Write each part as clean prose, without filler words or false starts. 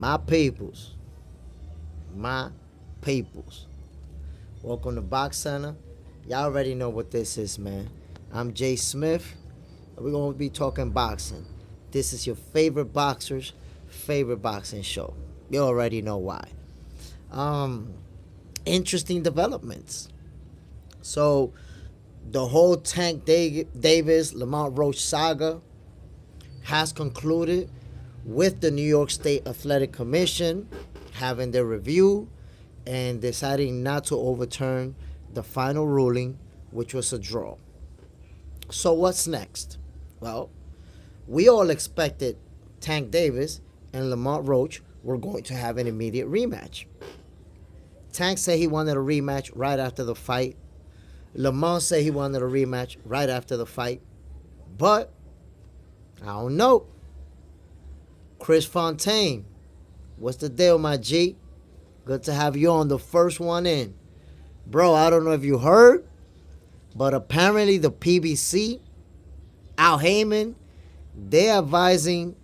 My peoples, my peoples. Welcome to Box Center. Y'all already know what this is, man. I'm Jay Smith. And we're gonna be talking boxing. This is your favorite boxer's favorite boxing show. You already know why. Um, Interesting developments. So the whole Davis Lamont Roach saga has concluded with the New York State Athletic Commission having their review and deciding not to overturn the final ruling, which was a draw. So what's next? Well, we all expected Tank Davis and Lamont Roach were going to have an immediate rematch. Tank said he wanted a rematch right after the fight. Lamont said he wanted a rematch right after the fight. But I don't know. Chris Fontaine, what's the deal, my G? Good to have you on, the first one in. Bro, I don't know if you heard, but apparently the PBC, Al Heyman, they're advising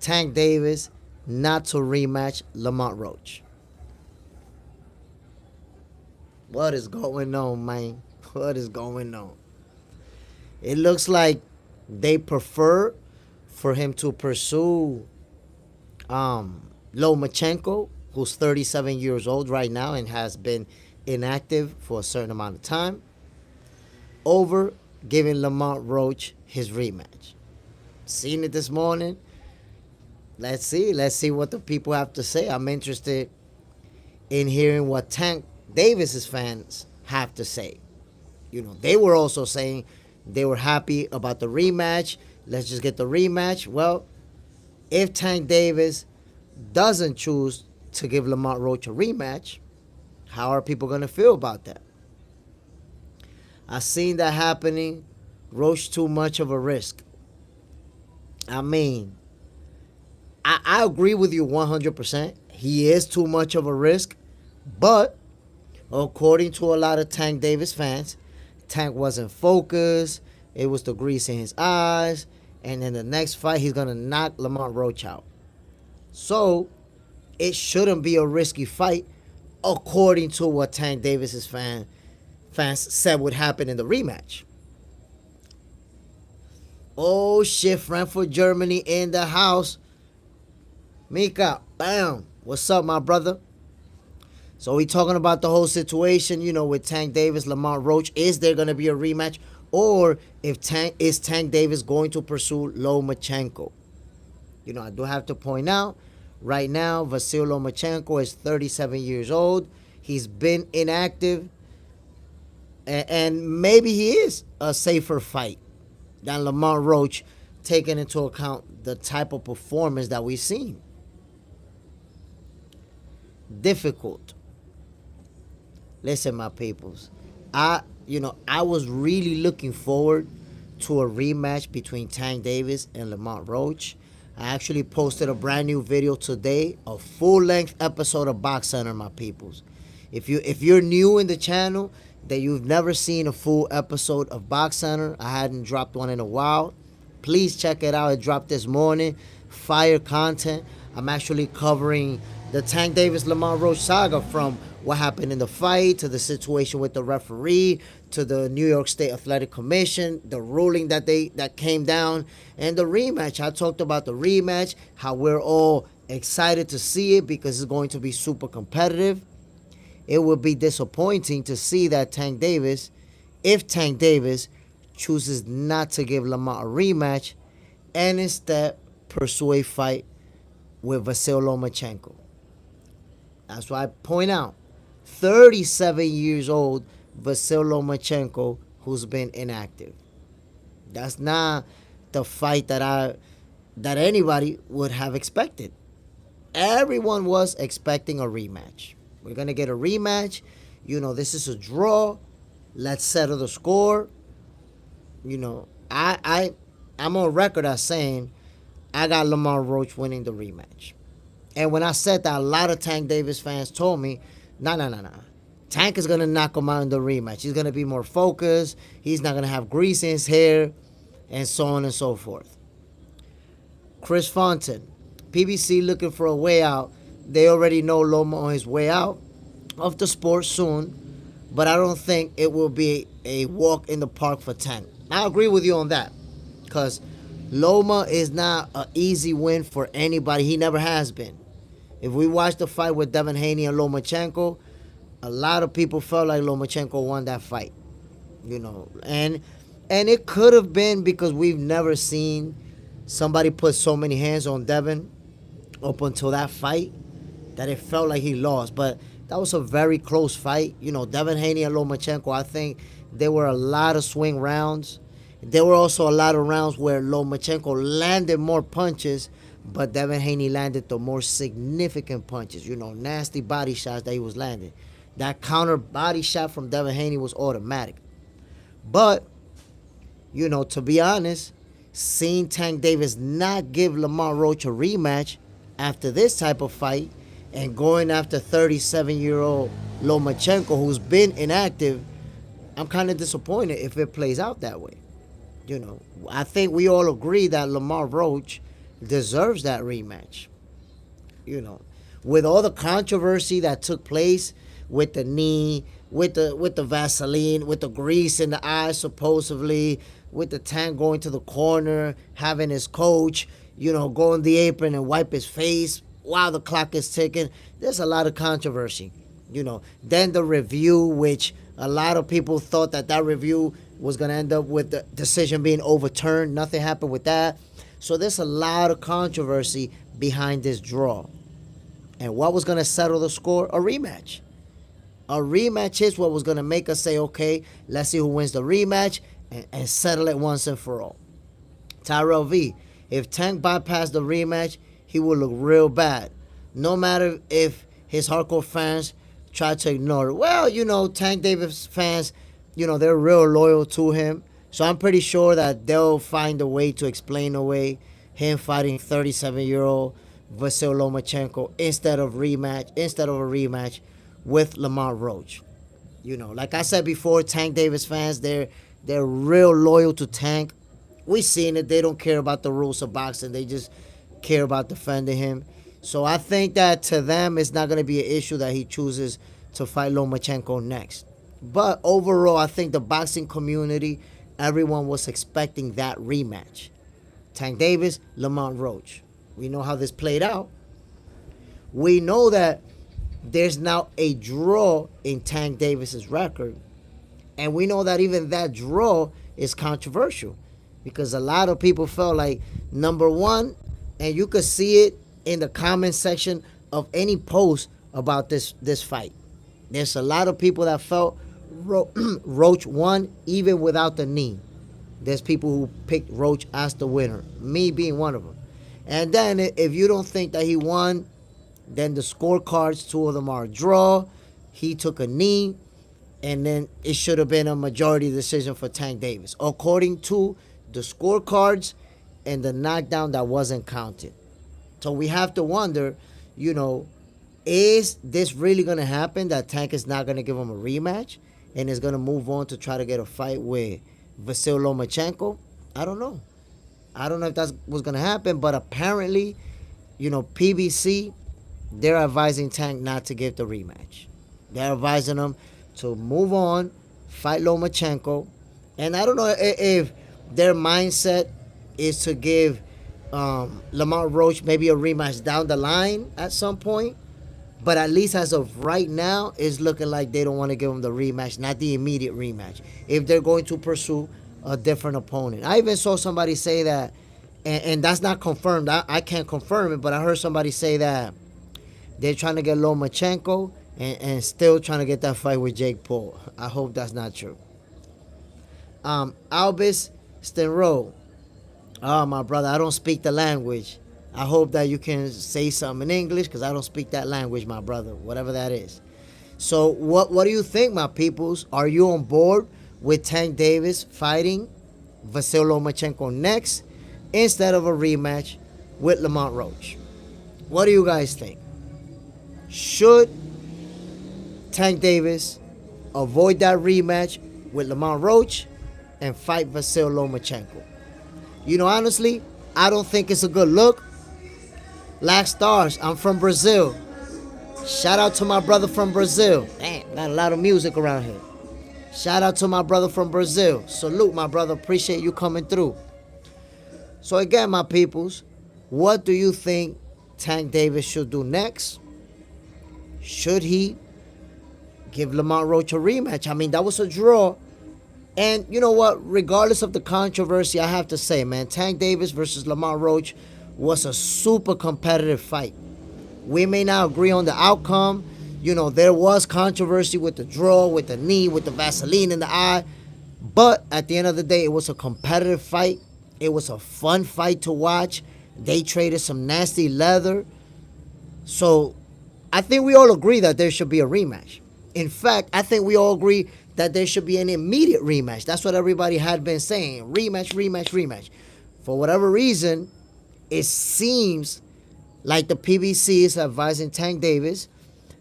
Tank Davis not to rematch Lamont Roach. What is going on, man? What is going on? It looks like they prefer for him to pursue Lomachenko, who's 37 years old right now and has been inactive for a certain amount of time, over giving Lamont Roach his rematch. Seen it this morning. Let's see what the people have to say. I'm interested in hearing what Tank Davis's fans have to say. You know, they were also saying they were happy about the rematch. Let's just get the rematch. Well, if Tank Davis doesn't choose to give Lamont Roach a rematch, how are people going to feel about that? I've seen that happening. Roach too much of a risk. I mean, I agree with you 100%. He is too much of a risk. But according to a lot of Tank Davis fans, Tank wasn't focused. It was the grease in his eyes. And in the next fight, he's going to knock Lamont Roach out. So it shouldn't be a risky fight, according to what Tank Davis's fans said would happen in the rematch. Oh shit, Frankfurt, Germany in the house. Mika, bam. What's up, my brother? So we talking about the whole situation, you know, with Tank Davis, Lamont Roach. Is there going to be a rematch? Or if Tank Davis going to pursue Lomachenko? You know, I do have to point out, right now, Vasyl Lomachenko is 37 years old. He's been inactive. And maybe he is a safer fight than Lamont Roach, taking into account the type of performance that we've seen. Difficult. Listen, my peoples. I was really looking forward to a rematch between Tank Davis and Lamont Roach. I actually posted a brand new video today, a full-length episode of Box Center, my peoples. If you're new in the channel, that you've never seen a full episode of Box Center, I hadn't dropped one in a while, please check it out. It dropped this morning. Fire content. I'm actually covering the Tank Davis Lamont Roach saga, from what happened in the fight to the situation with the referee to the New York State Athletic Commission, the ruling that came down, and the rematch. I talked about the rematch, how we're all excited to see it because it's going to be super competitive. It would be disappointing to see that if Tank Davis chooses not to give Lamont a rematch and instead pursue a fight with Vasyl Lomachenko. That's why I point out, 37 years old, Vasyl Lomachenko, who's been inactive. That's not the fight that anybody would have expected. Everyone was expecting a rematch. We're going to get a rematch. You know, this is a draw. Let's settle the score. You know, I'm on record as saying I got Lamont Roach winning the rematch. And when I said that, a lot of Tank Davis fans told me, nah. Tank is going to knock him out in the rematch. He's going to be more focused. He's not going to have grease in his hair, and so on and so forth. Chris Fontaine, PBC looking for a way out they already know Loma on his way out of the sport soon, but I don't think it will be a walk in the park for Tank. I agree with you on that, because Loma is not an easy win for anybody. He never has been. If we watch the fight with Devin Haney and Lomachenko, a lot of people felt like Lomachenko won that fight, and it could have been because we've never seen somebody put so many hands on Devin up until that fight that it felt like he lost. But that was a very close fight. Devin Haney and Lomachenko, I think there were a lot of swing rounds. There were also a lot of rounds where Lomachenko landed more punches, but Devin Haney landed the more significant punches, nasty body shots that he was landing. That counter body shot from Devin Haney was automatic. But, to be honest, seeing Tank Davis not give Lamont Roach a rematch after this type of fight and going after 37-year-old Lomachenko, who's been inactive, I'm kind of disappointed if it plays out that way. I think we all agree that Lamont Roach deserves that rematch. With all the controversy that took place with the knee, with the Vaseline, with the grease in the eyes supposedly, with the Tank going to the corner, having his coach, go in the apron and wipe his face while the clock is ticking. There's a lot of controversy. Then the review, which a lot of people thought that review was going to end up with the decision being overturned. Nothing happened with that. So there's a lot of controversy behind this draw. And what was going to settle the score? A rematch. A rematch is what was going to make us say, okay, let's see who wins the rematch and settle it once and for all. Tyrell V, if Tank bypassed the rematch, he would look real bad. No matter if his hardcore fans try to ignore it. Well, Tank Davis fans, they're real loyal to him. So I'm pretty sure that they'll find a way to explain away him fighting 37-year-old Vasyl Lomachenko instead of a rematch with Lamont Roach. Like I said before, Tank Davis fans, they're real loyal to Tank. We've seen it. They don't care about the rules of boxing. They just care about defending him. So I think that to them, it's not going to be an issue that he chooses to fight Lomachenko next. But overall, I think the boxing community, everyone was expecting that rematch. Tank Davis, Lamont Roach. We know how this played out. We know that there's now a draw in Tank Davis's record. And we know that even that draw is controversial, because a lot of people felt like, number one, and you could see it in the comment section of any post about this fight. There's a lot of people that felt Roach won even without the knee. There's people who picked Roach as the winner, me being one of them. And then if you don't think that he won, then the scorecards, two of them are a draw. He took a knee, and then it should have been a majority decision for Tank Davis, according to the scorecards and the knockdown that wasn't counted. So we have to wonder, is this really going to happen, that Tank is not going to give him a rematch and is going to move on to try to get a fight with Vasyl Lomachenko? I don't know. I don't know if that's what's going to happen, but apparently, PBC, they're advising Tank not to give the rematch. They're advising him to move on, fight Lomachenko. And I don't know if their mindset is to give Lamont Roach maybe a rematch down the line at some point. But at least as of right now, it's looking like they don't want to give him the rematch, not the immediate rematch, if they're going to pursue a different opponent. I even saw somebody say that, and that's not confirmed. I can't confirm it, but I heard somebody say that they're trying to get Lomachenko and still trying to get that fight with Jake Paul. I hope that's not true. Albus Stenro. Oh, my brother, I don't speak the language. I hope that you can say something in English, because I don't speak that language, my brother, whatever that is. So what do you think, my peoples? Are you on board with Tank Davis fighting Vasyl Lomachenko next instead of a rematch with Lamont Roach? What do you guys think? Should Tank Davis avoid that rematch with Lamont Roach and fight Vasyl Lomachenko? Honestly, I don't think it's a good look. Black Stars, I'm from Brazil. Shout out to my brother from Brazil. Damn, got a lot of music around here. Shout out to my brother from Brazil. Salute, my brother. Appreciate you coming through. So again, my peoples, what do you think Tank Davis should do next? Should he give Lamont Roach a rematch? I mean, that was a draw. And you know what? Regardless of the controversy, I have to say, man, Tank Davis versus Lamont Roach was a super competitive fight. We may not agree on the outcome. You know, there was controversy with the draw, with the knee, with the Vaseline in the eye. But at the end of the day, it was a competitive fight. It was a fun fight to watch. They traded some nasty leather. So I think we all agree that there should be a rematch. In fact, I think we all agree that there should be an immediate rematch. That's what everybody had been saying. Rematch, rematch, rematch. For whatever reason, it seems like the PBC is advising Tank Davis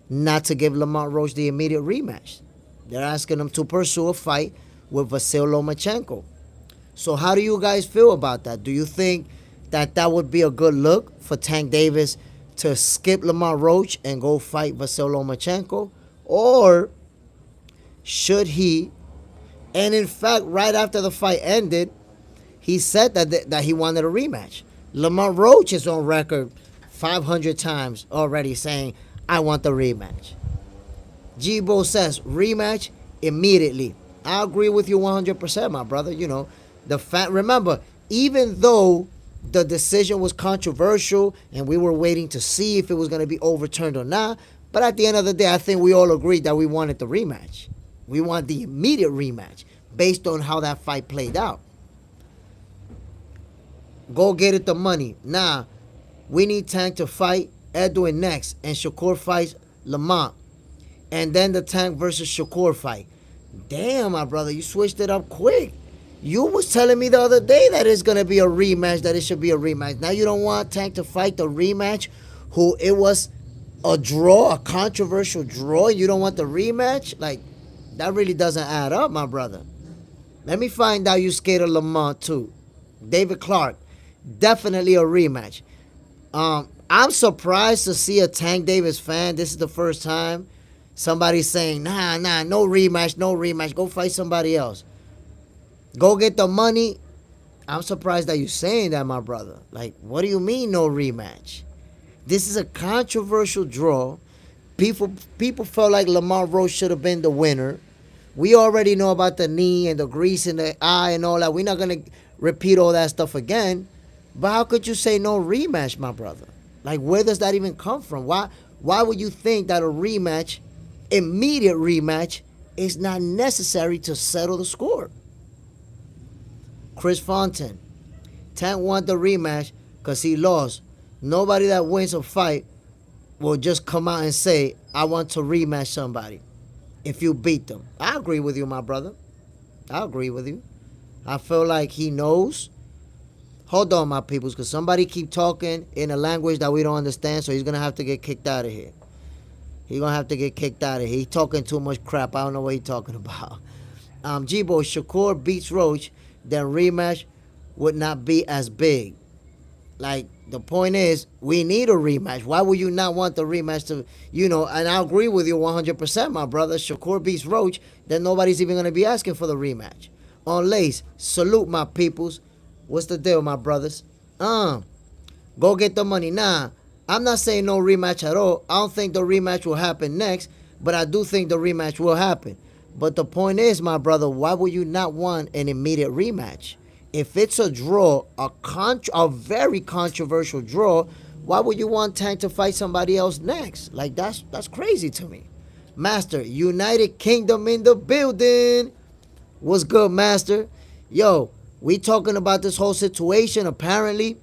not to give Lamont Roach the immediate rematch. They're asking him to pursue a fight with Vasyl Lomachenko. So how do you guys feel about that? Do you think that that would be a good look for Tank Davis to skip Lamont Roach and go fight Vasyl Lomachenko? Or should he? And in fact, right after the fight ended, he said that he wanted a rematch. Lamont Roach is on record 500 times already saying, I want the rematch. G-Bo says, rematch immediately. I agree with you 100%, my brother. You know, remember, even though the decision was controversial and we were waiting to see if it was going to be overturned or not, but at the end of the day, I think we all agreed that we wanted the rematch. We want the immediate rematch based on how that fight played out. Go get it the money. Nah, we need Tank to fight Edwin next, and Shakur fights Lamont. And then the Tank versus Shakur fight. Damn, my brother, you switched it up quick. You was telling me the other day that it's going to be a rematch, that it should be a rematch. Now you don't want Tank to fight the rematch, who it was a draw, a controversial draw. You don't want the rematch? Like, that really doesn't add up, my brother. Let me find out you scared of Lamont too. David Clark, definitely a rematch. I'm surprised to see a Tank Davis fan. This is the first time somebody's saying, nah, no rematch, no rematch. Go fight somebody else. Go get the money. I'm surprised that you're saying that, my brother. Like, what do you mean no rematch? This is a controversial draw. People felt like Lamont Roach should have been the winner. We already know about the knee and the grease in the eye and all that. We're not going to repeat all that stuff again. But how could you say no rematch, my brother? Like, where does that even come from? Why would you think that a rematch, immediate rematch, is not necessary to settle the score? Chris Fontaine, Tank won the rematch because he lost. Nobody that wins a fight will just come out and say, I want to rematch somebody if you beat them. I agree with you, my brother. I agree with you. I feel like he knows. Hold on, my peoples, because somebody keep talking in a language that we don't understand, so he's going to have to get kicked out of here. He's going to have to get kicked out of here. He's talking too much crap. I don't know what he's talking about. G-Bo, Shakur beats Roach, then rematch would not be as big. Like, the point is, we need a rematch. Why would you not want the rematch to, and I agree with you 100%, my brother. Shakur beats Roach, then nobody's even going to be asking for the rematch. On Lace, salute my peoples. What's the deal, my brothers? Go get the money. Nah, I'm not saying no rematch at all. I don't think the rematch will happen next, but I do think the rematch will happen. But the point is, my brother, why would you not want an immediate rematch? If it's a draw, a very controversial draw, why would you want Tank to fight somebody else next? Like, that's crazy to me. Master, United Kingdom in the building. What's good, Master? Yo, we talking about this whole situation. Apparently,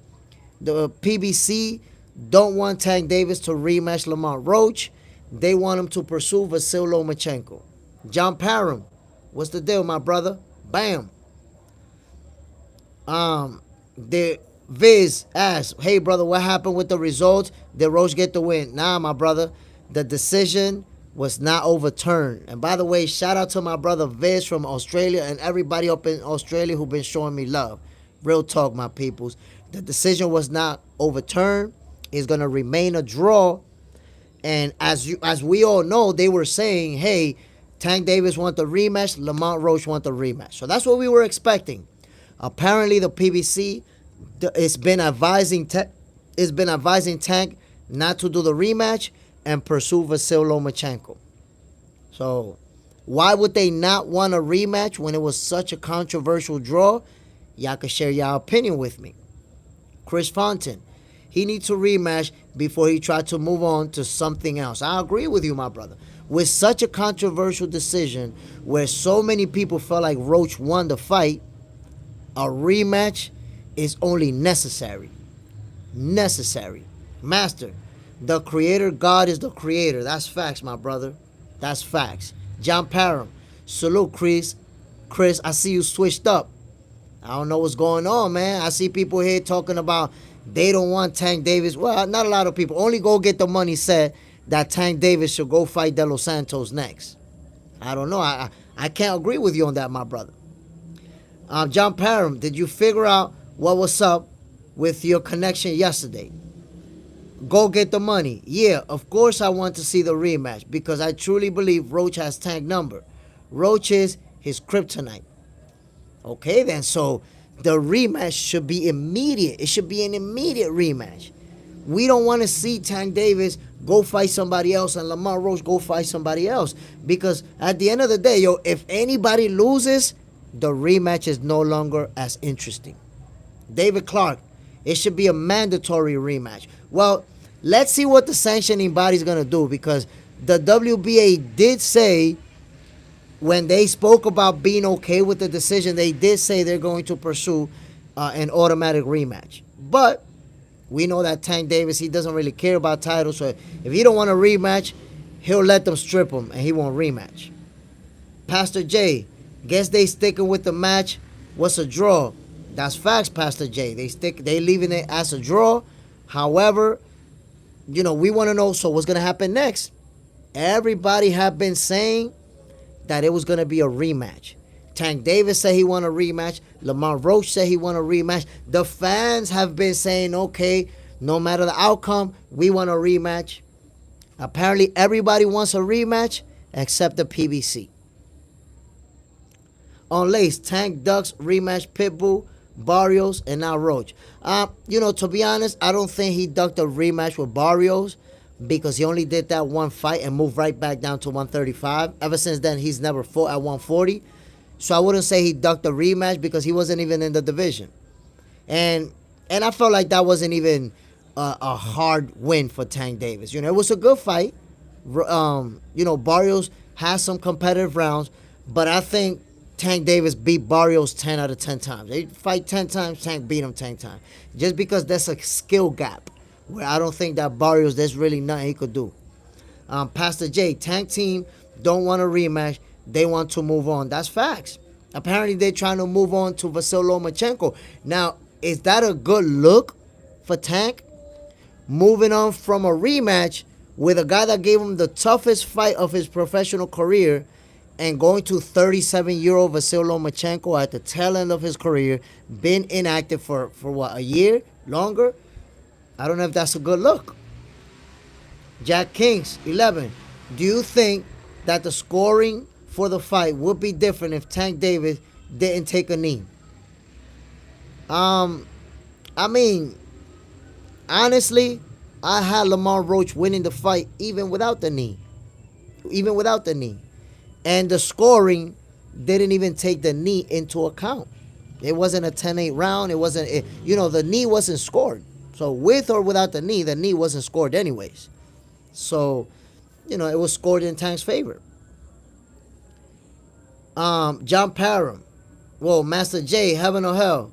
the PBC don't want Tank Davis to rematch Lamont Roach. They want him to pursue Vasyl Lomachenko. John Parham, what's the deal, my brother? Bam. The Viz asks, hey, brother, what happened with the results? Did Roach get the win? Nah, my brother. The decision was not overturned. And by the way, shout out to my brother Viz from Australia and everybody up in Australia who been showing me love. Real talk, my peoples. The decision was not overturned. It's going to remain a draw. And as we all know, they were saying, hey, Tank Davis want the rematch, Lamont Roach want the rematch. So that's what we were expecting. Apparently, the PBC it's been advising Tank not to do the rematch and pursue Vasil Lomachenko. So why would they not want a rematch when it was such a controversial draw? Y'all can share your opinion with me. Chris Fontaine, he needs a rematch before he tried to move on to something else. I agree with you, my brother. With such a controversial decision where so many people felt like Roach won the fight, a rematch is only necessary. Necessary. Master, the creator God is the creator. That's facts, my brother. That's facts. John Parham, salute, Chris. Chris, I see you switched up. I don't know what's going on, man. I see people here talking about they don't want Tank Davis. Well, not a lot of people. Only Go Get the Money said that Tank Davis should go fight De Los Santos next. I don't know. I can't agree with you on that, my brother. John Parham, did you figure out what was up with your connection yesterday? Go Get the Money. Yeah, of course I want to see the rematch because I truly believe Roach has Tank number. Roach is his kryptonite. Okay, then, so the rematch should be immediate. It should be an immediate rematch. We don't want to see Tank Davis go fight somebody else and Lamont Roach go fight somebody else. Because at the end of the day, if anybody loses, the rematch is no longer as interesting. David Clark, it should be a mandatory rematch. Well, let's see what the sanctioning body is going to do because the WBA did say when they spoke about being okay with the decision, they did say they're going to pursue an automatic rematch. But we know that Tank Davis, he doesn't really care about titles. So if he don't want a rematch, he'll let them strip him and he won't rematch. Pastor J, guess they sticking with the match. What's a draw? That's facts, Pastor J. They leaving it as a draw. However, we want to know, so what's going to happen next? Everybody have been saying that it was going to be a rematch. Tank Davis said he want a rematch. Lamont Roach said he want a rematch. The fans have been saying, okay, no matter the outcome, we want a rematch. Apparently, everybody wants a rematch except the PBC. On Lace, Tank ducks rematch Pitbull, Barrios, and now Roach. To be honest, I don't think he ducked a rematch with Barrios because he only did that one fight and moved right back down to 135. Ever since then, he's never fought at 140. So I wouldn't say he ducked a rematch because he wasn't even in the division. And I felt like that wasn't even a hard win for Tank Davis. It was a good fight. Barrios has some competitive rounds, but I think Tank Davis beat Barrios 10 out of 10 times. They fight 10 times, Tank beat him 10 times. Just because there's a skill gap where I don't think that Barrios, there's really nothing he could do. Pastor J, Tank team don't want a rematch. They want to move on. That's facts. Apparently, they're trying to move on to Vasil Lomachenko. Now, is that a good look for Tank? Moving on from a rematch with a guy that gave him the toughest fight of his professional career and going to 37-year-old Vasil Lomachenko at the tail end of his career, been inactive for what, a year? Longer? I don't know if that's a good look. Jack Kings, 11. Do you think that the scoring for the fight would be different if Tank Davis didn't take a knee? Honestly, I had Lamont Roach winning the fight even without the knee. And the scoring didn't even take the knee into account. It wasn't a 10-8 round. The knee wasn't scored. So with or without the knee wasn't scored anyways. So, it was scored in Tank's favor. John Parham. Whoa, Master J, heaven or hell.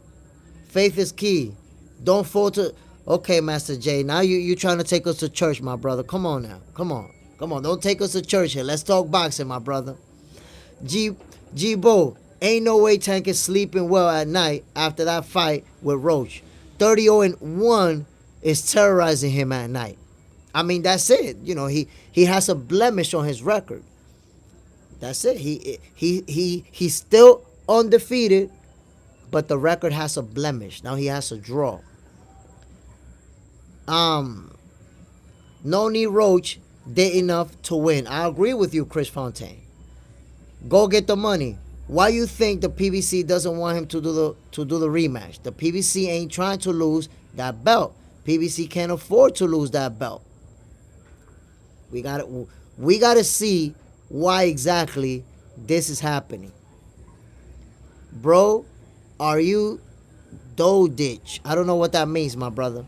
Faith is key. Don't fall to... Okay, Master J, now you trying to take us to church, my brother. Come on now. Come on. Don't take us to church here. Let's talk boxing, my brother. G-Bo, ain't no way Tank is sleeping well at night after that fight with Roach. 30-1 is terrorizing him at night. That's it. He has a blemish on his record. That's it. He's still undefeated, but the record has a blemish. Now he has a draw. No Knee Roach did enough to win. I agree with you, Chris Fontaine. Go get the money. Why you think the PBC doesn't want him to do the rematch? The PBC ain't trying to lose that belt. PBC can't afford to lose that belt. We gotta see why exactly this is happening. Bro, are you ditch? I don't know what that means, my brother.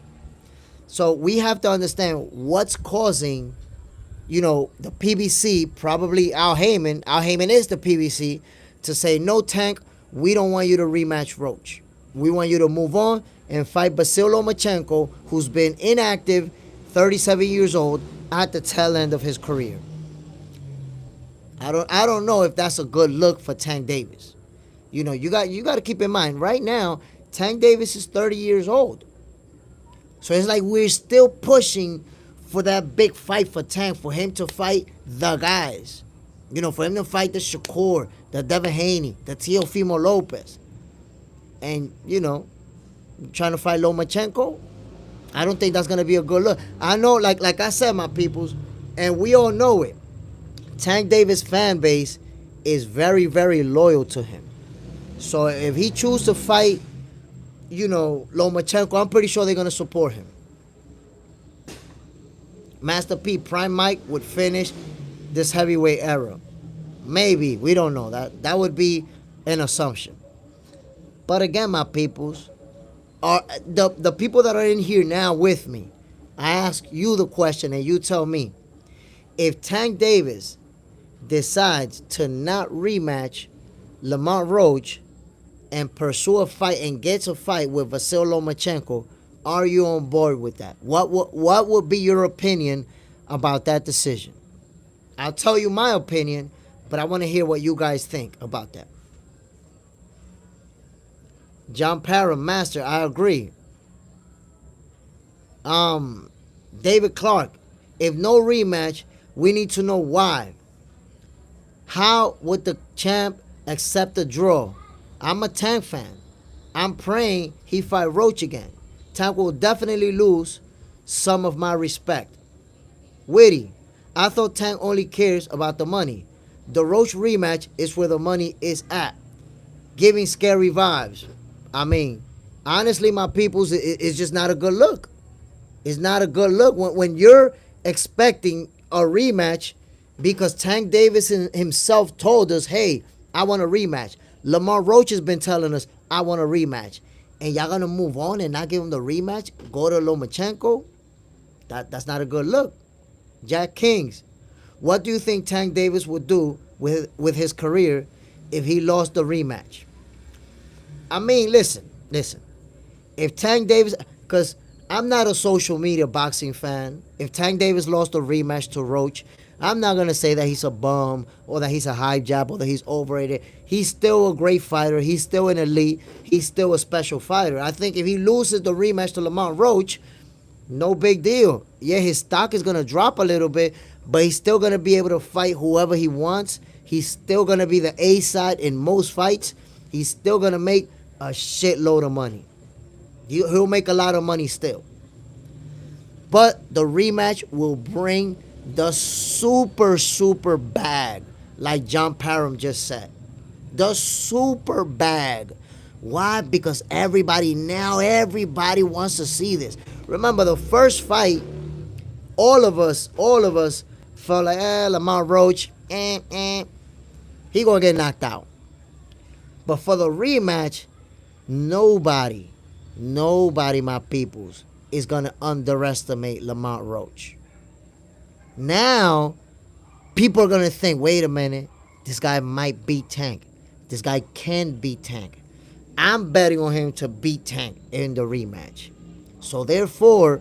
So we have to understand what's causing, the PBC, probably Al Heyman. Al Heyman is the PBC, to say, no, Tank, we don't want you to rematch Roach. We want you to move on and fight Basil Lomachenko, who's been inactive, 37 years old, at the tail end of his career. I don't know if that's a good look for Tank Davis. You got to keep in mind, right now, Tank Davis is 30 years old. So it's like we're still pushing for that big fight for Tank, for him to fight the guys. For him to fight the Shakur, the Devin Haney, the Teofimo Lopez. And, trying to fight Lomachenko, I don't think that's going to be a good look. I know, like I said, my peoples, and we all know it, Tank Davis fan base is very, very loyal to him. So if he chooses to fight, Lomachenko, I'm pretty sure they're going to support him. Master P, Prime Mike would finish this heavyweight era. Maybe. We don't know. That would be an assumption. But again, my peoples, are the people that are in here now with me, I ask you the question and you tell me, if Tank Davis decides to not rematch Lamont Roach and pursue a fight and gets a fight with Vasil Lomachenko, are you on board with that? What would be your opinion about that decision? I'll tell you my opinion, but I want to hear what you guys think about that. John Parham, Master, I agree. David Clark, if no rematch, we need to know why. How would the champ accept a draw? I'm a Tank fan. I'm praying he fight Roach again. Tank will definitely lose some of my respect. Witty, I thought Tank only cares about the money. The Roach rematch is where the money is at. Giving scary vibes. I mean, honestly, my peoples, it's just not a good look. It's not a good look when you're expecting a rematch, because Tank Davis himself told us, hey, I want a rematch. Lamont Roach has been telling us, I want a rematch. And y'all going to move on and not give him the rematch? Go to Lomachenko? That's not a good look. Jack Kings, what do you think Tank Davis would do with his career if he lost the rematch? I mean, listen. If Tank Davis, because I'm not a social media boxing fan. If Tank Davis lost a rematch to Roach, I'm not going to say that he's a bum or that he's a hype job or that he's overrated. He's still a great fighter. He's still an elite. He's still a special fighter. I think if he loses the rematch to Lamont Roach, no big deal. Yeah, his stock is going to drop a little bit, but he's still going to be able to fight whoever he wants. He's still going to be the A side in most fights. He's still going to make a shitload of money. He'll make a lot of money still. But the rematch will bring the super, super bag, like John Parham just said. The super bag. Why? Because everybody wants to see this. Remember, the first fight, all of us felt like, Lamont Roach, he gonna get knocked out. But for the rematch, nobody, my peoples, is gonna underestimate Lamont Roach. Now, people are gonna think, wait a minute, this guy might beat Tank. This guy can beat Tank. I'm betting on him to beat Tank in the rematch. So therefore,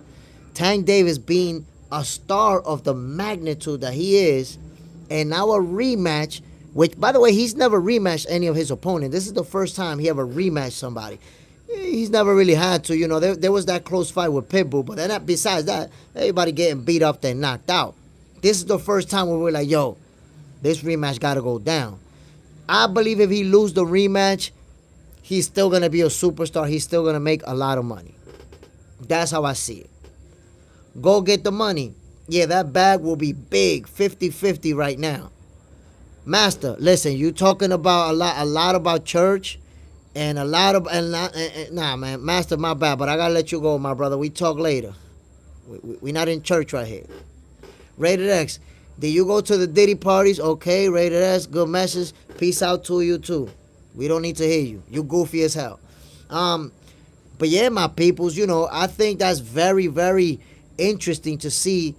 Tank Davis being a star of the magnitude that he is, and now a rematch, which, by the way, he's never rematched any of his opponents. This is the first time he ever rematched somebody. He's never really had to. There was that close fight with Pitbull, but then besides that, everybody getting beat up and knocked out. This is the first time where we're like, yo, this rematch got to go down. I believe if he loses the rematch, he's still going to be a superstar. He's still going to make a lot of money. That's how I see it. Go get the money. Yeah, that bag will be big, 50-50 right now. Master, listen, you talking about a lot about church and a lot of nah, man, Master, my bad, but I gotta let you go, my brother. We talk later. We not in church right here. Rated X, did you go to the Diddy parties? Okay, Rated X, good message. Peace out to you too. We don't need to hear you. You goofy as hell. But yeah, my peoples, I think that's very, very interesting to see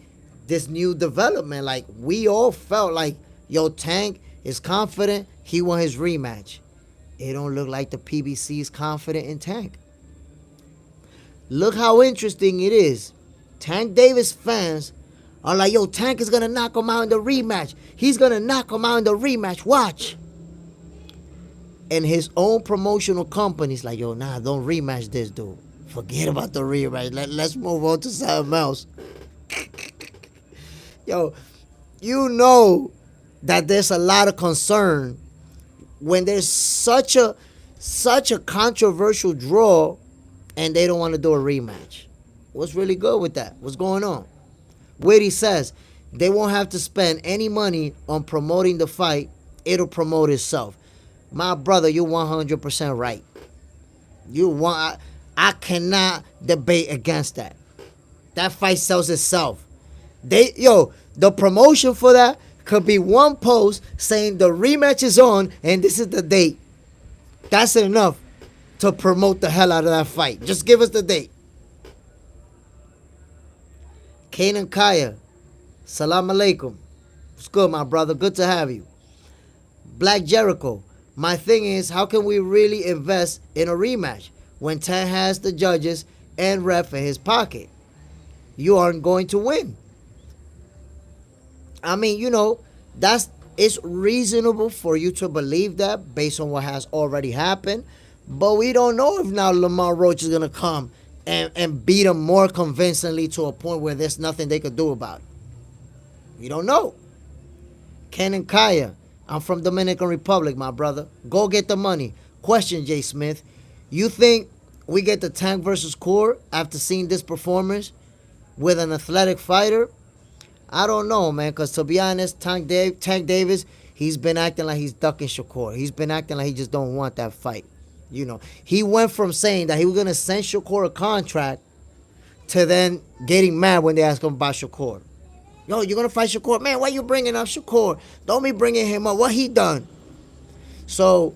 this new development. Like, we all felt like, yo, Tank is confident. He won his rematch. It don't look like the PBC is confident in Tank. Look how interesting it is. Tank Davis fans are like, yo, Tank is going to knock him out in the rematch. He's going to knock him out in the rematch. Watch. And his own promotional company's like, yo, nah, don't rematch this dude. Forget about the rematch. Let's move on to something else. Yo, you know that there's a lot of concern when there's such a controversial draw and they don't want to do a rematch. What's really good with that? What's going on? Witty says they won't have to spend any money on promoting the fight. It'll promote itself. My brother, you're 100% right. I cannot debate against that. That fight sells itself. The promotion for that could be one post saying the rematch is on and this is the date. That's enough to promote the hell out of that fight. Just give us the date. Kanan Kaya, salam alaikum. What's good, my brother? Good to have you. Black Jericho, my thing is, how can we really invest in a rematch when Tan has the judges and ref in his pocket? You aren't going to win. I mean, it's reasonable for you to believe that based on what has already happened. But we don't know if now Lamont Roach is going to come and beat him more convincingly to a point where there's nothing they could do about it. We don't know. Ken and Kaya, I'm from Dominican Republic, my brother. Go get the money. Question, Jay Smith. You think we get the Tank versus Core after seeing this performance with an athletic fighter? I don't know, man, because to be honest, Tank Davis, he's been acting like he's ducking Shakur. He's been acting like he just don't want that fight. He went from saying that he was going to send Shakur a contract to then getting mad when they asked him about Shakur. Yo, you're going to fight Shakur? Man, why you bringing up Shakur? Don't be bringing him up. What he done? So,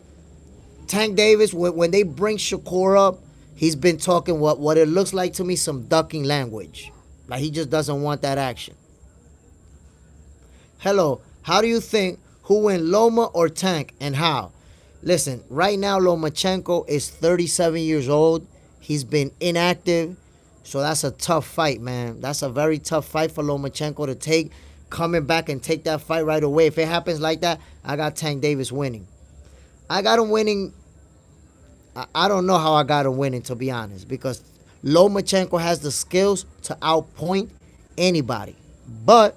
Tank Davis, when they bring Shakur up, he's been talking what it looks like to me, some ducking language. Like he just doesn't want that action. Hello, how do you think who win, Loma or Tank, and how? Listen, right now Lomachenko is 37 years old. He's been inactive. So that's a tough fight, man. That's a very tough fight for Lomachenko to take. Coming back and take that fight right away. If it happens like that, I got Tank Davis winning. I got him winning. I don't know how I got him winning, to be honest. Because Lomachenko has the skills to outpoint anybody. But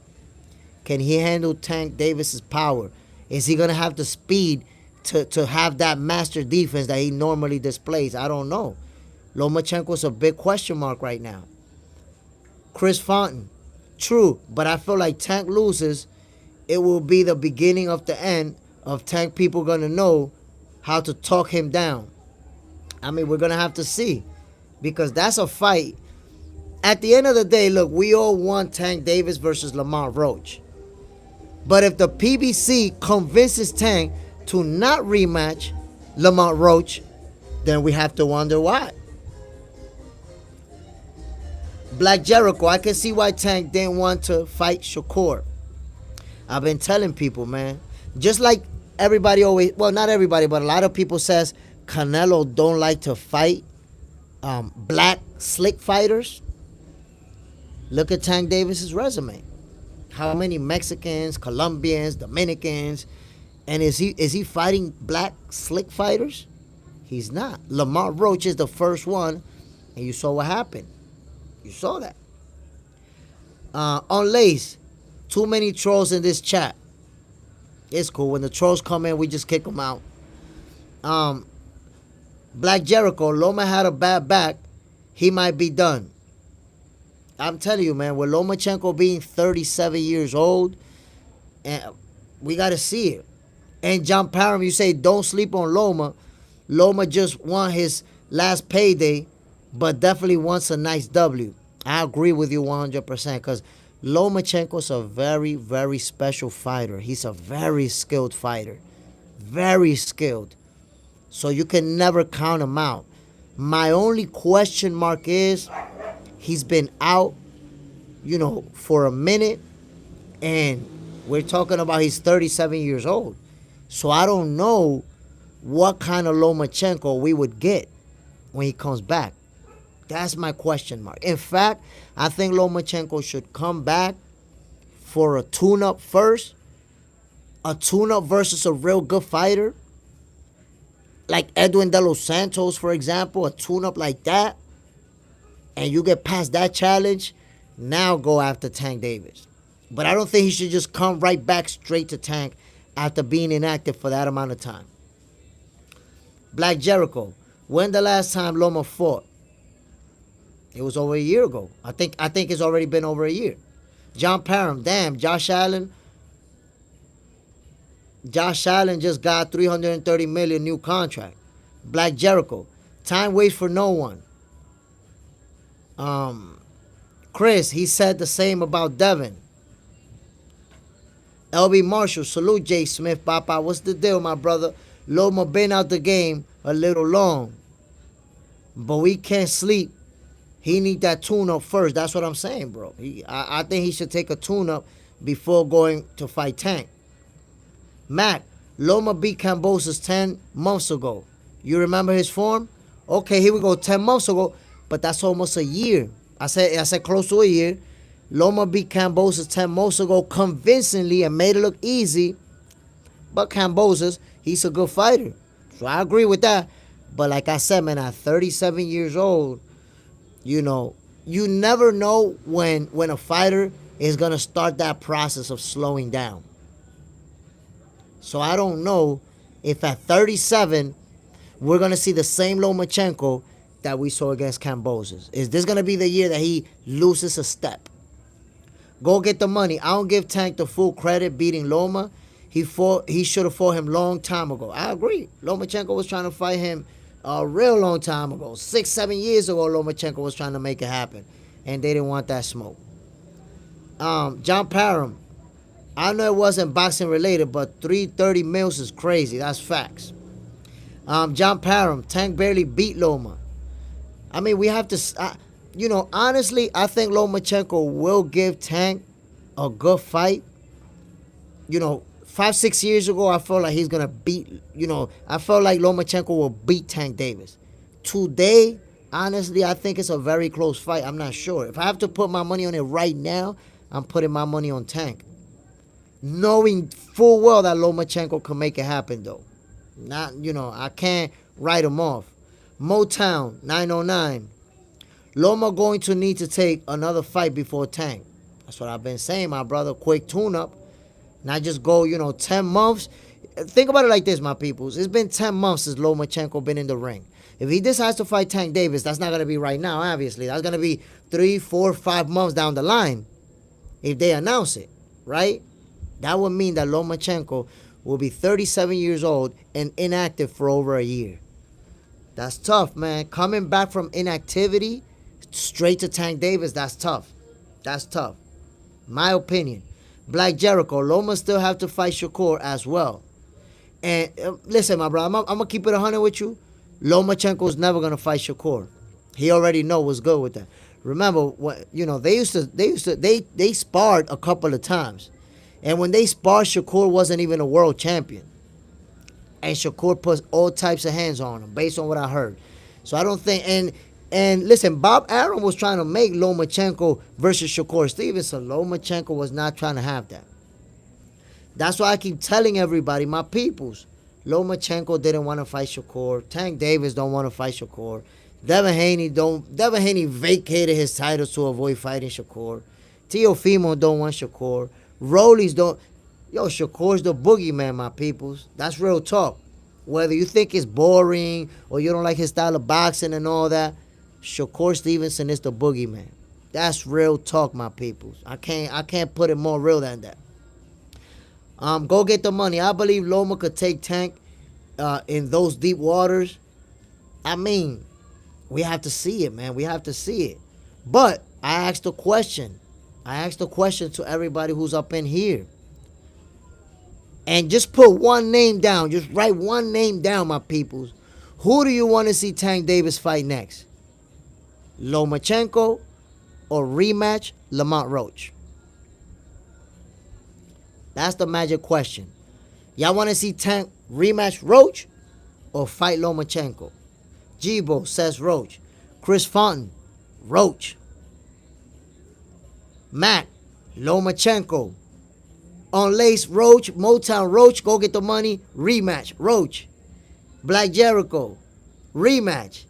can he handle Tank Davis's power? Is he going to have the speed to have that master defense that he normally displays? I don't know. Lomachenko's a big question mark right now. Chris Fonton, true, but I feel like Tank loses, it will be the beginning of the end of Tank people going to know how to talk him down. I mean, we're going to have to see, because that's a fight. At the end of the day, look, we all want Tank Davis versus Lamont Roach. But if the PBC convinces Tank to not rematch Lamont Roach, then we have to wonder why. Black Jericho, I can see why Tank didn't want to fight Shakur. I've been telling people, man. Just like everybody always, well, not everybody, but a lot of people says Canelo don't like to fight black slick fighters. Look at Tank Davis's resume. How many Mexicans, Colombians, Dominicans, and is he fighting black slick fighters? He's not. Lamont Roach is the first one, and you saw what happened. You saw that. On Lace, too many trolls in this chat. It's cool. When the trolls come in, we just kick them out. Black Jericho, Loma had a bad back. He might be done. I'm telling you, man, with Lomachenko being 37 years old, and we got to see it. And John Parham, you say don't sleep on Loma. Loma just won his last payday, but definitely wants a nice W. I agree with you 100% because Lomachenko's a very, very special fighter. He's a very skilled fighter. Very skilled. So you can never count him out. My only question mark is he's been out, for a minute, and we're talking about he's 37 years old. So I don't know what kind of Lomachenko we would get when he comes back. That's my question mark. In fact, I think Lomachenko should come back for a tune-up first. A tune-up versus a real good fighter. Like Edwin De Los Santos, for example. A tune-up like that. And you get past that challenge. Now go after Tank Davis. But I don't think he should just come right back straight to Tank after being inactive for that amount of time. Black Jericho. When the last time Loma fought? It was over a year ago. I think it's already been over a year. John Parham, damn, Josh Allen just got $330 million new contract. Black Jericho, time waits for no one. Chris, he said the same about Devin. LB Marshall, salute Jay Smith, Papa. What's the deal, my brother? Loma been out the game a little long, but we can't sleep. He need that tune-up first. That's what I'm saying, bro. I think he should take a tune-up before going to fight Tank. Mac, Loma beat Kambosos 10 months ago. You remember his form? Okay, here we go, 10 months ago, but that's almost a year. I said close to a year. Loma beat Kambosos 10 months ago convincingly and made it look easy. But Kambosos, he's a good fighter. So I agree with that. But like I said, man, at 37 years old, you never know when a fighter is going to start that process of slowing down. So I don't know if at 37, we're going to see the same Lomachenko that we saw against Kambosos. Is this going to be the year that he loses a step? Go get the money. I don't give Tank the full credit beating Loma. He should have fought him long time ago. I agree. Lomachenko was trying to fight him a real long time ago. 6-7 years ago, Lomachenko was trying to make it happen. And they didn't want that smoke. John Parham. I know it wasn't boxing related, but 330 mils is crazy. That's facts. John Parham. Tank barely beat Loma. I mean, we have to... honestly, I think Lomachenko will give Tank a good fight. 5-6 years ago, I felt like he's going to beat, I felt like Lomachenko will beat Tank Davis. Today, honestly, I think it's a very close fight. I'm not sure. If I have to put my money on it right now, I'm putting my money on Tank. Knowing full well that Lomachenko can make it happen, though. Not, I can't write him off. Motown, 909. Loma going to need to take another fight before Tank. That's what I've been saying, my brother. Quick tune-up. Not just go, 10 months. Think about it like this, my peoples. It's been 10 months since Lomachenko been in the ring. If he decides to fight Tank Davis, that's not going to be right now, obviously. That's going to be 3, 4, 5 months down the line if they announce it, right? That would mean that Lomachenko will be 37 years old and inactive for over a year. That's tough, man. Coming back from inactivity straight to Tank Davis, that's tough. That's tough. My opinion. Black Jericho, Loma still have to fight Shakur as well. And listen, my brother, I'm gonna keep it 100 with you. Lomachenko's never gonna fight Shakur. He already know what's good with that. Remember, they sparred a couple of times, and when they sparred, Shakur wasn't even a world champion, and Shakur puts all types of hands on him, based on what I heard. So I don't think And listen, Bob Arum was trying to make Lomachenko versus Shakur Stevenson. Lomachenko was not trying to have that. That's why I keep telling everybody, my peoples, Lomachenko didn't want to fight Shakur. Tank Davis don't want to fight Shakur. Devin Haney vacated his titles to avoid fighting Shakur. Teofimo don't want Shakur. Rollies don't. Yo, Shakur's the boogeyman, my peoples. That's real talk. Whether you think it's boring or you don't like his style of boxing and all that, Shakur Stevenson is the boogeyman. That's real talk, my peoples. I can't put it more real than that. Go get the money. I believe Loma could take Tank in those deep waters. I mean, we have to see it, man. We have to see it. But I asked a question. To everybody who's up in here. And just put one name down. Just write one name down, my peoples. Who do you want to see Tank Davis fight next? Lomachenko or rematch Lamont Roach? That's the magic question. Y'all want to see Tank rematch Roach or fight Lomachenko? Jibo says Roach. Chris Fonten, Roach. Mac, Lomachenko. On Lace, Roach. Motown, Roach. Go get the money. Rematch, Roach. Black Jericho, rematch.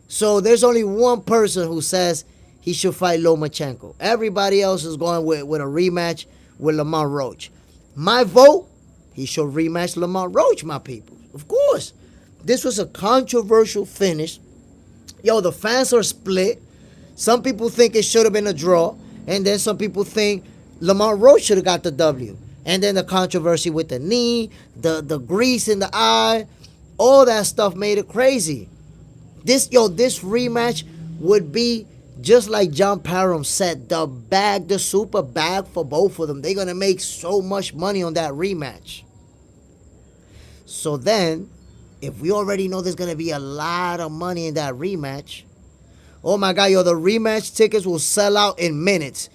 So there's only one person who says he should fight Lomachenko. Everybody else is going with a rematch with Lamont Roach. My vote, he should rematch Lamont Roach, my people. Of course. This was a controversial finish. Yo, the fans are split. Some people think it should have been a draw. And then some people think Lamont Roach should have got the W. And then the controversy with the knee, the grease in the eye, all that stuff made it crazy. This rematch would be just like John Parham said, the super bag for both of them. They're going to make so much money on that rematch. So then, if we already know there's going to be a lot of money in that rematch, oh my God, the rematch tickets will sell out in minutes.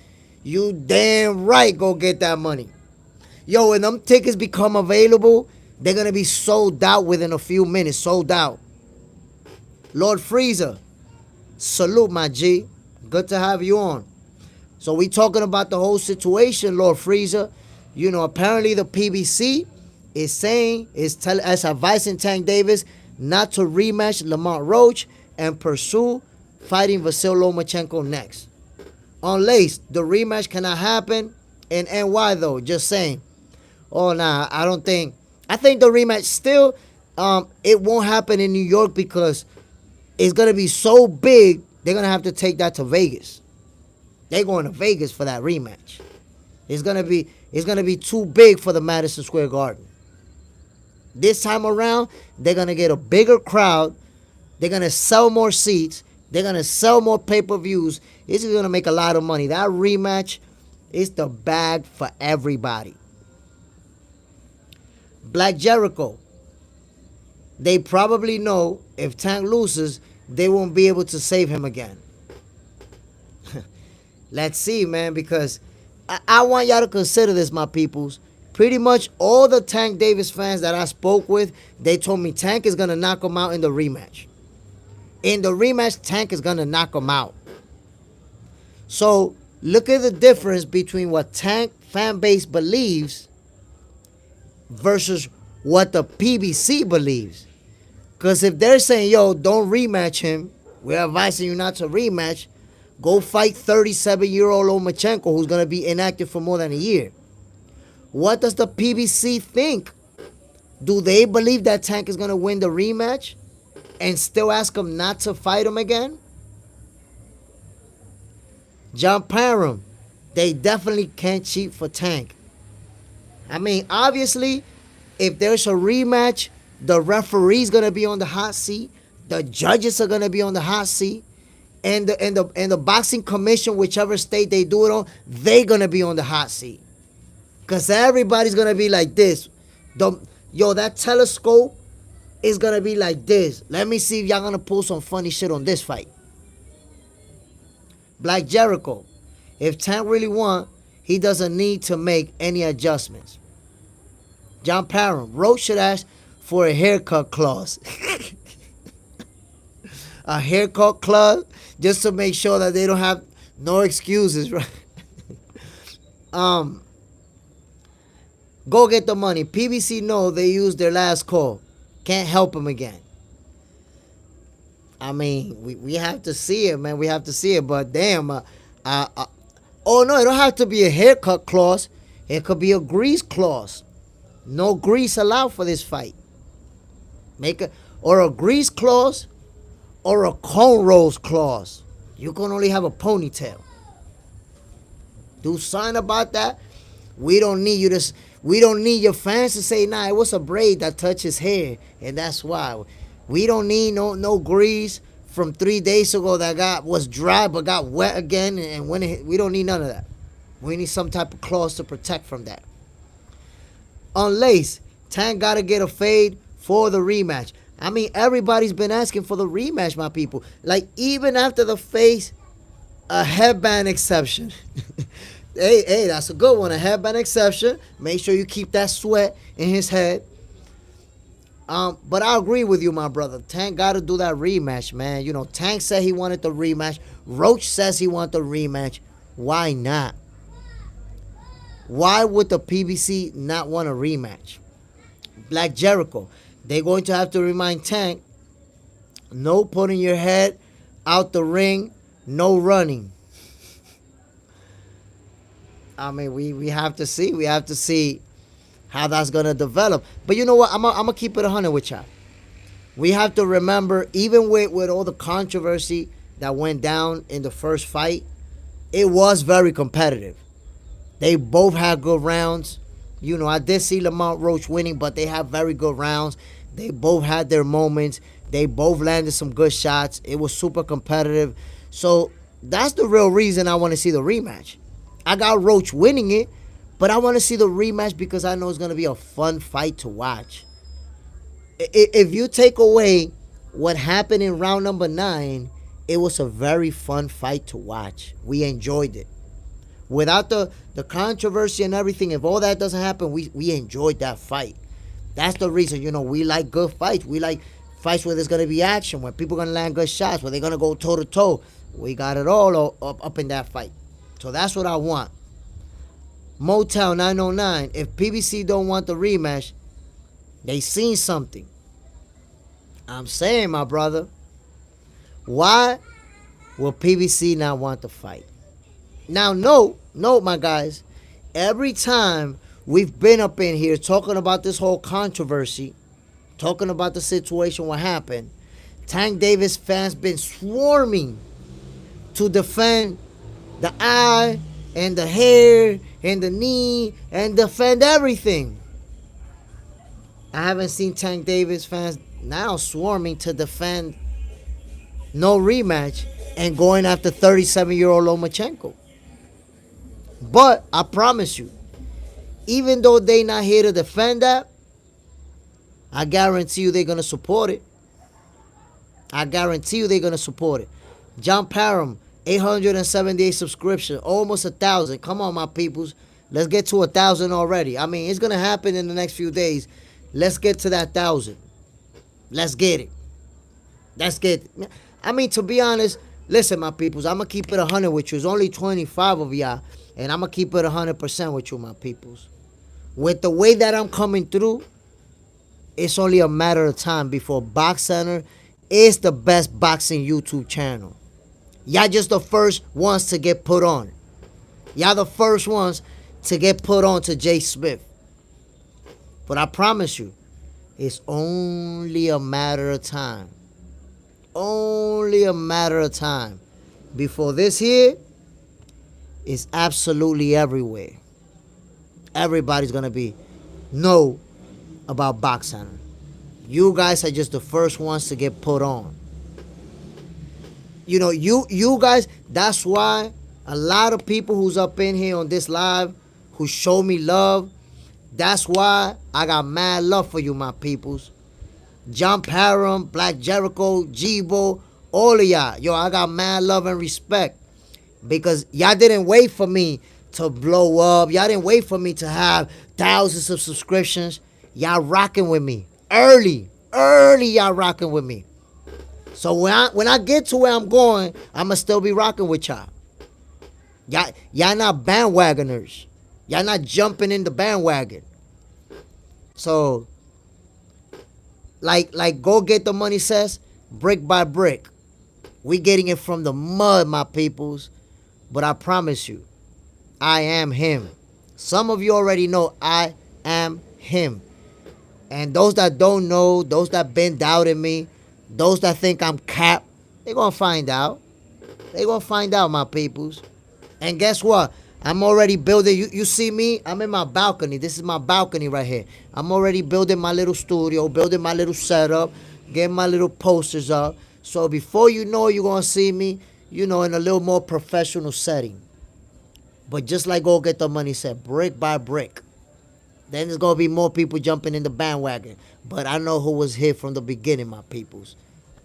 You damn right go get that money. When them tickets become available, they're going to be sold out within a few minutes. Sold out. Lord Freezer, salute, my G. Good to have you on. So we talking about the whole situation, Lord Freezer. Apparently the PBC is advising Tank Davis not to rematch Lamont Roach and pursue fighting Vasyl Lomachenko next. On Lace, the rematch cannot happen in NY though. Just saying. Oh, nah, I think the rematch still, it won't happen in New York because it's going to be so big, they're going to have to take that to Vegas. They're going to Vegas for that rematch. It's going to be too big for the Madison Square Garden. This time around, they're going to get a bigger crowd. They're going to sell more seats. They're going to sell more pay-per-views. This is going to make a lot of money. That rematch is the bag for everybody. Black Jericho. They probably know if Tank loses, they won't be able to save him again. Let's see, man, because I want y'all to consider this, my peoples. Pretty much all the Tank Davis fans that I spoke with, they told me Tank is going to knock him out in the rematch. In the rematch, Tank is going to knock him out. So, look at the difference between what Tank fan base believes versus what the PBC believes. Because if they're saying, don't rematch him, we're advising you not to rematch, go fight 37-year-old Lomachenko who's going to be inactive for more than a year. What does the PBC think? Do they believe that Tank is going to win the rematch and still ask him not to fight him again? John Parham, they definitely can't cheat for Tank. I mean, obviously, if there's a rematch, the referee's going to be on the hot seat. The judges are going to be on the hot seat. And the boxing commission, whichever state they do it on, they're going to be on the hot seat. Because everybody's going to be like this. That telescope is going to be like this. Let me see if y'all going to pull some funny shit on this fight. Black Jericho. If Tank really won, he doesn't need to make any adjustments. John Parham. Roach should ask for a haircut clause. A haircut clause just to make sure that they don't have no excuses, right? Go get the money. PBC know they used their last call. Can't help them again. I mean, we have to see it, man. We have to see it. But damn, oh no, it don't have to be a haircut clause. It could be a grease clause. No grease allowed for this fight. Or a grease clause or a cornrows clause. You can only have a ponytail. Do something about that. We don't need you to. We don't need your fans to say, "Nah, it was a braid that touched his hair, and that's why." We don't need no grease from 3 days ago that was dry but got wet again, and we don't need none of that. We need some type of clause to protect from that. Unless Tank gotta get a fade for the rematch. I mean, everybody's been asking for the rematch, my people. Like, even after the face, a headband exception. Hey, that's a good one. A headband exception. Make sure you keep that sweat in his head. But I agree with you, my brother. Tank got to do that rematch, man. You know, Tank said he wanted the rematch. Roach says he wanted the rematch. Why not? Why would the PBC not want a rematch? Black Jericho, they're going to have to remind Tank, no putting your head out the ring, no running. I mean, we have to see. We have to see how that's going to develop. But you know what? I'm going to keep it 100 with y'all. We have to remember, even with all the controversy that went down in the first fight, it was very competitive. They both had good rounds. You know, I did see Lamont Roach winning, but they had very good rounds. They both had their moments. They both landed some good shots. It was super competitive. So that's the real reason I want to see the rematch. I got Roach winning it, but I want to see the rematch because I know it's going to be a fun fight to watch. If you take away what happened in round number 9, it was a very fun fight to watch. We enjoyed it. Without the controversy and everything, if all that doesn't happen, we enjoyed that fight. That's the reason, you know, we like good fights. We like fights where there's going to be action, where people are going to land good shots, where they're going to go toe-to-toe. We got it all up in that fight. So that's what I want. Motown 909, if PBC don't want the rematch, they seen something. I'm saying, my brother, why will PBC not want the fight? Now, no, my guys. Every time we've been up in here talking about this whole controversy, talking about the situation, what happened, Tank Davis fans been swarming to defend the eye and the hair and the knee and defend everything. I haven't seen Tank Davis fans now swarming to defend no rematch and going after 37-year-old Lomachenko. But I promise you, even though they not here to defend that, I guarantee you they're going to support it. I guarantee you they're going to support it. John Parham, 878 subscriptions, almost 1,000. Come on, my peoples. Let's get to 1,000 already. I mean, it's going to happen in the next few days. Let's get to that 1,000. Let's get it. Let's get it. I mean, to be honest, listen, my peoples, I'm going to keep it 100 with you. There's only 25 of y'all, and I'm going to keep it 100% with you, my peoples. With the way that I'm coming through, it's only a matter of time before Box Center is the best boxing YouTube channel. Y'all just the first ones to get put on. Y'all the first ones to get put on to Jay Smith. But I promise you, it's only a matter of time. Only a matter of time before this here is absolutely everywhere. Everybody's going to know about Box Center. You guys are just the first ones to get put on. You know, you guys, that's why a lot of people who's up in here on this live who show me love, that's why I got mad love for you, my peoples. John Parham, Black Jericho, Jibo, all of y'all. Yo, I got mad love and respect. Because y'all didn't wait for me to blow up. Y'all didn't wait for me to have thousands of subscriptions. Y'all rocking with me. Early y'all rocking with me. So when I get to where I'm going, I'ma still be rocking with y'all. Y'all not bandwagoners. Y'all not jumping in the bandwagon. So, like Go Get the Money says, brick by brick. We getting it from the mud, my peoples. But I promise you, I am him. Some of you already know I am him. And those that don't know, those that been doubting me, those that think I'm capped, they're going to find out. They're going to find out, my peoples. And guess what? I'm already building. You see me? I'm in my balcony. This is my balcony right here. I'm already building my little studio, building my little setup, getting my little posters up. So before you know, you're going to see me, in a little more professional setting. But just like Go Get the Money said, brick by brick. Then there's going to be more people jumping in the bandwagon. But I know who was here from the beginning, my peoples.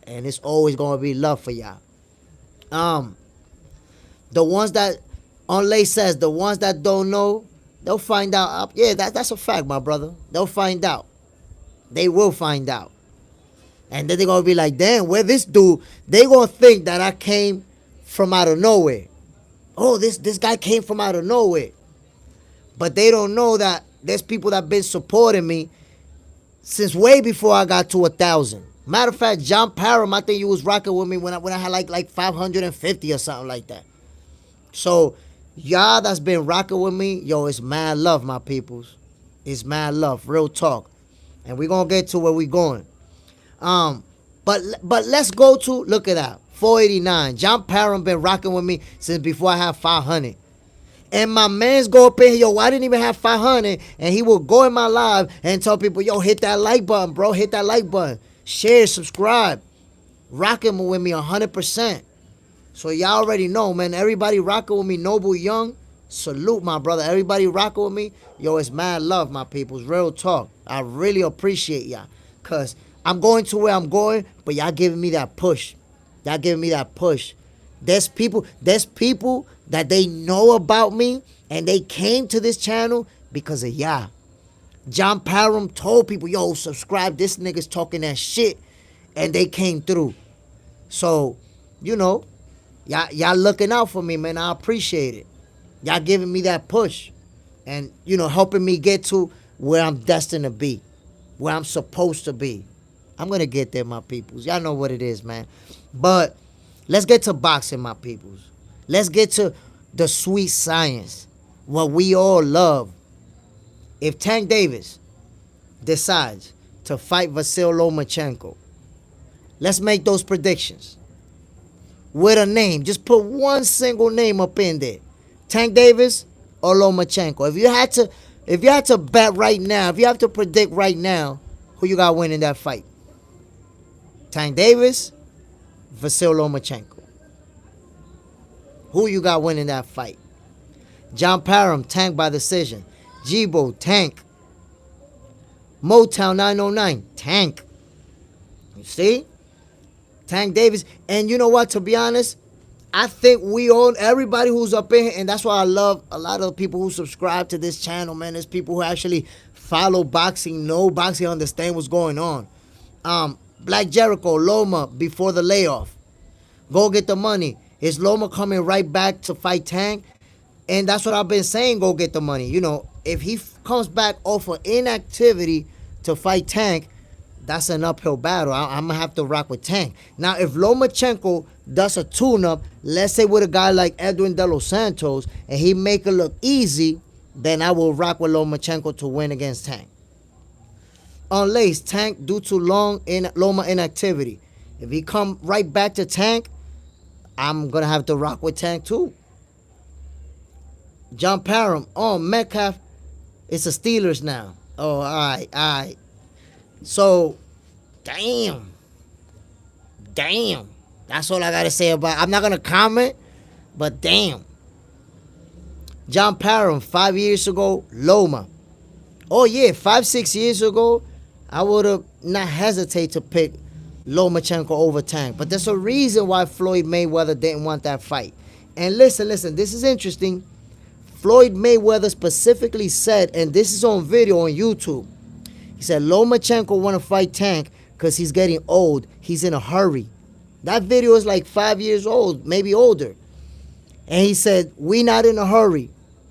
And it's always going to be love for y'all. The ones that, Onlay says, the ones that don't know, they'll find out. Yeah, that's a fact, my brother. They'll find out. They will find out. And then they're going to be like, damn, where this dude, they going to think that I came from out of nowhere. Oh, this guy came from out of nowhere. But they don't know that there's people that been supporting me since way before I got to 1,000. Matter of fact, John Parham, I think you was rocking with me when I had like 550 or something like that. So y'all that's been rocking with me, yo, it's mad love, my peoples. It's mad love, real talk. And we're gonna get to where we going. But let's go to, look at that, 489. John Parham been rocking with me since before I had 500. And my man's go up in here, yo, I didn't even have 500. And he will go in my live and tell people, yo, hit that like button, bro. Hit that like button. Share, subscribe. Rocking with me 100%. So y'all already know, man. Everybody rocking with me, Noble Young. Salute, my brother. Everybody rocking with me. Yo, it's mad love, my peoples. Real talk. I really appreciate y'all. Because I'm going to where I'm going, but y'all giving me that push. Y'all giving me that push. There's people that they know about me, and they came to this channel because of y'all. John Parham told people, yo, subscribe. This nigga's talking that shit. And they came through. So, y'all looking out for me, man. I appreciate it. Y'all giving me that push. And, helping me get to where I'm destined to be. Where I'm supposed to be. I'm going to get there, my peoples. Y'all know what it is, man. But let's get to boxing, my peoples. Let's get to the sweet science. What we all love. If Tank Davis decides to fight Vasyl Lomachenko, let's make those predictions. With a name. Just put one single name up in there. Tank Davis or Lomachenko. If you had to bet right now, if you have to predict right now, who you got winning that fight? Tank Davis, Vasyl Lomachenko. Who you got winning that fight? John Parham, Tank by decision. Jibo, Tank. Motown 909, Tank. You see? Tank Davis. And you know what, to be honest, I think we own everybody who's up in here, and that's why I love a lot of the people who subscribe to this channel, man. There's people who actually follow boxing, know boxing, understand what's going on. Black Jericho, Loma, before the layoff. Go Get the Money. Is Loma coming right back to fight Tank? And that's what I've been saying, Go Get the Money. If he comes back off of inactivity to fight Tank, that's an uphill battle. I'm going to have to rock with Tank. Now, if Lomachenko does a tune-up, let's say with a guy like Edwin De Los Santos, and he make it look easy, then I will rock with Lomachenko to win against Tank. Unless Tank due to Loma inactivity. If he come right back to Tank, I'm going to have to rock with Tank too. John Parham. Oh, Metcalf. It's the Steelers now. Oh, all right. So, damn. That's all I got to say about it. I'm not going to comment, but damn. John Parham, 5 years ago, Loma. Oh, yeah, 5-6 years ago, I would have not hesitate to pick Lomachenko over Tank. But there's a reason why Floyd Mayweather didn't want that fight. And listen, this is interesting. Floyd Mayweather specifically said, and this is on video on YouTube, he said Lomachenko want to fight Tank because he's getting old. He's in a hurry. That video is like 5 years old, maybe older. And he said, we not in a hurry.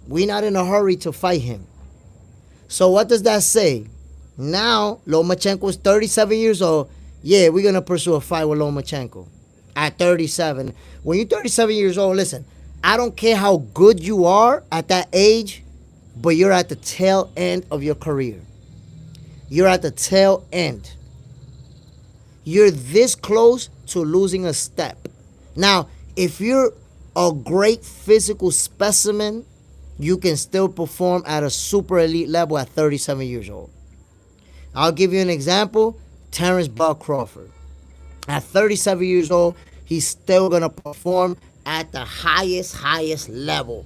We not in a hurry to fight him. So what does that say? Now, Lomachenko is 37 years old. Yeah, we're going to pursue a fight with Lomachenko at 37. When you're 37 years old, listen, I don't care how good you are at that age, but you're at the tail end of your career. You're at the tail end. You're this close to losing a step. Now, if you're a great physical specimen, you can still perform at a super elite level at 37 years old. I'll give you an example. Terrence Bud Crawford. At 37 years old, he's still going to perform at the highest level.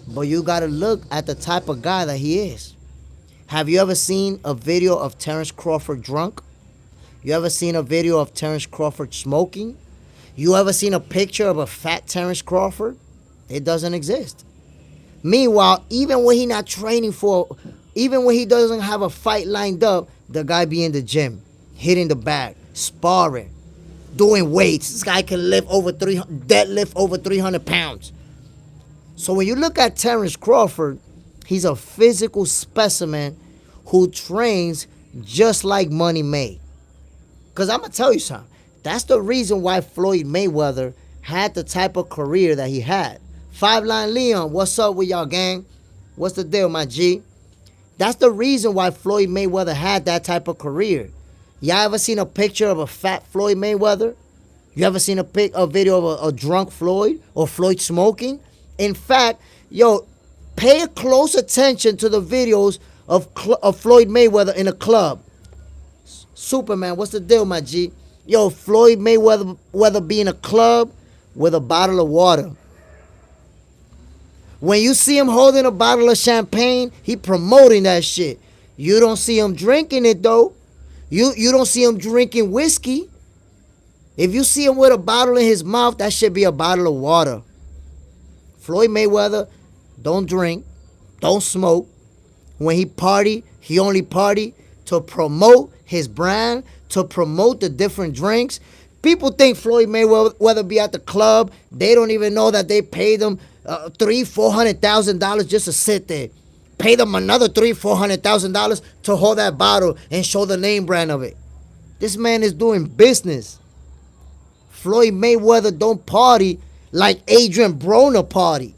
But you got to look at the type of guy that he is. Have you ever seen a video of Terrence Crawford drunk? You ever seen a video of Terrence Crawford smoking? You ever seen a picture of a fat Terrence Crawford? It doesn't exist. Meanwhile, even when he not training even when he doesn't have a fight lined up, the guy be in the gym, hitting the bag, sparring, doing weights. This guy can deadlift over 300 pounds. So when you look at Terrence Crawford, he's a physical specimen who trains just like Money May. Because I'm going to tell you something. That's the reason why Floyd Mayweather had the type of career that he had. Five Line Leon, what's up with y'all, gang? What's the deal, my G? That's the reason why Floyd Mayweather had that type of career. Y'all ever seen a picture of a fat Floyd Mayweather? You ever seen a video of a drunk Floyd or Floyd smoking? In fact, pay close attention to the videos of Floyd Mayweather in a club. Superman, what's the deal, my G? Floyd Mayweather be in a club with a bottle of water. When you see him holding a bottle of champagne, he promoting that shit. You don't see him drinking it, though. You don't see him drinking whiskey. If you see him with a bottle in his mouth, that should be a bottle of water. Floyd Mayweather don't drink, don't smoke. When he party, he only party to promote his brand, to promote the different drinks. People think Floyd Mayweather be at the club. They don't even know that they paid him $300,000-$400,000 just to sit there. Pay them another $300,000-$400,000 to hold that bottle and show the name brand of it. This man is doing business. Floyd Mayweather don't party like Adrian Broner party.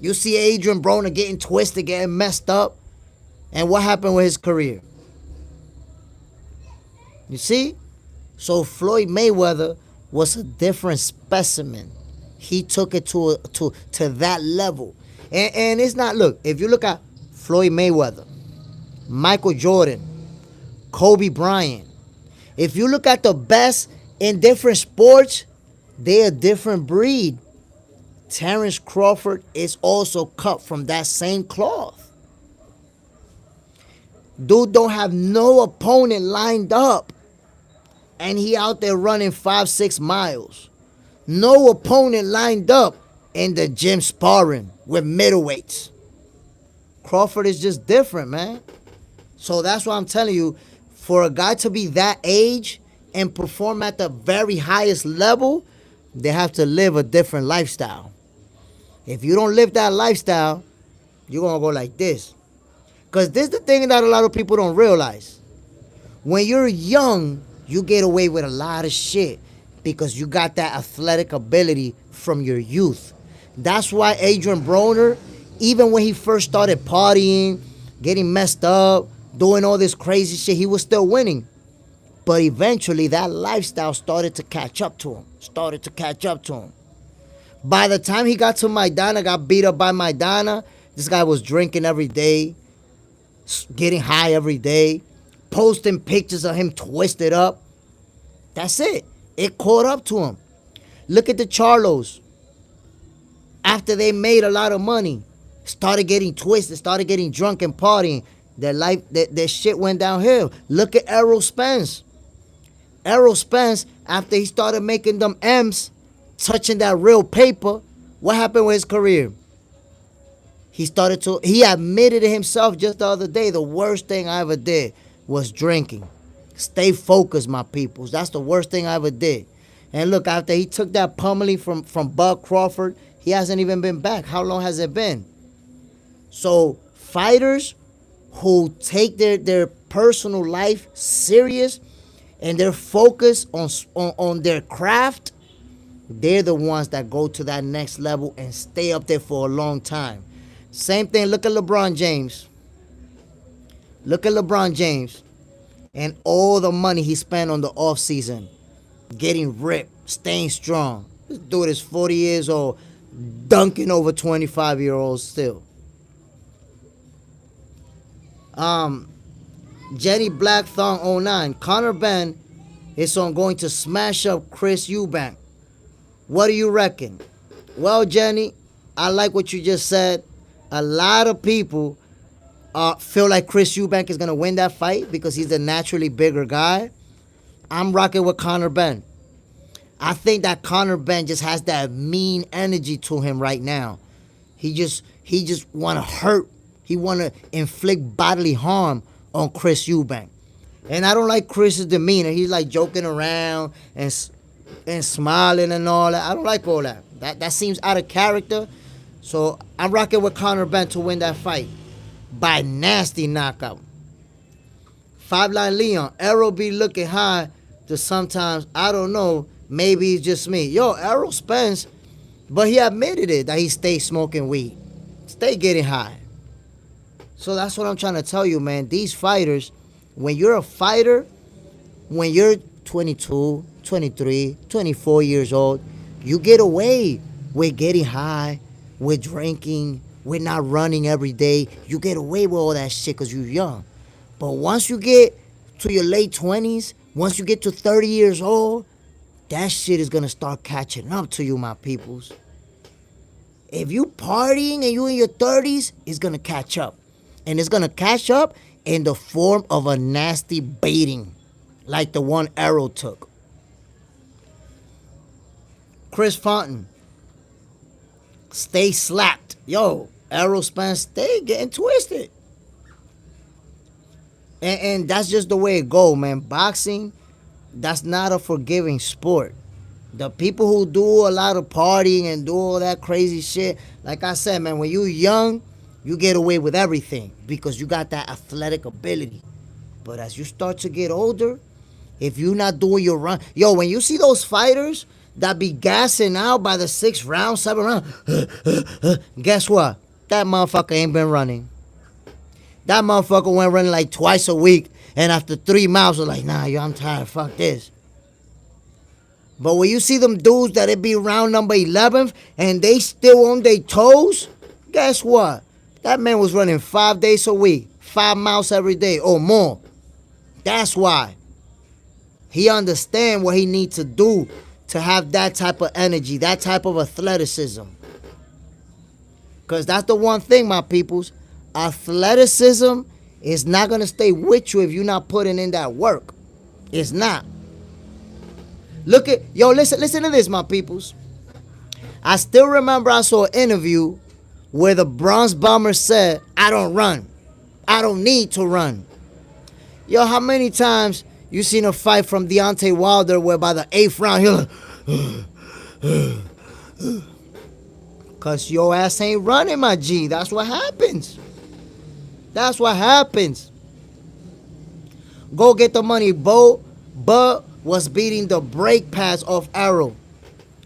You see Adrian Broner getting twisted, getting messed up. And what happened with his career? You see? So Floyd Mayweather was a different specimen. He took it to that level. And it's not, look, if you look at Floyd Mayweather, Michael Jordan, Kobe Bryant, if you look at the best in different sports, they're a different breed. Terrence Crawford is also cut from that same cloth. Dude don't have no opponent lined up. And he out there running 5-6 miles. No opponent lined up in the gym sparring with middleweights. Crawford is just different, man. So that's why I'm telling you, for a guy to be that age and perform at the very highest level, they have to live a different lifestyle. If you don't live that lifestyle, you're going to go like this. Because this is the thing that a lot of people don't realize. When you're young, you get away with a lot of shit because you got that athletic ability from your youth. That's why Adrian Broner, even when he first started partying, getting messed up, doing all this crazy shit, he was still winning. But eventually that lifestyle started to catch up to him. By the time he got to Maidana, got beat up by Maidana, this guy was drinking every day, getting high every day, posting pictures of him twisted up. That's it. It caught up to him. Look at the Charlos. After they made a lot of money, started getting twisted, started getting drunk and partying, their shit went downhill. Look at Errol Spence. Errol Spence, after he started making them M's, touching that real paper, what happened with his career? He admitted to himself just the other day, the worst thing I ever did was drinking. Stay focused, my peoples. That's the worst thing I ever did. And look, after he took that pummeling from Bud Crawford, he hasn't even been back. How long has it been? So fighters who take their personal life serious and they're focused on their craft, they're the ones that go to that next level and stay up there for a long time. Same thing, look at LeBron James. Look at LeBron James and all the money he spent on the offseason, getting ripped, staying strong. This dude is 40 years old, dunking over 25-year-olds still. Jenny Blackthorn 09. Conor Benn is going to smash up Chris Eubank. What do you reckon? Well, Jenny, I like what you just said. A lot of people feel like Chris Eubank is going to win that fight because he's a naturally bigger guy. I'm rocking with Conor Benn. I think that Conor Benn just has that mean energy to him right now. He just want to hurt. He want to inflict bodily harm on Chris Eubank. And I don't like Chris's demeanor. He's like joking around and smiling and all that. I don't like all that. That seems out of character. So I'm rocking with Conor Benn to win that fight by nasty knockout. 5'9" Leon. Errol be looking high to sometimes, I don't know, maybe it's just me. Yo, Errol Spence, but he admitted it, that he stayed smoking weed. Stay getting high. So that's what I'm trying to tell you, man. These fighters, when you're a fighter, when you're 22, 23, 24 years old, you get away with getting high, with drinking, with not running every day. You get away with all that shit because you're young. But once you get to your late 20s, once you get to 30 years old, that shit is going to start catching up to you, my peoples. If you partying and you in your 30s, it's going to catch up. And it's going to catch up in the form of a nasty baiting, like the one Errol took. Chris Fonten, stay slapped. Yo, Errol Spence, stay getting twisted. And that's just the way it go, man. Boxing, that's not a forgiving sport. The people who do a lot of partying and do all that crazy shit, like I said, man, when you young, you get away with everything because you got that athletic ability. But as you start to get older, if you're not doing your run, yo, when you see those fighters that be gassing out by the 6th round, 7th round, guess what? That motherfucker ain't been running. That motherfucker went running like twice a week, and after 3 miles, was like, nah, yo, I'm tired, fuck this. But when you see them dudes that it be round number 11th, and they still on their toes, guess what? That man was running 5 days a week, 5 miles every day or more. That's why. He understand what he needs to do to have that type of energy, that type of athleticism. Because that's the one thing, my peoples. Athleticism is not going to stay with you if you're not putting in that work. It's not. Look at, yo, listen to this, my peoples. I still remember I saw an interview where the bronze bomber said, I don't run. I don't need to run. Yo, how many times you seen a fight from Deontay Wilder where by the 8th round, you're like, because your ass ain't running, my G. That's what happens. That's what happens. Go get the money. Bud was beating the brake pads off Errol.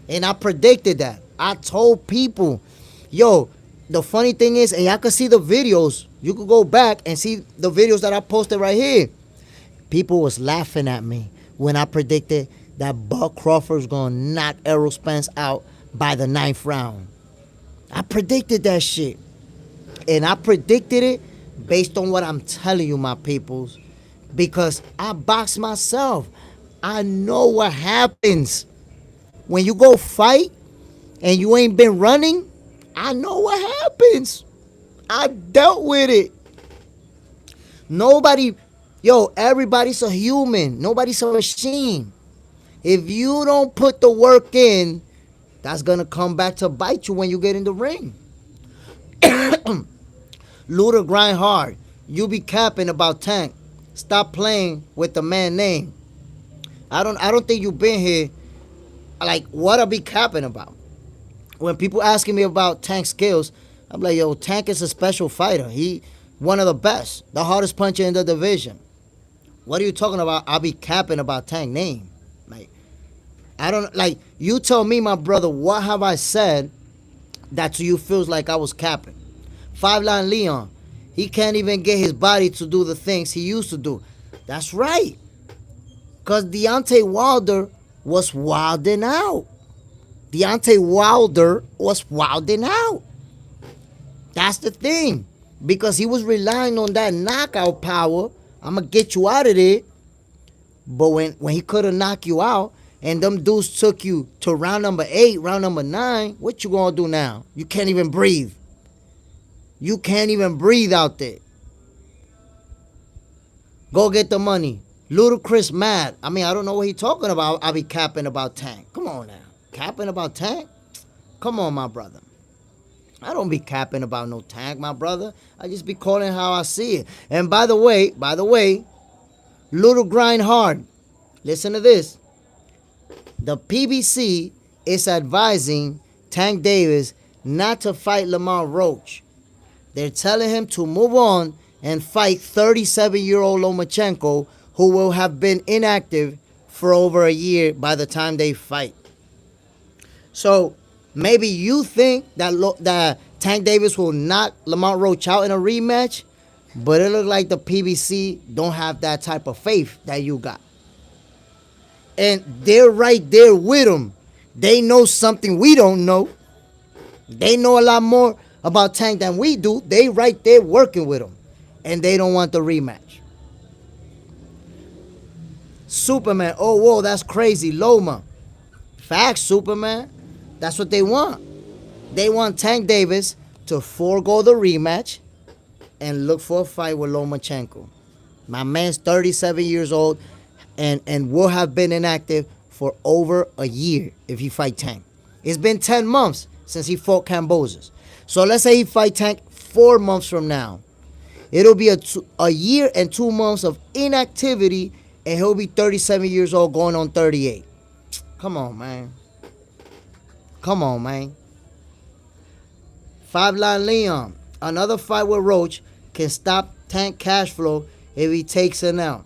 And I predicted that. I told people, yo, the funny thing is, and y'all can see the videos. You could go back and see the videos that I posted right here. People was laughing at me when I predicted that Bud Crawford was going to knock Errol Spence out by the 9th round. I predicted that shit. And I predicted it based on what I'm telling you, my peoples. Because I box myself. I know what happens. When you go fight and you ain't been running, I know what happens. I dealt with it. Everybody's a human. Nobody's a machine. If you don't put the work in, that's going to come back to bite you when you get in the ring. Luda grind hard. You be capping about Tank. Stop playing with the man name. I don't think you've been here. Like, what I be capping about? When people asking me about Tank's skills, I'm like, yo, Tank is a special fighter. He one of the best, the hardest puncher in the division. What are you talking about? I'll be capping about Tank name. Like, I don't, like, you tell me, my brother, what have I said that to you feels like I was capping? 5'9" Leon, he can't even get his body to do the things he used to do. That's right. Because Deontay Wilder was wilding out. Deontay Wilder was wilding out. That's the thing. Because he was relying on that knockout power. I'm going to get you out of there. But when he could have knocked you out, and them dudes took you to round number 8, round number 9, what you going to do now? You can't even breathe. You can't even breathe out there. Go get the money. Ludacris mad. I mean, I don't know what he talking about. I be capping about Tank. Come on now. Capping about Tank? Come on, my brother. I don't be capping about no Tank, my brother. I just be calling how I see it. And by the way, Little Grind Hard. Listen to this. The PBC is advising Tank Davis not to fight Lamont Roach. They're telling him to move on and fight 37-year-old Lomachenko, who will have been inactive for over a year by the time they fight. So maybe you think that Tank Davis will knock Lamont Roach out in a rematch, but it looks like the PBC don't have that type of faith that you got. And they're right there with him. They know something we don't know. They know a lot more about Tank than we do. They right there working with him. And they don't want the rematch. Superman. Oh, whoa, that's crazy. Loma. Facts, Superman. That's what they want. They want Tank Davis to forego the rematch and look for a fight with Lomachenko. My man's 37 years old and will have been inactive for over a year if he fight Tank. It's been 10 months since he fought Cambosos. So let's say he fight Tank 4 months from now. It'll be a year and 2 months of inactivity, and he'll be 37 years old going on 38. Come on, man. Come on, man. 5'9" Leon. Another fight with Roach can stop Tank cash flow if he takes it out.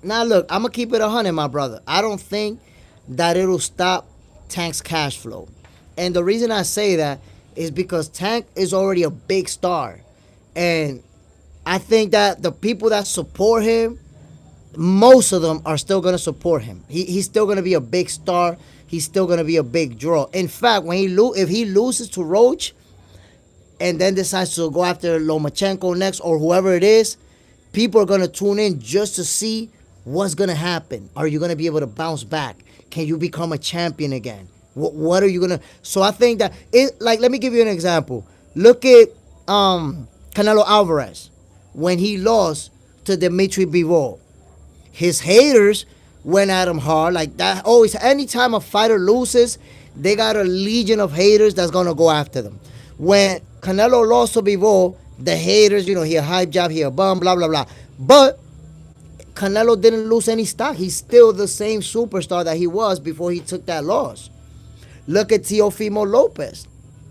Now, look, I'm going to keep it 100, my brother. I don't think that it'll stop Tank's cash flow. And the reason I say that is because Tank is already a big star. And I think that the people that support him, most of them are still going to support him. He's still going to be a big star. He's still going to be a big draw. In fact, when if he loses to Roach and then decides to go after Lomachenko next or whoever it is, people are going to tune in just to see what's going to happen. Are you going to be able to bounce back? Can you become a champion again? What are you going to... So I think that... let me give you an example. Look at Canelo Alvarez when he lost to Dimitri Bivol. His haters went at him hard like that. Always, anytime a fighter loses, they got a legion of haters that's going to go after them. When Canelo lost to Bivol, the haters, he a hype job, he a bum, blah, blah, blah. But Canelo didn't lose any stock. He's still the same superstar that he was before he took that loss. Look at Teofimo Lopez.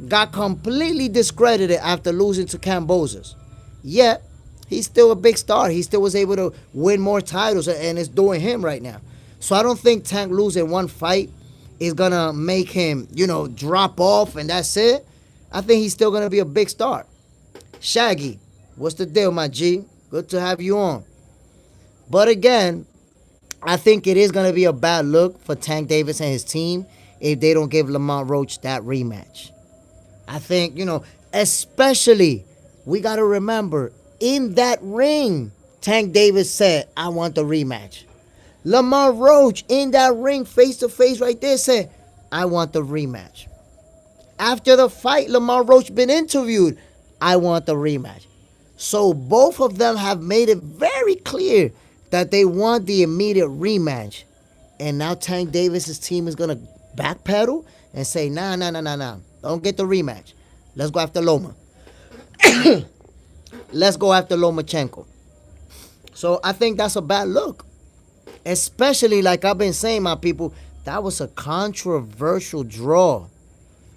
Got completely discredited after losing to Cambosos. Yet, he's still a big star. He still was able to win more titles, and it's doing him right now. So I don't think Tank losing one fight is going to make him, drop off and that's it. I think he's still going to be a big star. Shaggy, what's the deal, my G? Good to have you on. But again, I think it is going to be a bad look for Tank Davis and his team if they don't give Lamont Roach that rematch. I think, especially, we got to remember, in that ring, Tank Davis said, I want the rematch. Lamont Roach, in that ring, face-to-face right there, said, I want the rematch. After the fight, Lamont Roach been interviewed, I want the rematch. So both of them have made it very clear that they want the immediate rematch. And now Tank Davis' team is going to backpedal and say, nah. Don't get the rematch. Let's go after Loma. Let's go after Lomachenko. So I think that's a bad look. Especially, like I've been saying, my people, that was a controversial draw.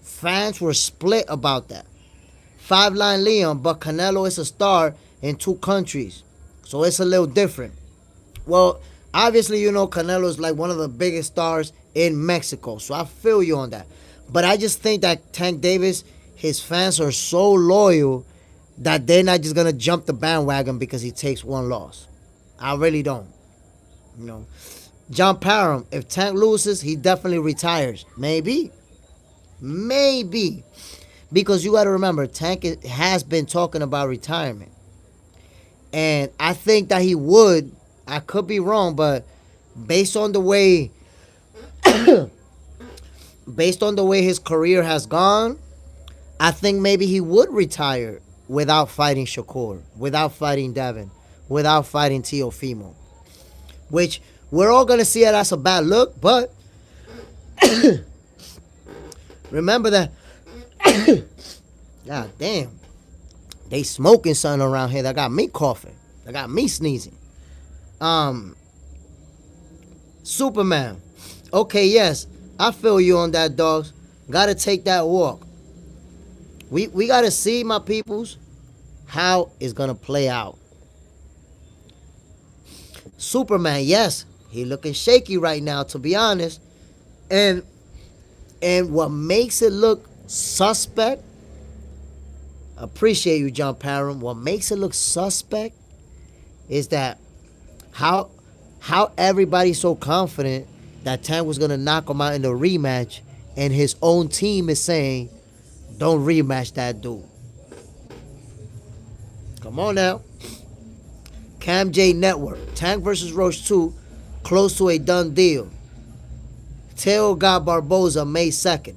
Fans were split about that. 5'9" Leon, but Canelo is a star in 2 countries. So it's a little different. Well, obviously, Canelo is like one of the biggest stars in Mexico. So I feel you on that. But I just think that Tank Davis, his fans are so loyal that they're not just going to jump the bandwagon because he takes one loss. I really don't. John Parham, if Tank loses, he definitely retires. Maybe. Maybe. Because you got to remember, Tank has been talking about retirement. And I think that he would. I could be wrong, but based on the way based on the way his career has gone, I think maybe he would retire without fighting Shakur, without fighting Devin, without fighting Teofimo. Which we're all gonna see it as a bad look, but remember that God damn. They smoking something around here that got me coughing. That got me sneezing. Superman. Okay, yes. I feel you on that, dogs. Gotta take that walk. We gotta see, my peoples, how it's gonna play out. Superman, yes. He looking shaky right now, to be honest. And what makes it look suspect, appreciate you, John Parham. What makes it look suspect is that how everybody's so confident that Tank was gonna knock him out in the rematch, and his own team is saying, don't rematch that dude. Come on now. Cam J Network. Tank versus Roach 2, close to a done deal. Teo got Barboza May 2nd.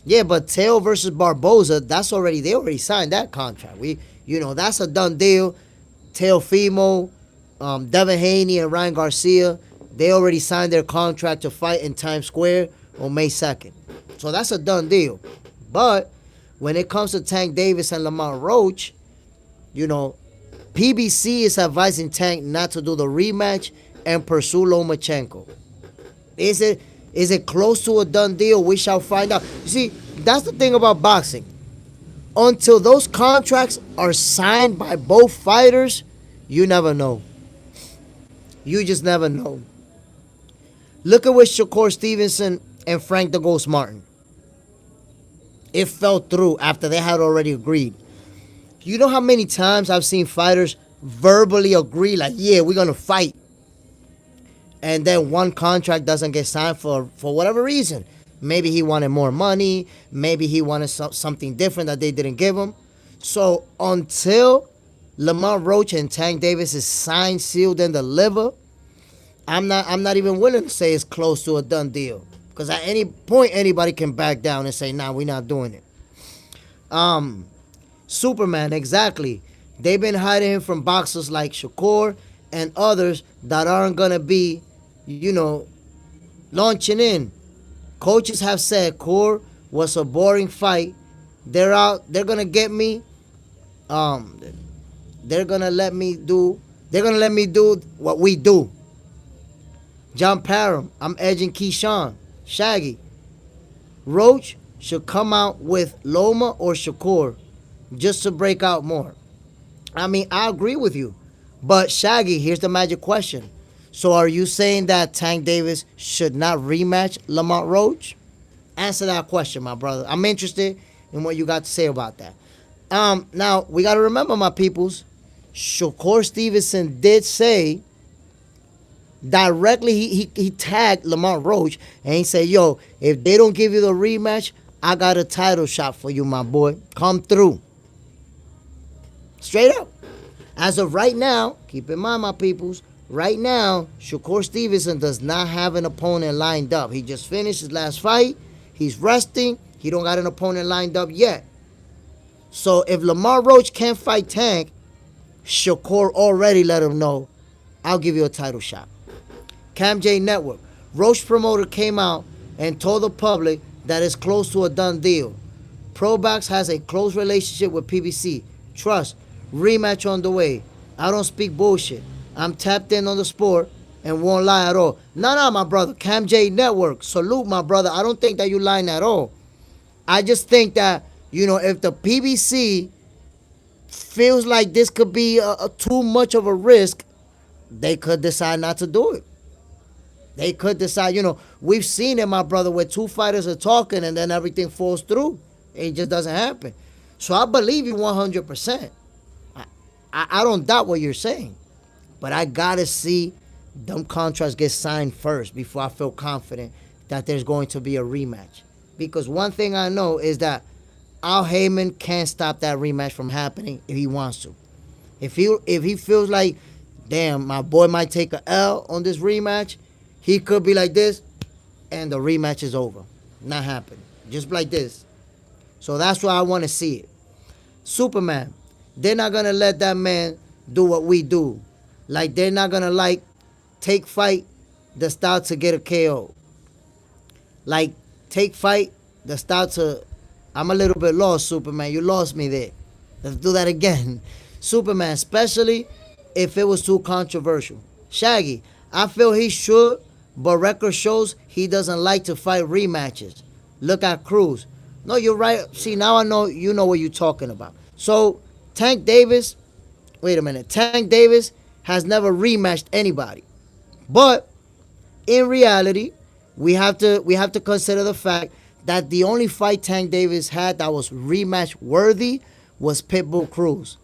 Yeah, but Teo versus Barboza, they already signed that contract. That's a done deal. Teofimo, Devin Haney, and Ryan Garcia, they already signed their contract to fight in Times Square on May 2nd. So that's a done deal. But when it comes to Tank Davis and Lamont Roach, PBC is advising Tank not to do the rematch and pursue Lomachenko. Is it close to a done deal? We shall find out. You see, that's the thing about boxing. Until those contracts are signed by both fighters, you never know. You just never know. Look at with Shakur Stevenson and Frank the Ghost Martin. It fell through after they had already agreed. You know how many times I've seen fighters verbally agree, like, yeah, we're going to fight. And then one contract doesn't get signed for whatever reason. Maybe he wanted more money. Maybe he wanted something different that they didn't give him. So until Lamont Roach and Tank Davis is signed, sealed, and delivered, I'm not even willing to say it's close to a done deal. Because at any point, anybody can back down and say, nah, we're not doing it. Superman, exactly. They've been hiding him from boxers like Shakur and others that aren't going to be, launching in. Coaches have said Core was a boring fight. They're going to get me. They're going to let me do what we do. John Parham, I'm edging Keyshawn. Shaggy. Roach should come out with Loma or Shakur just to break out more. I mean, I agree with you. But Shaggy, here's the magic question. So are you saying that Tank Davis should not rematch Lamont Roach? Answer that question, my brother. I'm interested in what you got to say about that. Now, we got to remember, my peoples, Shakur Stevenson did say directly, he tagged Lamont Roach, and he said, yo, if they don't give you the rematch, I got a title shot for you, my boy. Come through. Straight up. As of right now, keep in mind, my peoples, right now, Shakur Stevenson does not have an opponent lined up. He just finished his last fight. He's resting. He don't got an opponent lined up yet. So if Lamont Roach can't fight Tank, Shakur already let him know, I'll give you a title shot. Cam J Network. Roach promoter came out and told the public that it's close to a done deal. ProBox has a close relationship with PBC. Trust. Rematch on the way. I don't speak bullshit. I'm tapped in on the sport and won't lie at all. No, my brother. Cam J Network. Salute, my brother. I don't think that you lying at all. I just think that, if the PBC feels like this could be too much of a risk, they could decide not to do it. They could decide, we've seen it, my brother, where two fighters are talking and then everything falls through. It just doesn't happen. So I believe you 100%. I don't doubt what you're saying. But I got to see them contracts get signed first before I feel confident that there's going to be a rematch. Because one thing I know is that Al Heyman can't stop that rematch from happening if he wants to. If he feels like, damn, my boy might take a L on this rematch, he could be like this, and the rematch is over. Not happening. Just like this. So that's why I want to see it. Superman, they're not going to let that man do what we do. Like, they're not going to, take fight the style to get a KO. Like, take fight the style to... I'm a little bit lost, Superman. You lost me there. Let's do that again. Superman, especially if it was too controversial. Shaggy, I feel he should, but record shows he doesn't like to fight rematches. Look at Cruz. No, you're right. See, now I know you know what you're talking about. So, Tank Davis, wait a minute. Tank Davis has never rematched anybody. But in reality, we have to consider the fact that the only fight Tank Davis had that was rematch worthy was Pitbull Cruz.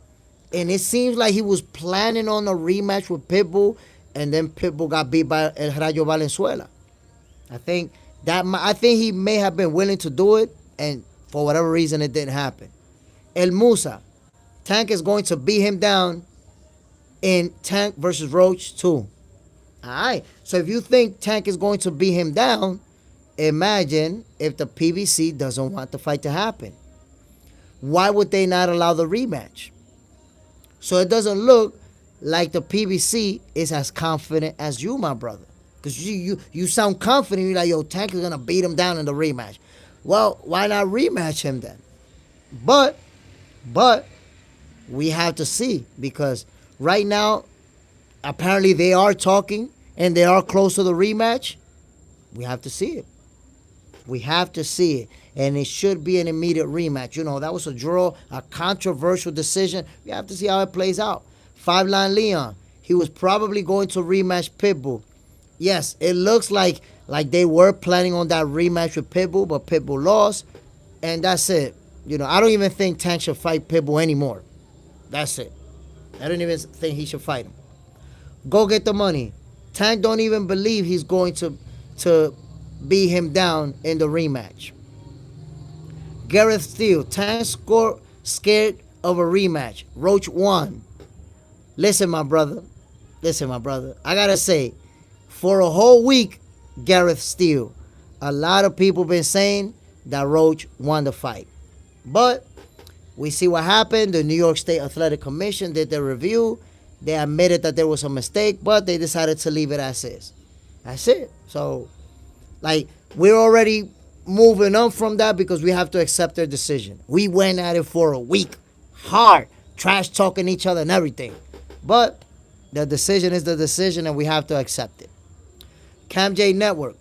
And it seems like he was planning on a rematch with Pitbull, and then Pitbull got beat by El Rayo Valenzuela. I think he may have been willing to do it, and for whatever reason it didn't happen. El Musa, Tank is going to beat him down in Tank versus Roach 2. All right. So if you think Tank is going to beat him down, imagine if the PBC doesn't want the fight to happen. Why would they not allow the rematch? So it doesn't look like the PBC is as confident as you, my brother. Because you sound confident. You're like, yo, Tank is going to beat him down in the rematch. Well, why not rematch him then? But we have to see, because right now, apparently they are talking and they are close to the rematch. We have to see it. We have to see it. And it should be an immediate rematch. You know, that was a draw, a controversial decision. We have to see how it plays out. 5'9" Leon, he was probably going to rematch Pitbull. Yes, it looks like they were planning on that rematch with Pitbull, but Pitbull lost. And that's it. You know, I don't even think Tank should fight Pitbull anymore. That's it. I don't even think he should fight him. Go get the money. Tank don't even believe he's going to beat him down in the rematch. Gareth Steele, Tank scared of a rematch. Roach won. Listen, my brother. I gotta say, for a whole week, Gareth Steele, a lot of people been saying that Roach won the fight. But we see what happened. The New York State Athletic Commission did their review. They admitted that there was a mistake, but they decided to leave it as is. That's it. So, we're already moving on from that because we have to accept their decision. We went at it for a week, hard, trash talking each other and everything. But the decision is the decision, and we have to accept it. Cam J Network.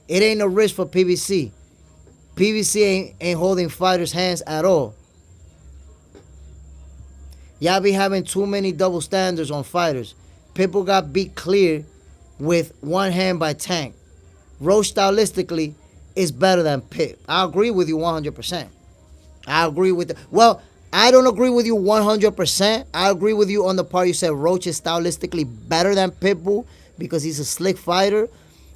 It ain't a risk for PBC. PBC ain't holding fighters' hands at all. Y'all be having too many double standards on fighters. Pitbull got beat clear with one hand by Tank. Roach stylistically is better than Pit. I agree with you 100%. I agree with well, I don't agree with you 100%. I agree with you on the part you said Roach is stylistically better than Pitbull because he's a slick fighter.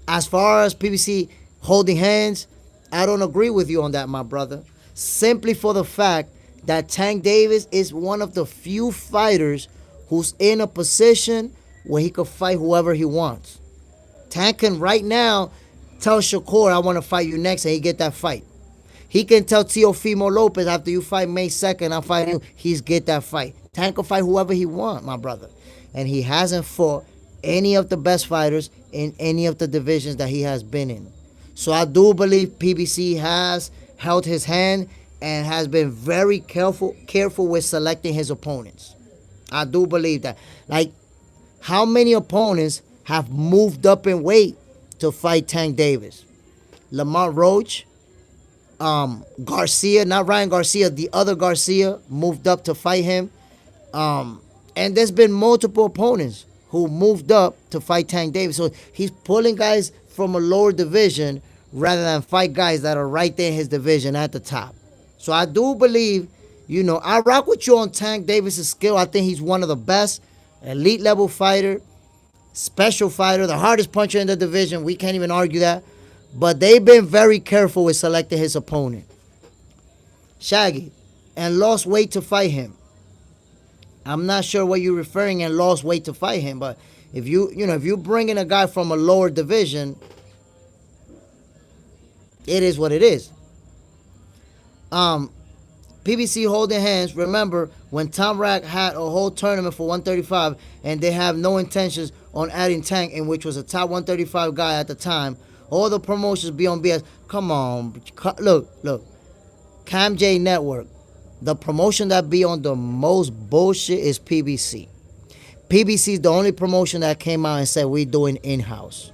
As far as PBC holding hands, I don't agree with you on that, my brother. Simply for the fact that Tank Davis is one of the few fighters who's in a position where he could fight whoever he wants. Tank can right now tell Shakur, I want to fight you next, and he get that fight. He can tell Teofimo Lopez, after you fight May 2nd, I'm fighting you, he's get that fight. Tank can fight whoever he wants, my brother. And he hasn't fought any of the best fighters in any of the divisions that he has been in. So I do believe PBC has held his hand and has been very careful with selecting his opponents. I do believe that. How many opponents have moved up in weight to fight Tank Davis? Lamont Roach, Garcia, not Ryan Garcia, the other Garcia moved up to fight him. And there's been multiple opponents who moved up to fight Tank Davis. So he's pulling guys from a lower division rather than fight guys that are right there in his division at the top. So I do believe, I rock with you on Tank Davis' skill. I think he's one of the best, elite level fighter, special fighter, the hardest puncher in the division. We can't even argue that. But they've been very careful with selecting his opponent, Shaggy, and lost weight to fight him. I'm not sure what you're referring and lost weight to fight him, but if you bring in a guy from a lower division, it is what it is. PBC holding hands. Remember when Tom Rack had a whole tournament for 135 and they have no intentions on adding Tank, in which was a top 135 guy at the time. All the promotions be on BS. Come on, look. Cam J Network. The promotion that be on the most bullshit is PBC. PBC is the only promotion that came out and said we doing in-house.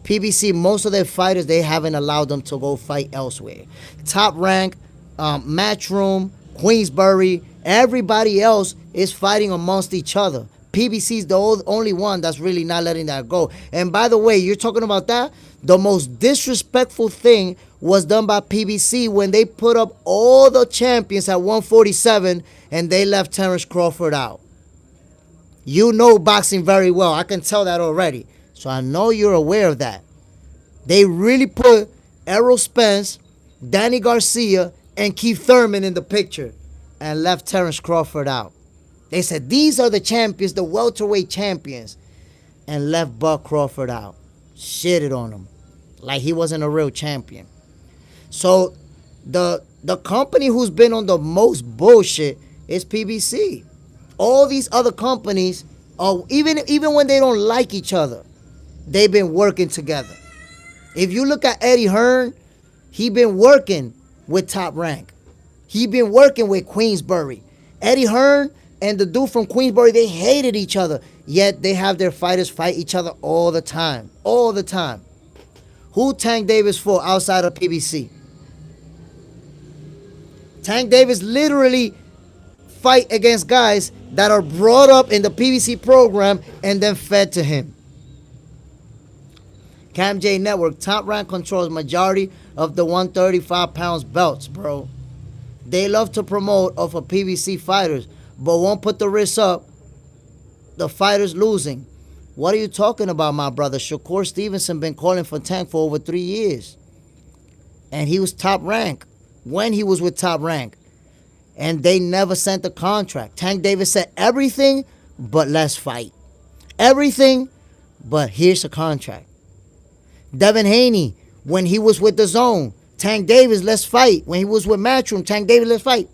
PBC, most of their fighters, they haven't allowed them to go fight elsewhere. Top Rank, Matchroom, Queensbury, everybody else is fighting amongst each other. PBC is the only one that's really not letting that go. And by the way, you're talking about that? The most disrespectful thing was done by PBC when they put up all the champions at 147 and they left Terrence Crawford out. You know boxing very well. I can tell that already. So I know you're aware of that. They really put Errol Spence, Danny Garcia, and Keith Thurman in the picture and left Terrence Crawford out. They said these are the champions, the welterweight champions, and left Buck Crawford out. Shitted on him like he wasn't a real champion. So the company who's been on the most bullshit is PBC. All these other companies, even when they don't like each other, they've been working together. If you look at Eddie Hearn, he been working with Top Rank. He been working with Queensbury. Eddie Hearn and the dude from Queensbury, they hated each other. Yet they have their fighters fight each other all the time. All the time. Who Tank Davis for outside of PBC? Tank Davis literally fight against guys that are brought up in the PBC program and then fed to him. Cam J Network, Top Rank controls majority of the 135 pounds belts, bro. They love to promote off of PBC fighters, but won't put the risk up the fighters losing. What are you talking about, my brother? Shakur Stevenson been calling for Tank for over 3 years. And he was Top Rank when he was with Top Rank. And they never sent the contract. Tank Davis said everything but let's fight. Everything but here's a contract. Devin Haney, when he was with the Zone, Tank Davis, let's fight. When he was with Matchroom, Tank Davis, let's fight.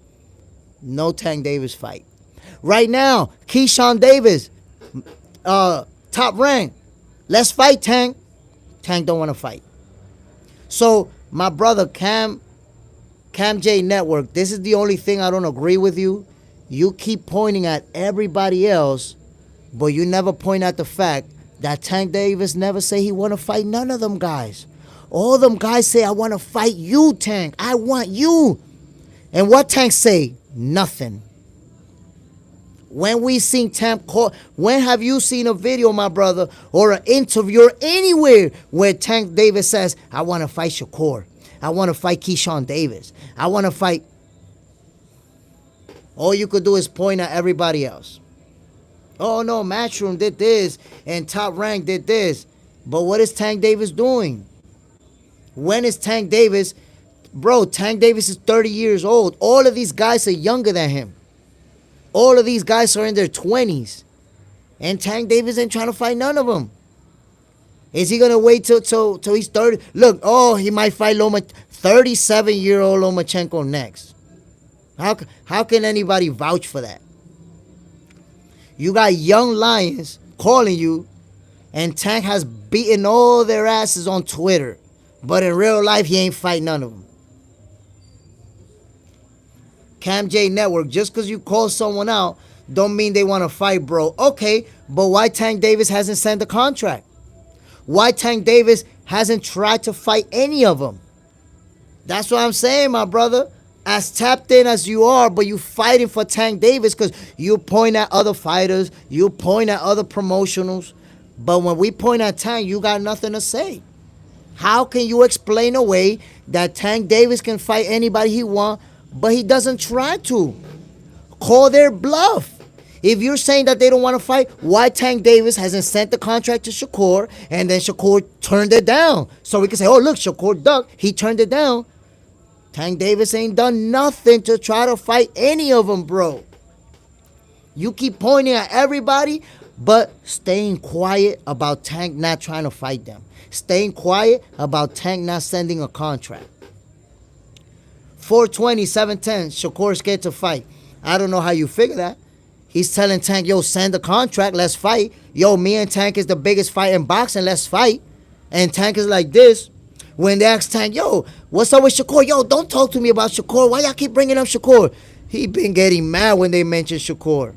No Tank Davis fight. Right now, Keyshawn Davis, Top Rank, let's fight, Tank. Tank don't want to fight. So, my brother, Cam J Network, this is the only thing I don't agree with you. You keep pointing at everybody else, but you never point at the fact that Tank Davis never say he want to fight none of them guys. All them guys say, I want to fight you, Tank. I want you. And what Tank say? Nothing. When we seen Tank call, when have you seen a video, my brother, or an interview or anywhere where Tank Davis says, I want to fight Shakur. I want to fight Keyshawn Davis. I want to fight. All you could do is point at everybody else. Oh, no, Matchroom did this and Top Rank did this. But what is Tank Davis doing? When is Tank Davis? Bro, Tank Davis is 30 years old. All of these guys are younger than him. All of these guys are in their 20s. And Tank Davis ain't trying to fight none of them. Is he going to wait till he's 30? Look, he might fight 37-year-old Lomachenko next. How can anybody vouch for that? You got young lions calling you, and Tank has beaten all their asses on Twitter. But in real life, he ain't fight none of them. Cam J Network, just because you call someone out, don't mean they want to fight, bro. Okay, but why Tank Davis hasn't sent the contract? Why Tank Davis hasn't tried to fight any of them? That's what I'm saying, my brother. As tapped in as you are, but you fighting for Tank Davis because you point at other fighters, you point at other promotionals. But when we point at Tank, you got nothing to say. How can you explain away that Tank Davis can fight anybody he wants, but he doesn't try to? Call their bluff. If you're saying that they don't want to fight, why Tank Davis hasn't sent the contract to Shakur and then Shakur turned it down? So we can say, oh, look, Shakur ducked. He turned it down. Tank Davis ain't done nothing to try to fight any of them, bro. You keep pointing at everybody, but staying quiet about Tank not trying to fight them. Staying quiet about Tank not sending a contract. 420, 710, Shakur scared to fight. I don't know how you figure that. He's telling Tank, yo, send the contract, let's fight. Yo, me and Tank is the biggest fight in boxing, let's fight. And Tank is like this. When they ask Tank, yo, what's up with Shakur? Yo, don't talk to me about Shakur. Why y'all keep bringing up Shakur? He been getting mad when they mention Shakur.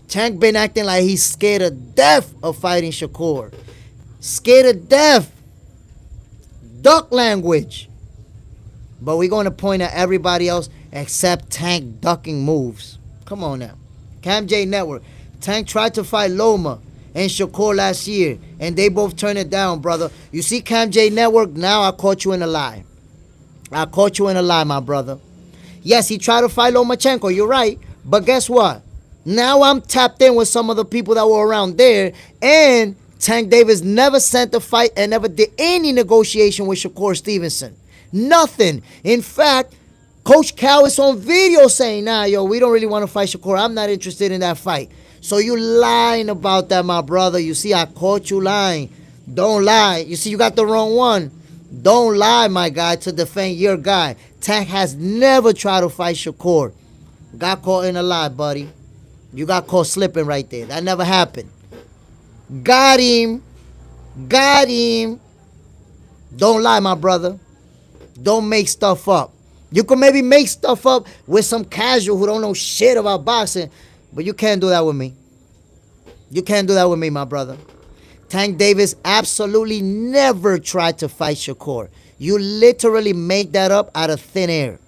Tank been acting like he's scared to death of fighting Shakur. Scared to death. Duck language. But we're going to point at everybody else except Tank ducking moves. Come on now. Cam J Network. Tank tried to fight Loma and Shakur last year, and they both turned it down, brother. You see Cam J Network? Now I caught you in a lie. I caught you in a lie, my brother. Yes, he tried to fight Lomachenko. You're right. But guess what? Now I'm tapped in with some of the people that were around there, and Tank Davis never sent a fight and never did any negotiation with Shakur Stevenson. Nothing. In fact, Coach Cal is on video saying, nah, yo, we don't really want to fight Shakur. I'm not interested in that fight. So you lying about that, my brother. You see, I caught you lying. Don't lie. You see, you got the wrong one. Don't lie, my guy, to defend your guy. Tank has never tried to fight Shakur. Got caught in a lie, buddy. You got caught slipping right there. That never happened. Got him. Got him. Don't lie, my brother. Don't make stuff up. You can maybe make stuff up with some casual who don't know shit about boxing, but you can't do that with me. You can't do that with me, my brother. Tank Davis absolutely never tried to fight Shakur. You literally made that up out of thin air.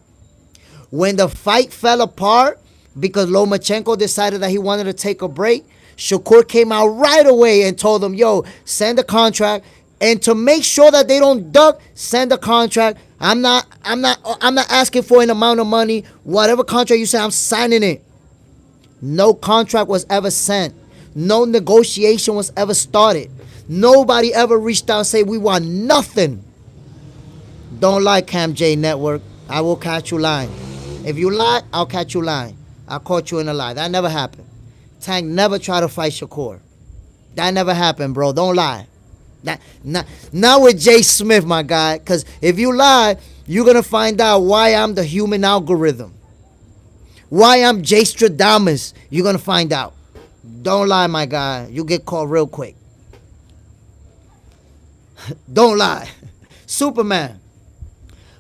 When the fight fell apart because Lomachenko decided that he wanted to take a break, Shakur came out right away and told him, yo, send a contract. And to make sure that they don't duck, send a contract. I'm not asking for an amount of money. Whatever contract you say, I'm signing it. No contract was ever sent. No negotiation was ever started. Nobody ever reached out and said, we want nothing. Don't lie, Cam J Network. I will catch you lying. If you lie, I'll catch you lying. I caught you in a lie. That never happened. Tank never tried to fight Shakur. That never happened, bro. Don't lie. Not with Jay Smith, my guy. Because if you lie, you're going to find out why I'm the human algorithm. Why I'm Jay Stradamus. You're going to find out. Don't lie, my guy. You get caught real quick. Don't lie. Superman.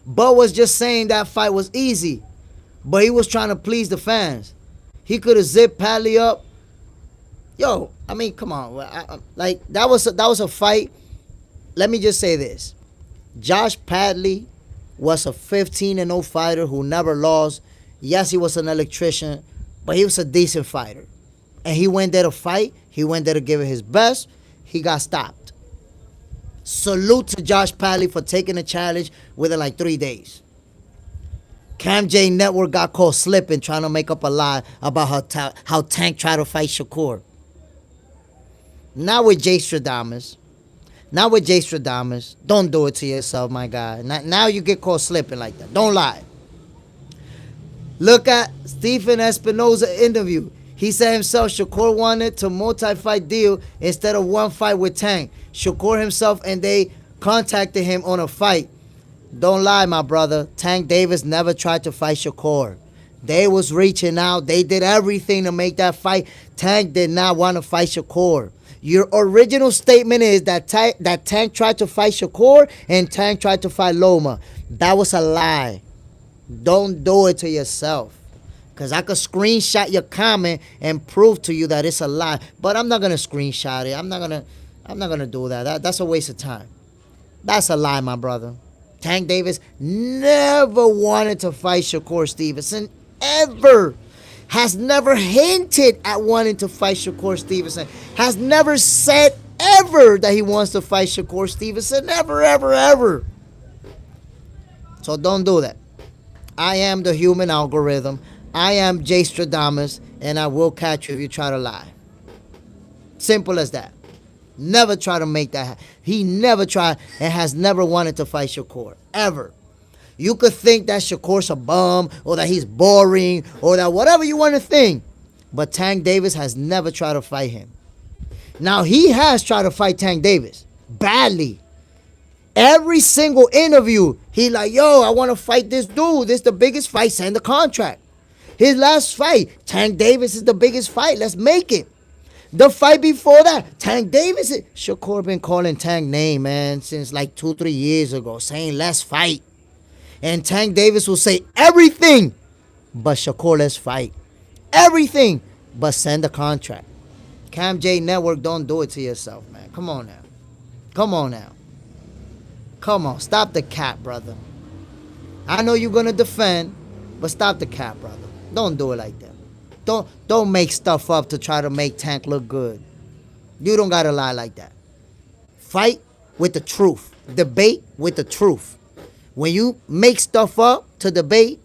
Bud was just saying that fight was easy. But he was trying to please the fans. He could have zipped Padley up. Yo, I mean, come on. Like, that was a fight. Let me just say this. Josh Padley was a 15-0 fighter who never lost. Yes, he was an electrician, but he was a decent fighter. And he went there to fight. He went there to give it his best. He got stopped. Salute to Josh Padley for taking the challenge within like 3 days. Cam J Network got caught slipping trying to make up a lie about how Tank tried to fight Shakur. Not with Jay Stradamus. Not with Jay Stradamus. Don't do it to yourself, my guy. Now you get caught slipping like that. Don't lie. Look at Stephen Espinoza interview. He said himself Shakur wanted to multi-fight deal instead of one fight with Tank. Shakur himself and they contacted him on a fight. Don't lie, my brother. Tank Davis never tried to fight Shakur. They was reaching out. They did everything to make that fight. Tank did not want to fight Shakur. Your original statement is that Tank tried to fight Shakur and Tank tried to fight Loma. That was a lie. Don't do it to yourself. Because I could screenshot your comment and prove to you that it's a lie. But I'm not going to screenshot it. I'm not going to do that. That's a waste of time. That's a lie, my brother. Tank Davis never wanted to fight Shakur Stevenson. Ever. Has never hinted at wanting to fight Shakur Stevenson. Has never said ever that he wants to fight Shakur Stevenson. Ever, ever, ever. So don't do that. I am the human algorithm. I am Jay Stradamus, and I will catch you if you try to lie. Simple as that. Never try to make that. He never tried and has never wanted to fight Shakur. Ever. You could think that Shakur's a bum, or that he's boring, or that whatever you want to think. But Tank Davis has never tried to fight him. Now, he has tried to fight Tank Davis. Badly. Every single interview, he like, yo, I want to fight this dude. This is the biggest fight. Send the contract. His last fight, Tank Davis is the biggest fight. Let's make it. The fight before that, Tank Davis. Shakur been calling Tank name, man, since like 2-3 years ago, saying let's fight. And Tank Davis will say everything but Shakur, let's fight. Everything but send the contract. Cam J Network, don't do it to yourself, man. Come on now. Come on now. Come on. Stop the cap, brother. I know you're going to defend, but stop the cap, brother. Don't do it like that. Don't make stuff up to try to make Tank look good. You don't got to lie like that. Fight with the truth. Debate with the truth. When you make stuff up to debate,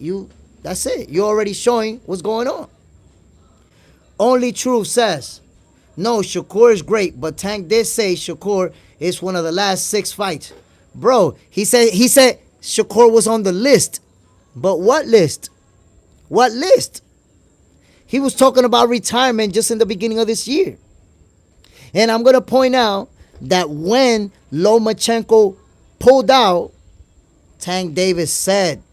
that's it. You're already showing what's going on. Only Truth says, no, Shakur is great, but Tank did say Shakur is one of the last 6 fights. Bro, he said Shakur was on the list. But what list? What list? He was talking about retirement just in the beginning of this year. And I'm going to point out that when Lomachenko pulled out, Tank Davis said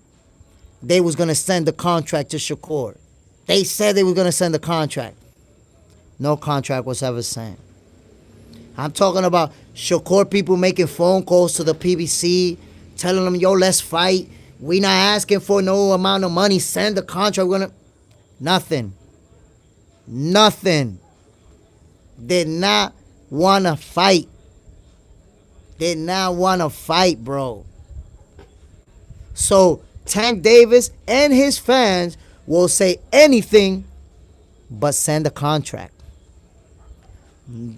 they was going to send the contract to Shakur. They said they were going to send the contract. No contract was ever sent. I'm talking about Shakur people making phone calls to the PBC, telling them, yo, let's fight. We not asking for no amount of money. Send the contract. We're gonna... Nothing. Nothing. Did not want to fight. Did not want to fight, bro. So Tank Davis and his fans will say anything but send a contract.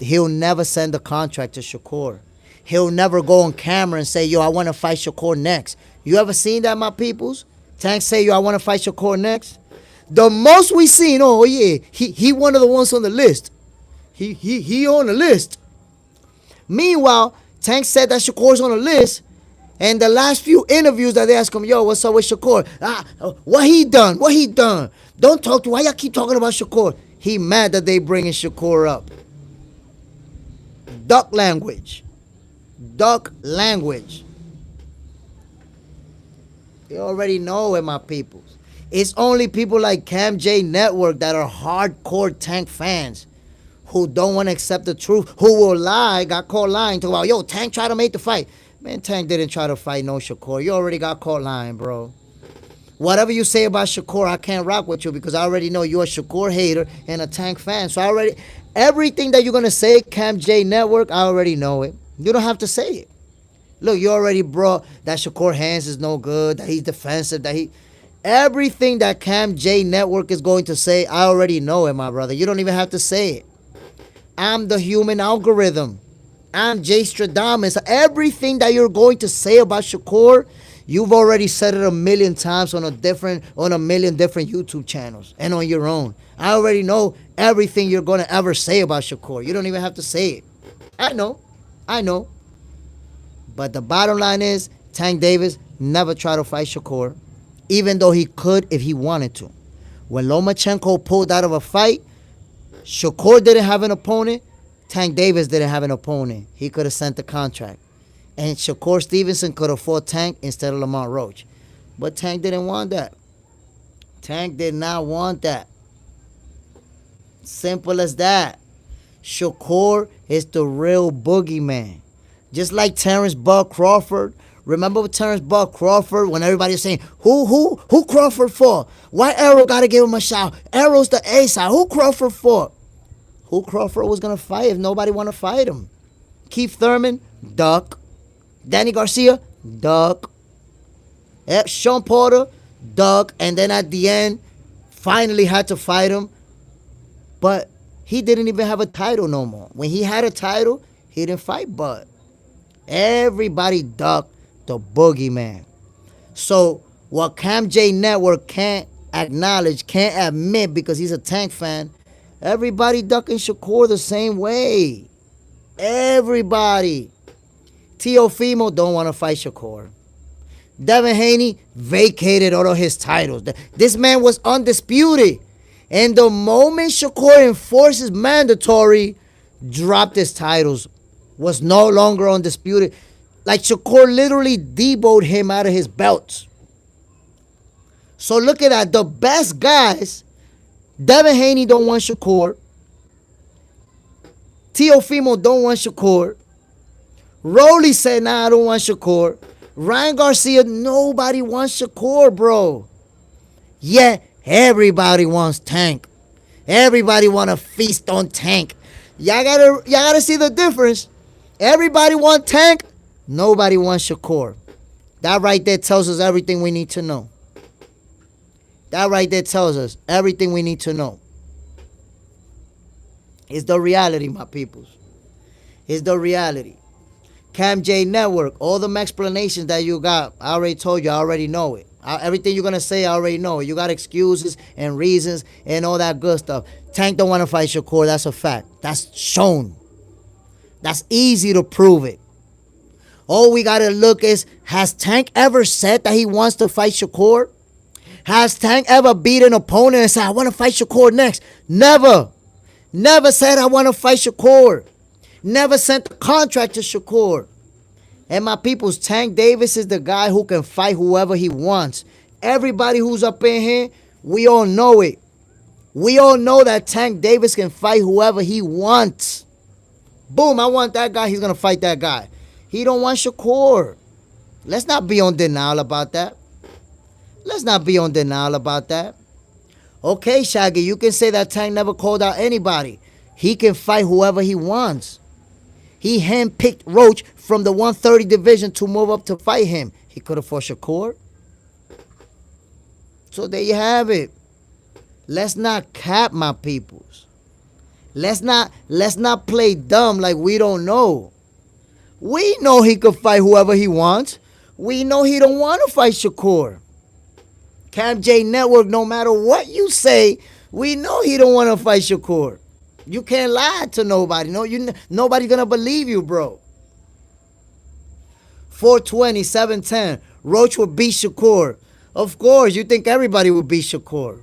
He'll never send a contract to Shakur. He'll never go on camera and say, yo, I want to fight Shakur next. You ever seen that, my peoples? Tank say, yo, I want to fight Shakur next. The most we seen, oh yeah, he one of the ones on the list. He on the list. Meanwhile, Tank said that Shakur's on the list. And the last few interviews that they ask him, yo, what's up with Shakur? What he done? What he done? Don't talk to, why y'all keep talking about Shakur? He mad that they bringing Shakur up. Duck language. Duck language. You already know it, my peoples. It's only people like Cam J Network that are hardcore Tank fans who don't want to accept the truth, who will lie, got caught lying, talk about, yo, Tank tried to make the fight. Man, Tank didn't try to fight no Shakur. You already got caught lying, bro. Whatever you say about Shakur, I can't rock with you because I already know you're a Shakur hater and a Tank fan. So I already, everything that you're going to say, Cam J Network, I already know it. You don't have to say it. Look, you already brought that Shakur hands is no good, that he's defensive, that he... Everything that Cam J Network is going to say, I already know it, my brother. You don't even have to say it. I'm the human algorithm. I'm Jay Stradamus. Everything that you're going to say about Shakur, you've already said it a million times on a million different YouTube channels and on your own. I already know everything you're going to ever say about Shakur. You don't even have to say it. I know. But the bottom line is, Tank Davis never tried to fight Shakur, even though he could if he wanted to. When Lomachenko pulled out of a fight, Shakur didn't have an opponent. Tank Davis didn't have an opponent. He could have sent the contract. And Shakur Stevenson could have fought Tank instead of Lamont Roach. But Tank didn't want that. Tank did not want that. Simple as that. Shakur is the real boogeyman. Just like Terrence Bud Crawford. Remember with Terrence Bud Crawford when everybody was saying, who Crawford for? Why Errol got to give him a shot? Errol's the A-side. Who Crawford for? Who Crawford was going to fight if nobody want to fight him? Keith Thurman, duck. Danny Garcia, duck. Sean Porter, duck. And then at the end, finally had to fight him. But he didn't even have a title no more. When he had a title, he didn't fight Bud. Everybody ducked the boogeyman. So what Cam J Network can't acknowledge, can't admit because he's a Tank fan. Everybody ducking Shakur the same way. Everybody. Teofimo don't want to fight Shakur. Devin Haney vacated all of his titles. This man was undisputed. And the moment Shakur enforces mandatory, dropped his titles, was no longer undisputed. Like Shakur literally deboed him out of his belts. So look at that. The best guys, Devin Haney don't want Shakur. Teofimo don't want Shakur. Rolly said, nah, I don't want Shakur. Ryan Garcia, nobody wants Shakur, bro. Yet, everybody wants Tank. Everybody want to feast on Tank. Y'all gotta see the difference. Everybody want Tank. Nobody wants Shakur. That right there tells us everything we need to know. That right there tells us everything we need to know. It's the reality, my peoples. It's the reality. Cam J Network, all them explanations that you got, I already told you, I already know it. Everything you're going to say, I already know it. You got excuses and reasons and all that good stuff. Tank don't want to fight Shakur, that's a fact. That's shown. That's easy to prove it. All we got to look is, has Tank ever said that he wants to fight Shakur? Has Tank ever beat an opponent and said, I want to fight Shakur next? Never. Never said, I want to fight Shakur. Never sent a contract to Shakur. And my peoples, Tank Davis is the guy who can fight whoever he wants. Everybody who's up in here, we all know it. We all know that Tank Davis can fight whoever he wants. Boom, I want that guy, he's going to fight that guy. He don't want Shakur. Let's not be on denial about that. Let's not be on denial about that. Okay, Shaggy, you can say that Tank never called out anybody. He can fight whoever he wants. He handpicked Roach from the 130 division to move up to fight him. He could have fought Shakur. So there you have it. Let's not cap, my peoples. Let's not play dumb like we don't know. We know he could fight whoever he wants. We know he don't want to fight Shakur. Cam J Network, no matter what you say, we know he don't want to fight Shakur. You can't lie to nobody. Nobody's going to believe you, bro. 420, 710. Roach will beat Shakur. Of course, you think everybody will beat Shakur.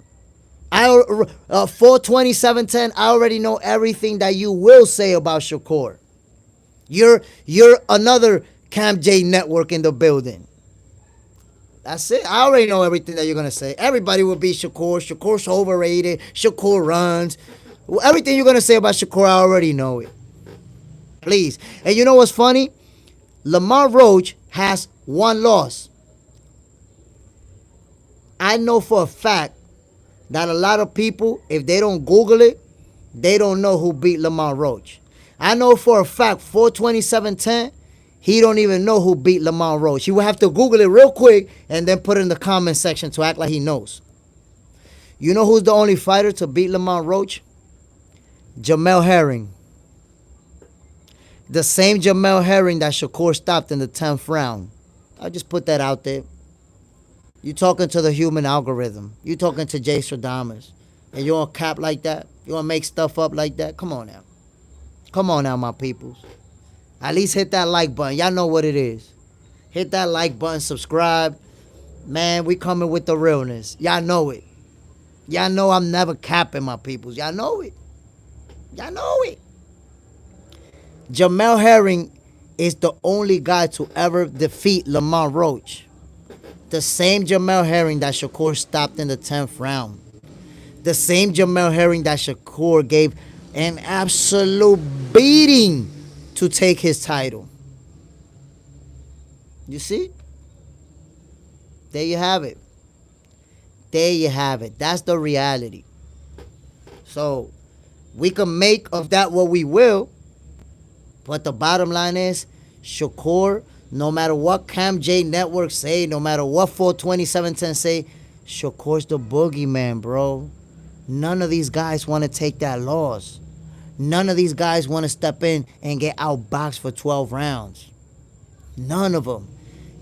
420, 710, I already know everything that you will say about Shakur. You're another Cam J Network in the building. That's it. I already know everything that you're going to say. Everybody will beat Shakur. Shakur's overrated. Shakur runs. Everything you're going to say about Shakur, I already know it. Please. And you know what's funny? Lamont Roach has one loss. I know for a fact that a lot of people, if they don't Google it, they don't know who beat Lamont Roach. I know for a fact, 427-10, he don't even know who beat Lamont Roach. He will have to Google it real quick and then put it in the comment section to act like he knows. You know who's the only fighter to beat Lamont Roach? Jamel Herring. The same Jamel Herring that Shakur stopped in the 10th round. I'll just put that out there. You talking to the human algorithm. You talking to Jay Stradamus. And you want to cap like that? You want to make stuff up like that? Come on now. Come on now, my peoples. At least hit that like button. Y'all know what it is. Hit that like button, subscribe. Man, we coming with the realness. Y'all know it. Y'all know I'm never capping, my peoples. Y'all know it. Y'all know it. Jamel Herring is the only guy to ever defeat Lamont Roach. The same Jamel Herring that Shakur stopped in the 10th round. The same Jamel Herring that Shakur gave an absolute beating to take his title. You see? There you have it. There you have it. That's the reality. So, we can make of that what we will. But the bottom line is, Shakur, no matter what Cam J Network say, no matter what 427-10 say, Shakur's the boogeyman, bro. None of these guys want to take that loss. None of these guys want to step in and get outboxed for 12 rounds. None of them.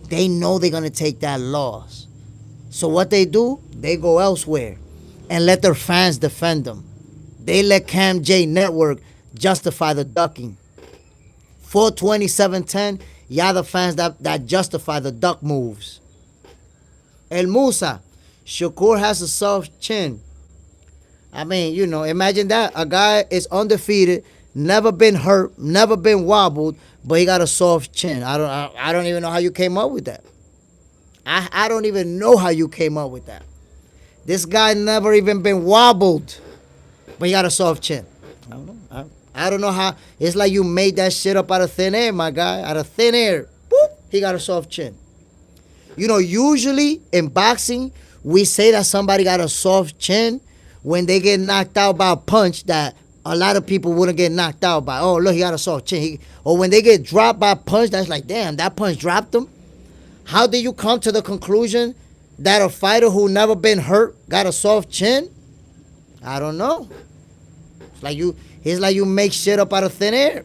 They know they're going to take that loss. So what they do, they go elsewhere and let their fans defend them. They let Cam J Network justify the ducking. 427-10, y'all the fans that justify the duck moves. El Musa, Shakur has a soft chin. I mean, you know, imagine that. A guy is undefeated, never been hurt, never been wobbled, but he got a soft chin. I don't even know how you came up with that. I don't even know how you came up with that. This guy never even been wobbled, but he got a soft chin. I don't know. I don't know how. It's like you made that shit up out of thin air, my guy. Out of thin air. Boop. He got a soft chin. You know, usually in boxing, we say that somebody got a soft chin when they get knocked out by a punch that a lot of people wouldn't get knocked out by. Oh, look, he got a soft chin. Or when they get dropped by a punch, that's like, damn, that punch dropped him. How did you come to the conclusion that a fighter who never been hurt got a soft chin? I don't know. It's like you make shit up out of thin air.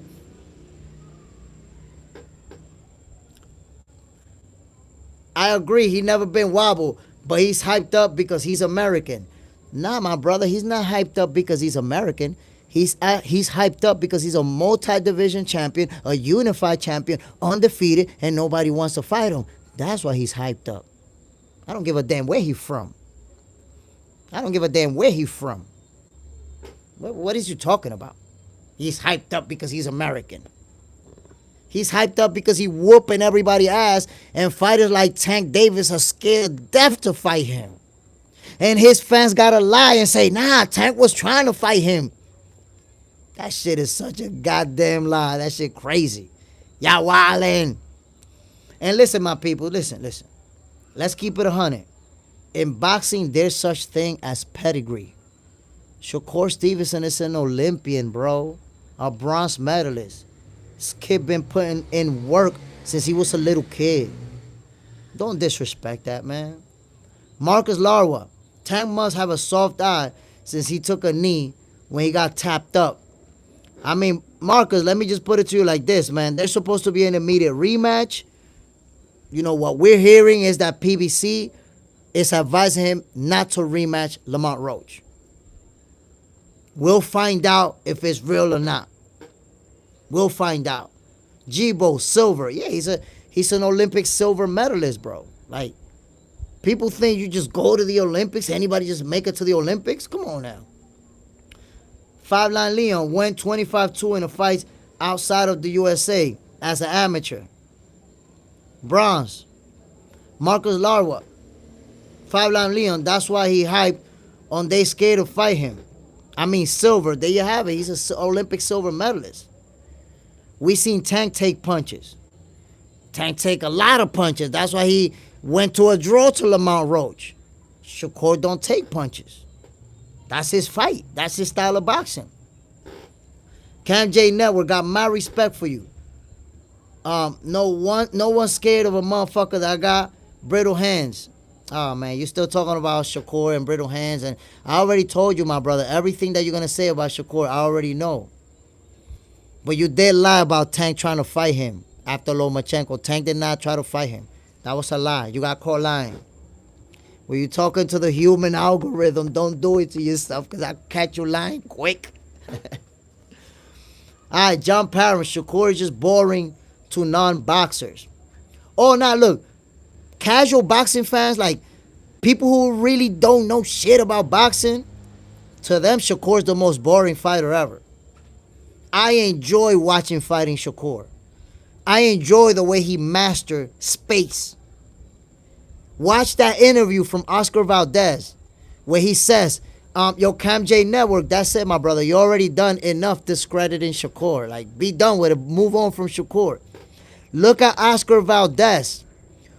I agree, he never been wobbled, but he's hyped up because he's American. Nah, my brother, he's not hyped up because he's American. He's hyped up because he's a multi-division champion, a unified champion, undefeated, and nobody wants to fight him. That's why he's hyped up. I don't give a damn where he's from. What is you talking about? He's hyped up because he's American. He's hyped up because he whooping everybody's ass, and fighters like Tank Davis are scared to death to fight him. And his fans gotta lie and say, nah, Tank was trying to fight him. That shit is such a goddamn lie. That shit crazy. Y'all wildin'. And listen, my people, listen. Let's keep it 100. In boxing, there's such thing as pedigree. Shakur Stevenson is an Olympian, bro. A bronze medalist. This kid been putting in work since he was a little kid. Don't disrespect that, man. Marcus Larwa. Tank must have a soft eye since he took a knee when he got tapped up. I mean, Marcus, let me just put it to you like this, man. There's supposed to be an immediate rematch. You know, what we're hearing is that PBC is advising him not to rematch Lamont Roach. We'll find out if it's real or not. We'll find out. Jibo, silver. Yeah, he's an Olympic silver medalist, bro. Like, people think you just go to the Olympics. Anybody just make it to the Olympics? Come on now. 5'9" Leon went 25-2 in the fights outside of the USA as an amateur. Bronze. Marcus Larwa. 5'9" Leon. That's why he hyped on they scared to fight him. I mean, silver. There you have it. He's an Olympic silver medalist. We seen Tank take punches. Tank take a lot of punches. That's why he went to a draw to Lamont Roach. Shakur don't take punches. That's his fight. That's his style of boxing. Cam J Network got my respect for you. No one scared of a motherfucker that got brittle hands. Oh, man, you still talking about Shakur and brittle hands. And I already told you, my brother, everything that you're going to say about Shakur, I already know. But you did lie about Tank trying to fight him after Lomachenko. Tank did not try to fight him. That was a lie. You got caught lying. When you're talking to the human algorithm, don't do it to yourself because I'll catch you lying quick. All right, John Parent, Shakur is just boring to non-boxers. Oh, now look, casual boxing fans, like people who really don't know shit about boxing, to them, Shakur's the most boring fighter ever. I enjoy watching fighting Shakur. I enjoy the way he mastered space. Watch that interview from Oscar Valdez where he says, yo, Cam J Network, that's it, my brother. You already done enough discrediting Shakur. Like, be done with it. Move on from Shakur. Look at Oscar Valdez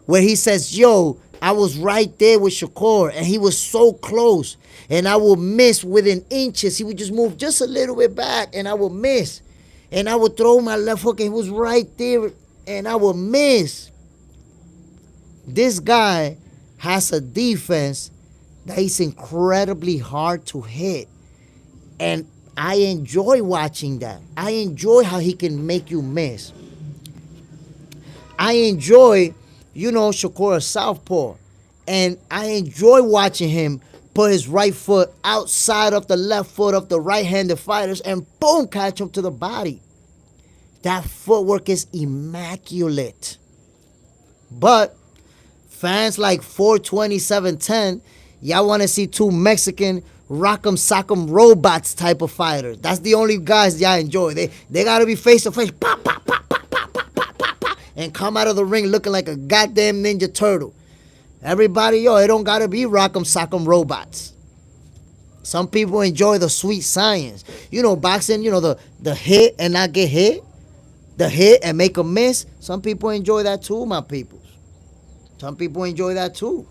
where he says, yo, I was right there with Shakur and he was so close. And I would miss within inches. He would just move just a little bit back and I would miss. And I would throw my left hook and he was right there and I would miss. This guy has a defense that is incredibly hard to hit. And I enjoy watching that. I enjoy how he can make you miss. I enjoy, Shakur is southpaw. And I enjoy watching him put his right foot outside of the left foot of the right-handed fighters and boom, catch him to the body. That footwork is immaculate. But fans like 42710, y'all want to see two Mexican rock'em sock'em robots type of fighters. That's the only guys y'all enjoy. They got to be face to face, pop, pop, pop, pop, pop, pop, pop, pop, pop, and come out of the ring looking like a goddamn Ninja Turtle. Everybody, it don't got to be rock'em sock'em robots. Some people enjoy the sweet science. Boxing, the hit and not get hit. The hit and make a miss. Some people enjoy that too, my peoples. Some people enjoy that too.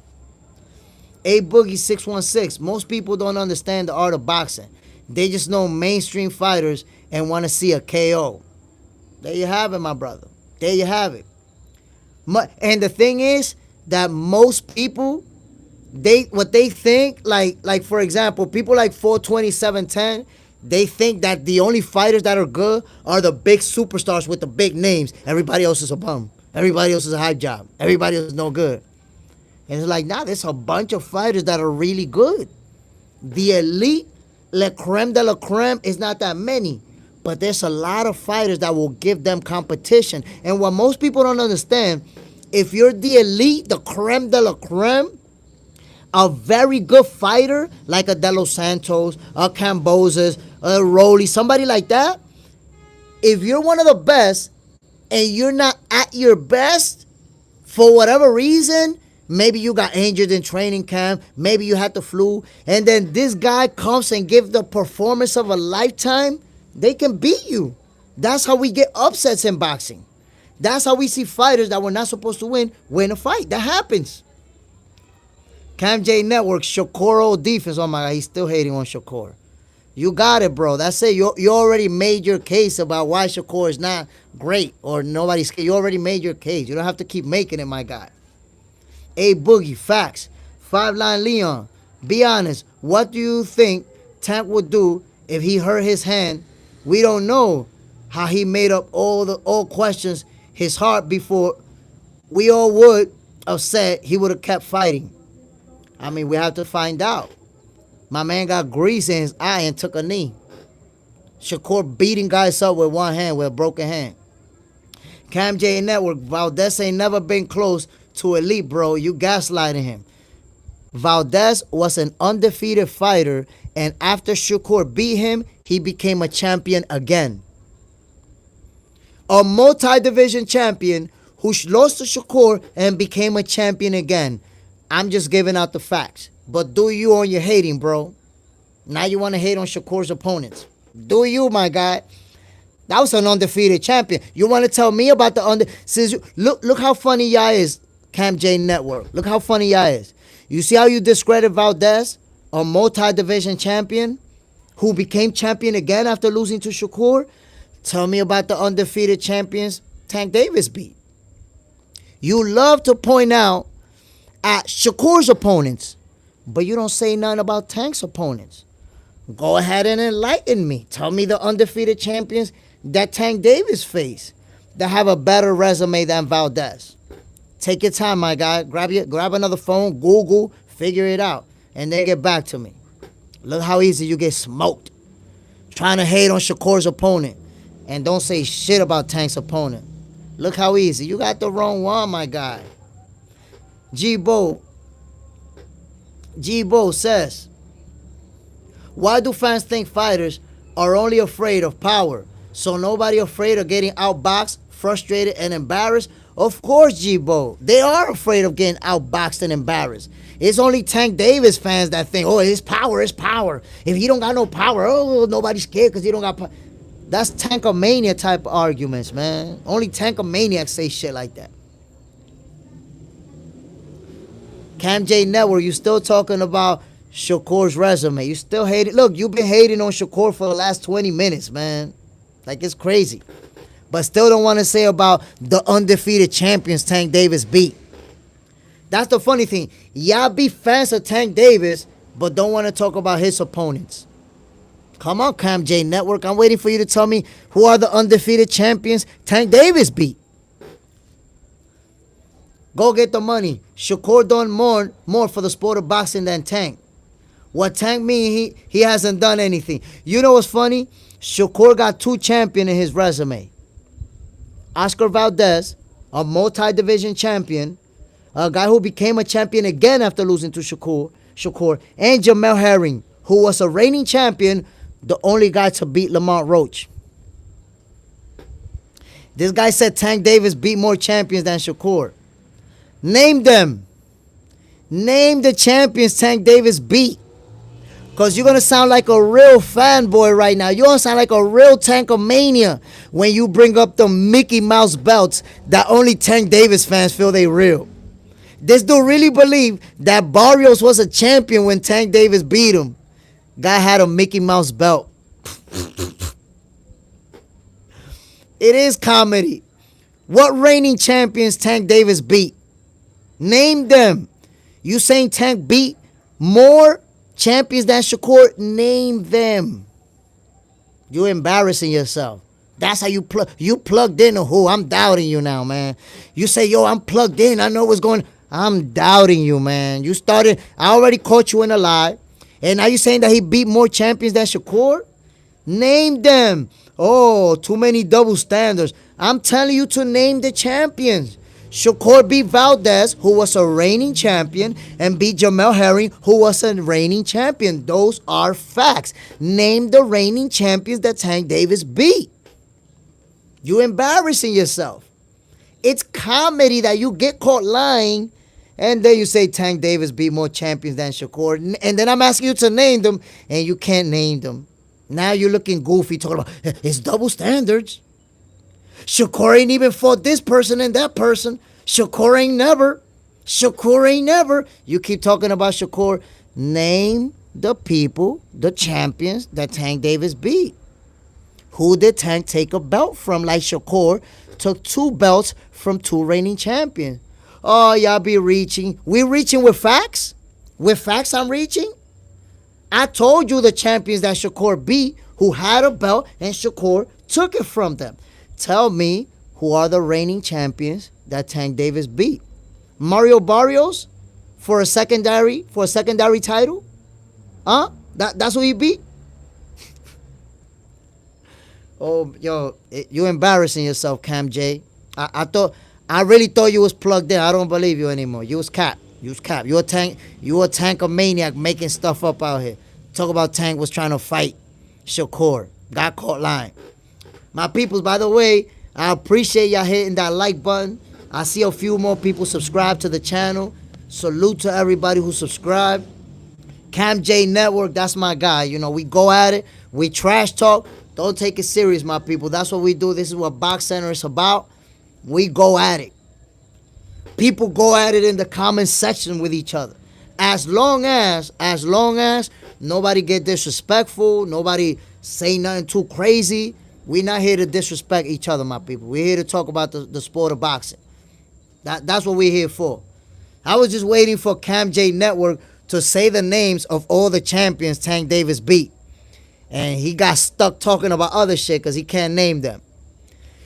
A Boogie 616. Most people don't understand the art of boxing. They just know mainstream fighters and want to see a KO. There you have it, my brother. There you have it. And the thing is that most people, what they think, like for example, people like 42710, they think that the only fighters that are good are the big superstars with the big names. Everybody else is a bum. Everybody else is a hype job. Everybody else is no good. And it's like, nah, there's a bunch of fighters that are really good. The elite, la creme de la creme, is not that many. But there's a lot of fighters that will give them competition. And what most people don't understand, if you're the elite, the creme de la creme, a very good fighter like a De Los Santos, a Cambozas, a Rolly, somebody like that, if you're one of the best and you're not at your best for whatever reason, maybe you got injured in training camp, maybe you had the flu, and then this guy comes and gives the performance of a lifetime, they can beat you. That's how we get upsets in boxing. That's how we see fighters that were not supposed to win a fight. That happens. Cam J Network, Shakur defense. Oh my God, he's still hating on Shakur. You got it, bro. That's it. You already made your case about why Shakur is not great or nobody's. You already made your case. You don't have to keep making it, my guy. A Boogie, facts. 5'9" Leon, be honest. What do you think Tank would do if he hurt his hand? We don't know how he made up all questions his heart before. We all would have said he would have kept fighting. I mean, we have to find out. My man got grease in his eye and took a knee. Shakur beating guys up with one hand, with a broken hand. Cam J Network, Valdez ain't never been close to elite, bro. You gaslighting him. Valdez was an undefeated fighter, and after Shakur beat him, he became a champion again. A multi-division champion who lost to Shakur and became a champion again. I'm just giving out the facts. But do you on your hating, bro? Now you want to hate on Shakur's opponents. Do you, my guy? That was an undefeated champion. You want to tell me about the look how funny y'all is, Cam J Network. Look how funny y'all is. You see how you discredit Valdez, a multi-division champion who became champion again after losing to Shakur? Tell me about the undefeated champions Tank Davis beat. You love to point out at Shakur's opponents, but you don't say nothing about Tank's opponents. Go ahead and enlighten me. Tell me the undefeated champions that Tank Davis faced that have a better resume than Valdez. Take your time, my guy. Grab another phone, Google, figure it out, and then get back to me. Look how easy you get smoked. Trying to hate on Shakur's opponent and don't say shit about Tank's opponent. Look how easy. You got the wrong one, my guy. G-Bo says, why do fans think fighters are only afraid of power? So nobody afraid of getting outboxed, frustrated, and embarrassed? Of course, G-Bo. They are afraid of getting outboxed and embarrassed. It's only Tank Davis fans that think, oh, it's power, it's power. If he don't got no power, oh, nobody's scared because he don't got power. That's Tankomania type arguments, man. Only Tankomaniacs say shit like that. Cam J Network, you still talking about Shakur's resume. You still hating. Look, you've been hating on Shakur for the last 20 minutes, man. Like, it's crazy. But still don't want to say about the undefeated champions Tank Davis beat. That's the funny thing. Y'all be fans of Tank Davis, but don't want to talk about his opponents. Come on, Cam J Network. I'm waiting for you to tell me who are the undefeated champions Tank Davis beat. Go get the money. Shakur done more for the sport of boxing than Tank. What Tank mean, he hasn't done anything. You know what's funny? Shakur got 2 champions in his resume. Oscar Valdez, a multi-division champion, a guy who became a champion again after losing to Shakur, and Jamel Herring, who was a reigning champion, the only guy to beat Lamont Roach. This guy said Tank Davis beat more champions than Shakur. Name them. Name the champions Tank Davis beat. Because you're going to sound like a real fanboy right now. You're going to sound like a real Tankomania when you bring up the Mickey Mouse belts that only Tank Davis fans feel they real. This dude really believe that Barrios was a champion when Tank Davis beat him. Guy had a Mickey Mouse belt. It is comedy. What reigning champions Tank Davis beat? Name them. You saying Tank beat more champions than Shakur? Name them. You're embarrassing yourself. That's how you plugged in to who? I'm doubting you now, man. You say, yo, I'm plugged in. I know what's going on. I'm doubting you, man. You started, I already caught you in a lie. And now you saying that he beat more champions than Shakur? Name them. Oh, too many double standards. I'm telling you to name the champions. Shakur beat Valdez, who was a reigning champion, and beat Jamel Herring, who was a reigning champion. Those are facts. Name the reigning champions that Tank Davis beat. You embarrassing yourself. It's comedy that you get caught lying, and then you say Tank Davis beat more champions than Shakur. And then I'm asking you to name them, and you can't name them. Now you're looking goofy talking about it's double standards. Shakur ain't even fought this person and that person. Shakur ain't never. Shakur ain't never. You keep talking about Shakur. Name the people, the champions that Tank Davis beat. Who did Tank take a belt from? Like Shakur took 2 belts from 2 reigning champions. Oh, y'all be reaching. We reaching with facts? With facts I'm reaching? I told you the champions that Shakur beat who had a belt and Shakur took it from them. Tell me who are the reigning champions that Tank Davis beat. Mario Barrios for a secondary title? Huh? That's who he beat? Oh, yo, you embarrassing yourself, Cam J. I really thought you was plugged in. I don't believe you anymore. You was cap. You a Tankomaniac making stuff up out here. Talk about Tank was trying to fight Shakur. Got caught lying. My peoples, by the way, I appreciate y'all hitting that like button. I see a few more people subscribe to the channel. Salute to everybody who subscribed. Cam J Network, that's my guy. You know, we go at it. We trash talk. Don't take it serious, my people. That's what we do. This is what Box Center is about. We go at it. People go at it in the comment section with each other. As long as nobody get disrespectful, nobody say nothing too crazy, we're not here to disrespect each other, my people. We're here to talk about the sport of boxing. That's what we're here for. I was just waiting for Cam J Network to say the names of all the champions Tank Davis beat. And he got stuck talking about other shit because he can't name them.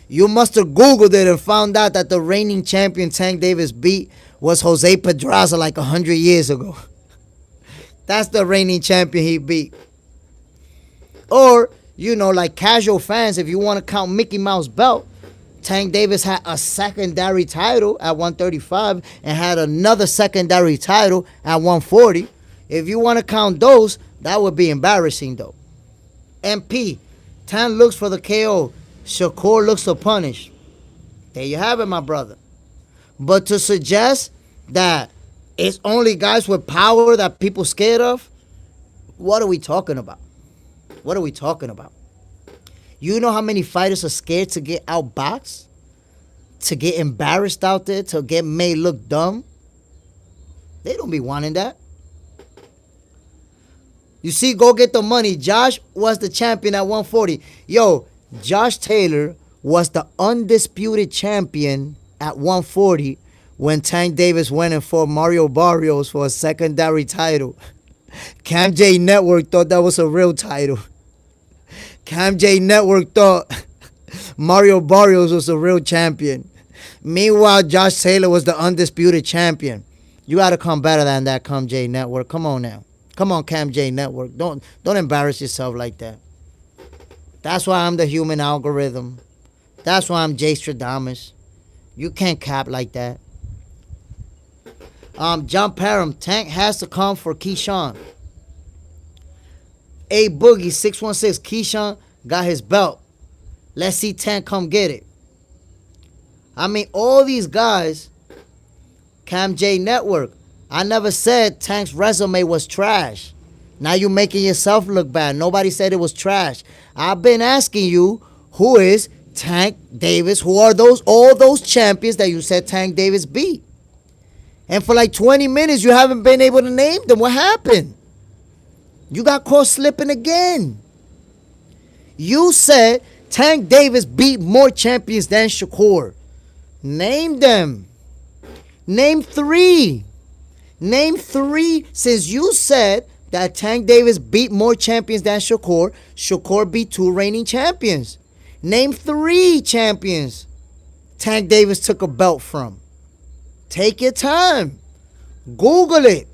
You must have Googled it and found out that the reigning champion Tank Davis beat was Jose Pedraza like 100 years ago. That's the reigning champion he beat. Or, you know, like casual fans, if you want to count Mickey Mouse belt, Tank Davis had a secondary title at 135 and had another secondary title at 140. If you want to count those, that would be embarrassing though. MP, Tank looks for the KO. Shakur looks to punish. There you have it, my brother. But to suggest that it's only guys with power that people scared of, what are we talking about? What are we talking about? You know how many fighters are scared to get outboxed? To get embarrassed out there? To get made look dumb? They don't be wanting that. You see, go get the money. Josh was the champion at 140. Yo, Josh Taylor was the undisputed champion at 140 when Tank Davis went in for Mario Barrios for a secondary title. Cam J Network thought that was a real title. Cam J Network thought Mario Barrios was a real champion. Meanwhile, Josh Taylor was the undisputed champion. You got to come better than that, Cam J Network. Come on now. Come on, Cam J Network. Don't embarrass yourself like that. That's why I'm the human algorithm. That's why I'm Jay Stradamus. You can't cap like that. John Parham, Tank has to come for Keyshawn. A Boogie 616, Keyshawn got his belt. Let's see Tank come get it. I mean, all these guys, Cam J Network, I never said Tank's resume was trash. Now you're making yourself look bad. Nobody said it was trash. I've been asking you, who is Tank Davis? Who are all those champions that you said Tank Davis beat? And for like 20 minutes, you haven't been able to name them. What happened? You got caught slipping again. You said Tank Davis beat more champions than Shakur. Name them. Name three. Name three, since you said that Tank Davis beat more champions than Shakur. Shakur beat 2 reigning champions. Name 3 champions Tank Davis took a belt from. Take your time. Google it.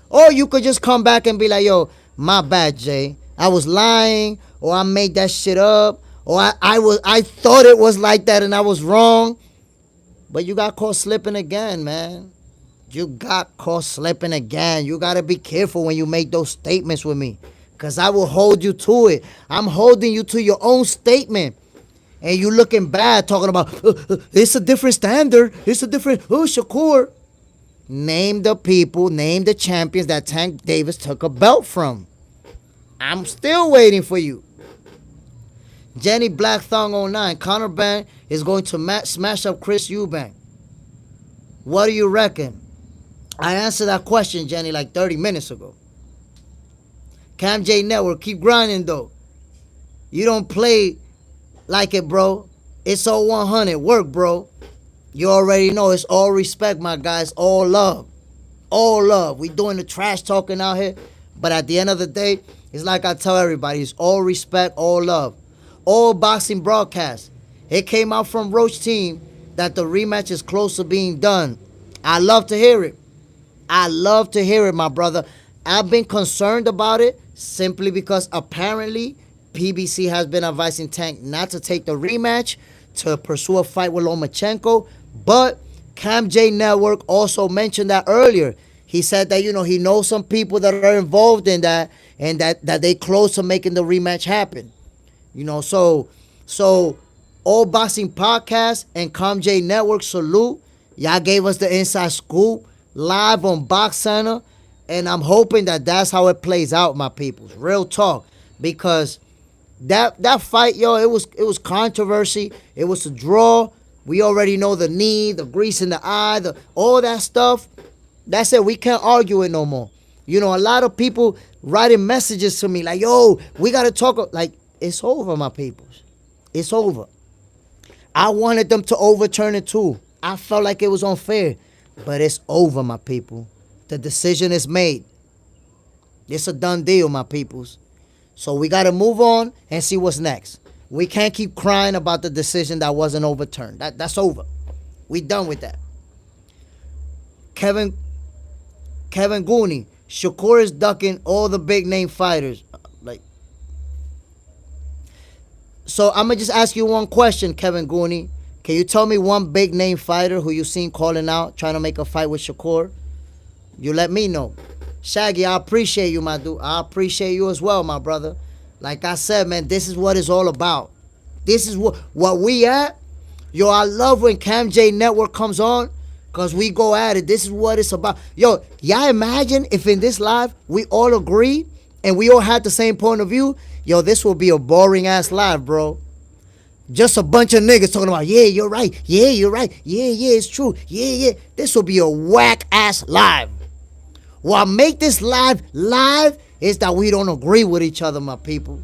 Or you could just come back and be like, yo, my bad, Jay. I was lying, or I made that shit up, or I thought it was like that and I was wrong. But you got caught slipping again, man. You got caught slipping again. You got to be careful when you make those statements with me, because I will hold you to it. I'm holding you to your own statement. And you looking bad talking about, it's a different standard. It's a different, Shakur. Name the people, name the champions that Tank Davis took a belt from. I'm still waiting for you. Jenny Blackthong 09, Conor Benn is going to smash up Chris Eubank. What do you reckon? I answered that question, Jenny, like 30 minutes ago. Cam J Network, keep grinding though. You don't play like it, bro. It's all 100. Work, bro. You already know it's all respect, my guys. All love. All love. We doing the trash talking out here. But at the end of the day, it's like I tell everybody, it's all respect, all love. All boxing broadcast. It came out from Roach team that the rematch is close to being done. I love to hear it. I love to hear it, my brother. I've been concerned about it simply because apparently PBC has been advising Tank not to take the rematch, to pursue a fight with Lomachenko. But Cam J Network also mentioned that earlier. He said that, he knows some people that are involved in that and that they close to making the rematch happen. So All Boxing Podcast and Cam J Network, salute. Y'all gave us the inside scoop live on Box Center. And I'm hoping that that's how it plays out, my peoples. Real talk. Because that fight, it was controversy. It was a draw. We already know the knee, the grease in the eye, all that stuff. That's it. We can't argue it no more. A lot of people writing messages to me like, yo, we got to talk. Like, it's over, my peoples. It's over. I wanted them to overturn it too. I felt like it was unfair. But it's over, my people. The decision is made. It's a done deal, my peoples. So we got to move on and see what's next. We can't keep crying about the decision that wasn't overturned. That's over. We done with that. Kevin Gooney. Shakur is ducking all the big name fighters. So I'm going to just ask you one question, Kevin Gooney. Can you tell me one big name fighter who you seen calling out, trying to make a fight with Shakur? You let me know. Shaggy, I appreciate you, my dude. I appreciate you as well, my brother. Like I said, man, this is what it's all about. This is what we at. Yo, I love when Cam J Network comes on, because we go at it. This is what it's about. Yo, y'all imagine if in this live we all agree and we all had the same point of view? Yo, this will be a boring-ass live, bro. Just a bunch of niggas talking about, yeah, you're right. Yeah, you're right. Yeah, it's true. Yeah. This will be a whack-ass live. What make this live is that we don't agree with each other, my people.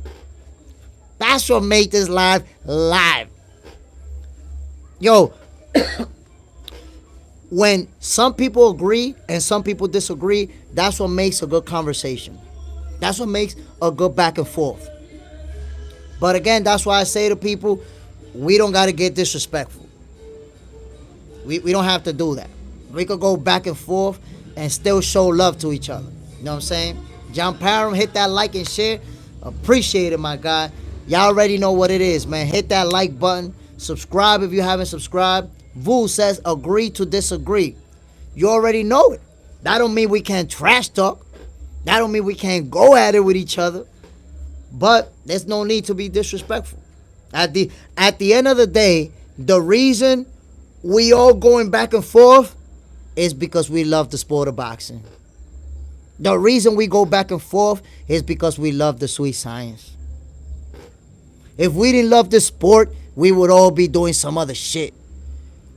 That's what make this live. Yo, when some people agree and some people disagree, that's what makes a good conversation. That's what makes a good back and forth. But again, that's why I say to people, we don't got to get disrespectful. We don't have to do that. We could go back and forth and still show love to each other. You know what I'm saying? John Parham, hit that like and share. Appreciate it, my guy. Y'all already know what it is, man. Hit that like button. Subscribe if you haven't subscribed. Vu says agree to disagree. You already know it. That don't mean we can't trash talk. That don't mean we can't go at it with each other. But there's no need to be disrespectful. At the end of the day, the reason we all going back and forth is because we love the sport of boxing. The reason we go back and forth is because we love the sweet science. If we didn't love the sport, we would all be doing some other shit.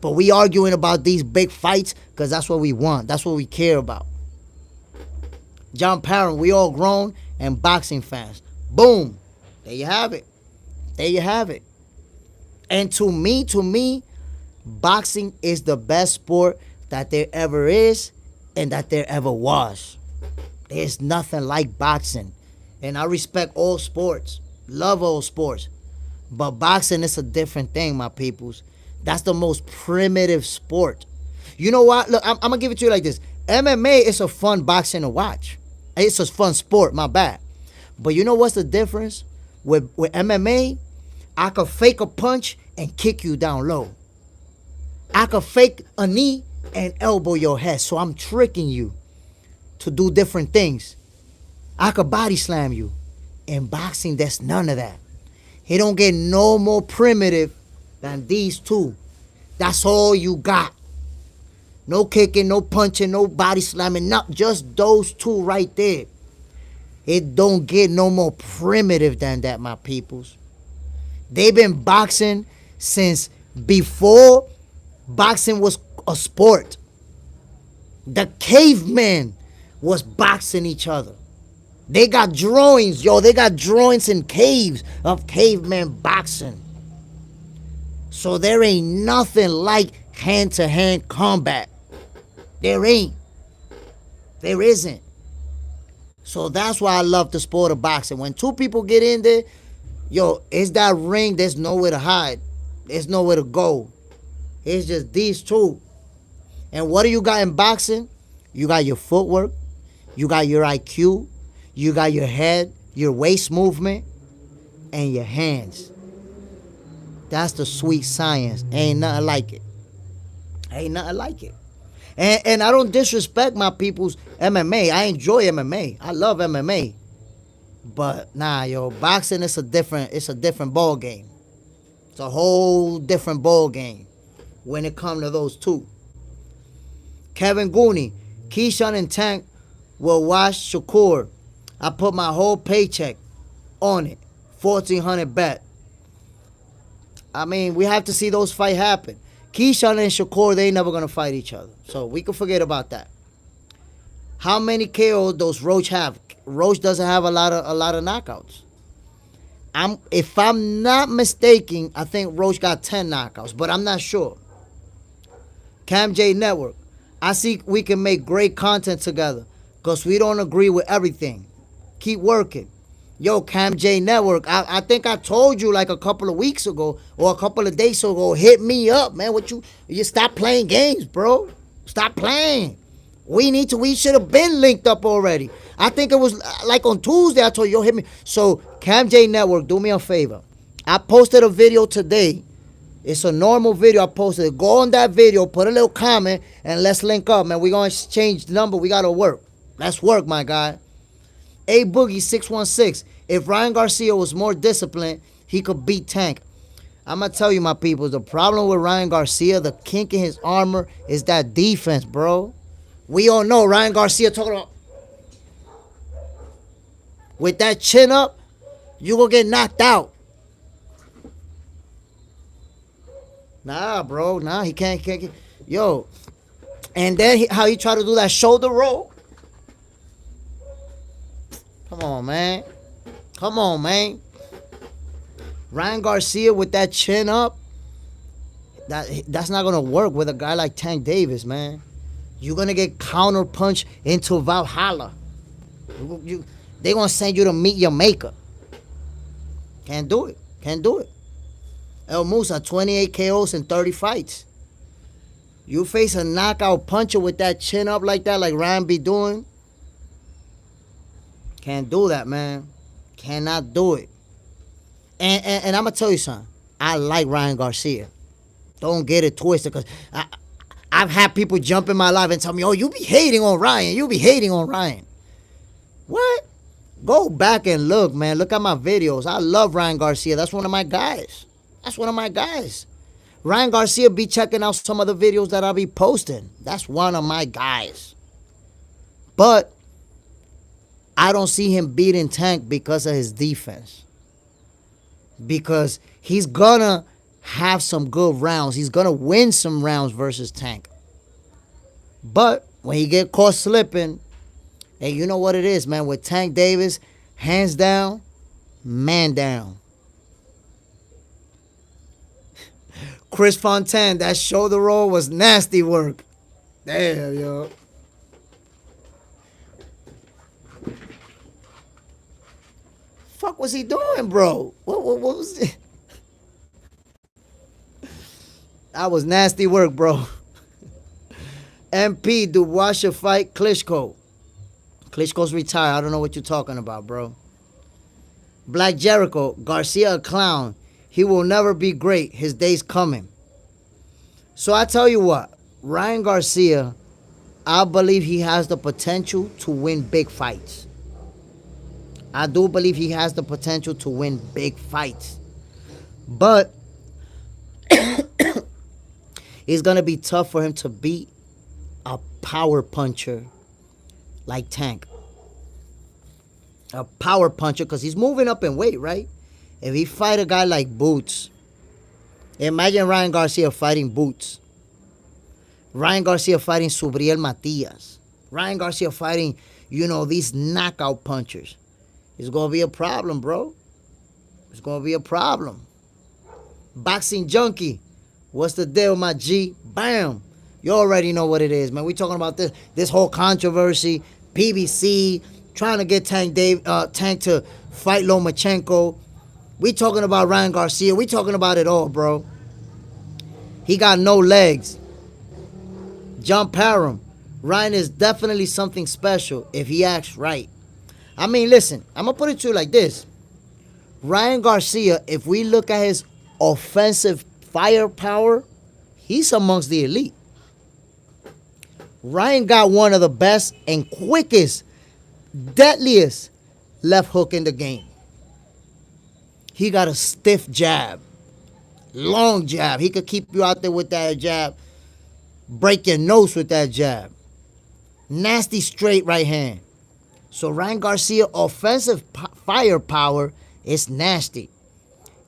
But we arguing about these big fights because that's what we want. That's what we care about. John Parham, we all grown and boxing fans. Boom. There you have it. There you have it. And to me, boxing is the best sport that there ever is and that there ever was. There's nothing like boxing. And I respect all sports. Love all sports. But boxing is a different thing, my peoples. That's the most primitive sport. You know what? Look, I'm going to give it to you like this. MMA is a fun boxing to watch. It's a fun sport, my bad. But you know what's the difference? With MMA, I could fake a punch and kick you down low. I could fake a knee and elbow your head. So I'm tricking you to do different things. I could body slam you. In boxing, there's none of that. It don't get no more primitive than these two. That's all you got. No kicking, no punching, no body slamming, not just those two right there. It don't get no more primitive than that, my peoples. They've been boxing since before boxing was a sport. The cavemen was boxing each other. They got drawings, yo. They got drawings in caves of cavemen boxing. So there ain't nothing like hand-to-hand combat. There ain't. There isn't. So that's why I love the sport of boxing. When two people get in there, yo, it's that ring. There's nowhere to hide. There's nowhere to go. It's just these two. And what do you got in boxing? You got your footwork. You got your IQ. You got your head, your waist movement, and your hands. That's the sweet science. Ain't nothing like it. Ain't nothing like it. And I don't disrespect my people's MMA. I enjoy MMA. I love MMA. But nah, yo, boxing is a different ball game. It's a whole different ball game when it comes to those two. Kevin Gooney, Keyshawn and Tank will watch Shakur. I put my whole paycheck on it. 1,400 bet. I mean, we have to see those fights happen. Keyshawn and Shakur, they ain't never going to fight each other. So we can forget about that. How many KOs does Roach have? Roach doesn't have a lot of knockouts. If I'm not mistaken, I think Roach got 10 knockouts, but I'm not sure. Cam J Network. I see we can make great content together because we don't agree with everything. Keep working. Yo, Cam J Network, I think I told you like a couple of weeks ago or a couple of days ago, hit me up, man. You stop playing games, bro. Stop playing. We should have been linked up already. I think it was like on Tuesday I told you, yo, hit me. So, Cam J Network, do me a favor. I posted a video today. It's a normal video I posted. Go on that video, put a little comment, and let's link up, man. We're going to exchange the number. We got to work. Let's work, my guy. A Boogie 616. If Ryan Garcia was more disciplined, he could beat Tank. I'm going to tell you, my people, the problem with Ryan Garcia, the kink in his armor, is that defense, bro. We all know Ryan Garcia talking about with that chin up, you going to get knocked out. Nah, bro. Nah, he can't. Yo. And then how he try to do that shoulder roll. Come on, man. Come on, man. Ryan Garcia with that chin up, that's not going to work with a guy like Tank Davis, man. You're going to get counter punched into Valhalla. They're going to send you to meet your maker. Can't do it. Can't do it. El Musa, 28 KOs in 30 fights. You face a knockout puncher with that chin up like that, like Ryan be doing. Can't do that, man. Cannot do it. And I'm going to tell you something. I like Ryan Garcia. Don't get it twisted, because I've had people jump in my life and tell me, oh, you be hating on Ryan. You be hating on Ryan. What? Go back and look, man. Look at my videos. I love Ryan Garcia. That's one of my guys. That's one of my guys. Ryan Garcia be checking out some of the videos that I be posting. That's one of my guys. But I don't see him beating Tank because of his defense. Because he's gonna have some good rounds. He's gonna win some rounds versus Tank. But when he get caught slipping, hey, you know what it is, man. With Tank Davis, hands down, man down. Chris Fontaine, that shoulder roll was nasty work. Damn, yo. Fuck was he doing, bro? What was it? That was nasty work, bro. MP, Dubois should fight Klitschko. Klitschko's retired. I don't know what you're talking about, bro. Black Jericho, Garcia a clown. He will never be great. His day's coming. So I tell you what, Ryan Garcia, I believe he has the potential to win big fights. I do believe he has the potential to win big fights. But it's going to be tough for him to beat a power puncher like Tank. A power puncher, because he's moving up in weight, right? If he fight a guy like Boots, imagine Ryan Garcia fighting Boots. Ryan Garcia fighting Subriel Matias. Ryan Garcia fighting, these knockout punchers. It's going to be a problem, bro. It's going to be a problem. Boxing Junkie. What's the deal, my G? Bam. You already know what it is, man. We talking about this whole controversy. PBC trying to get Tank to fight Lomachenko. We talking about Ryan Garcia. We talking about it all, bro. He got no legs. John Parham. Ryan is definitely something special if he acts right. I mean, listen, I'm going to put it to you like this. Ryan Garcia, if we look at his offensive firepower, he's amongst the elite. Ryan got one of the best and quickest, deadliest left hook in the game. He got a stiff jab, long jab. He could keep you out there with that jab, break your nose with that jab. Nasty straight right hand. So Ryan Garcia offensive firepower is nasty.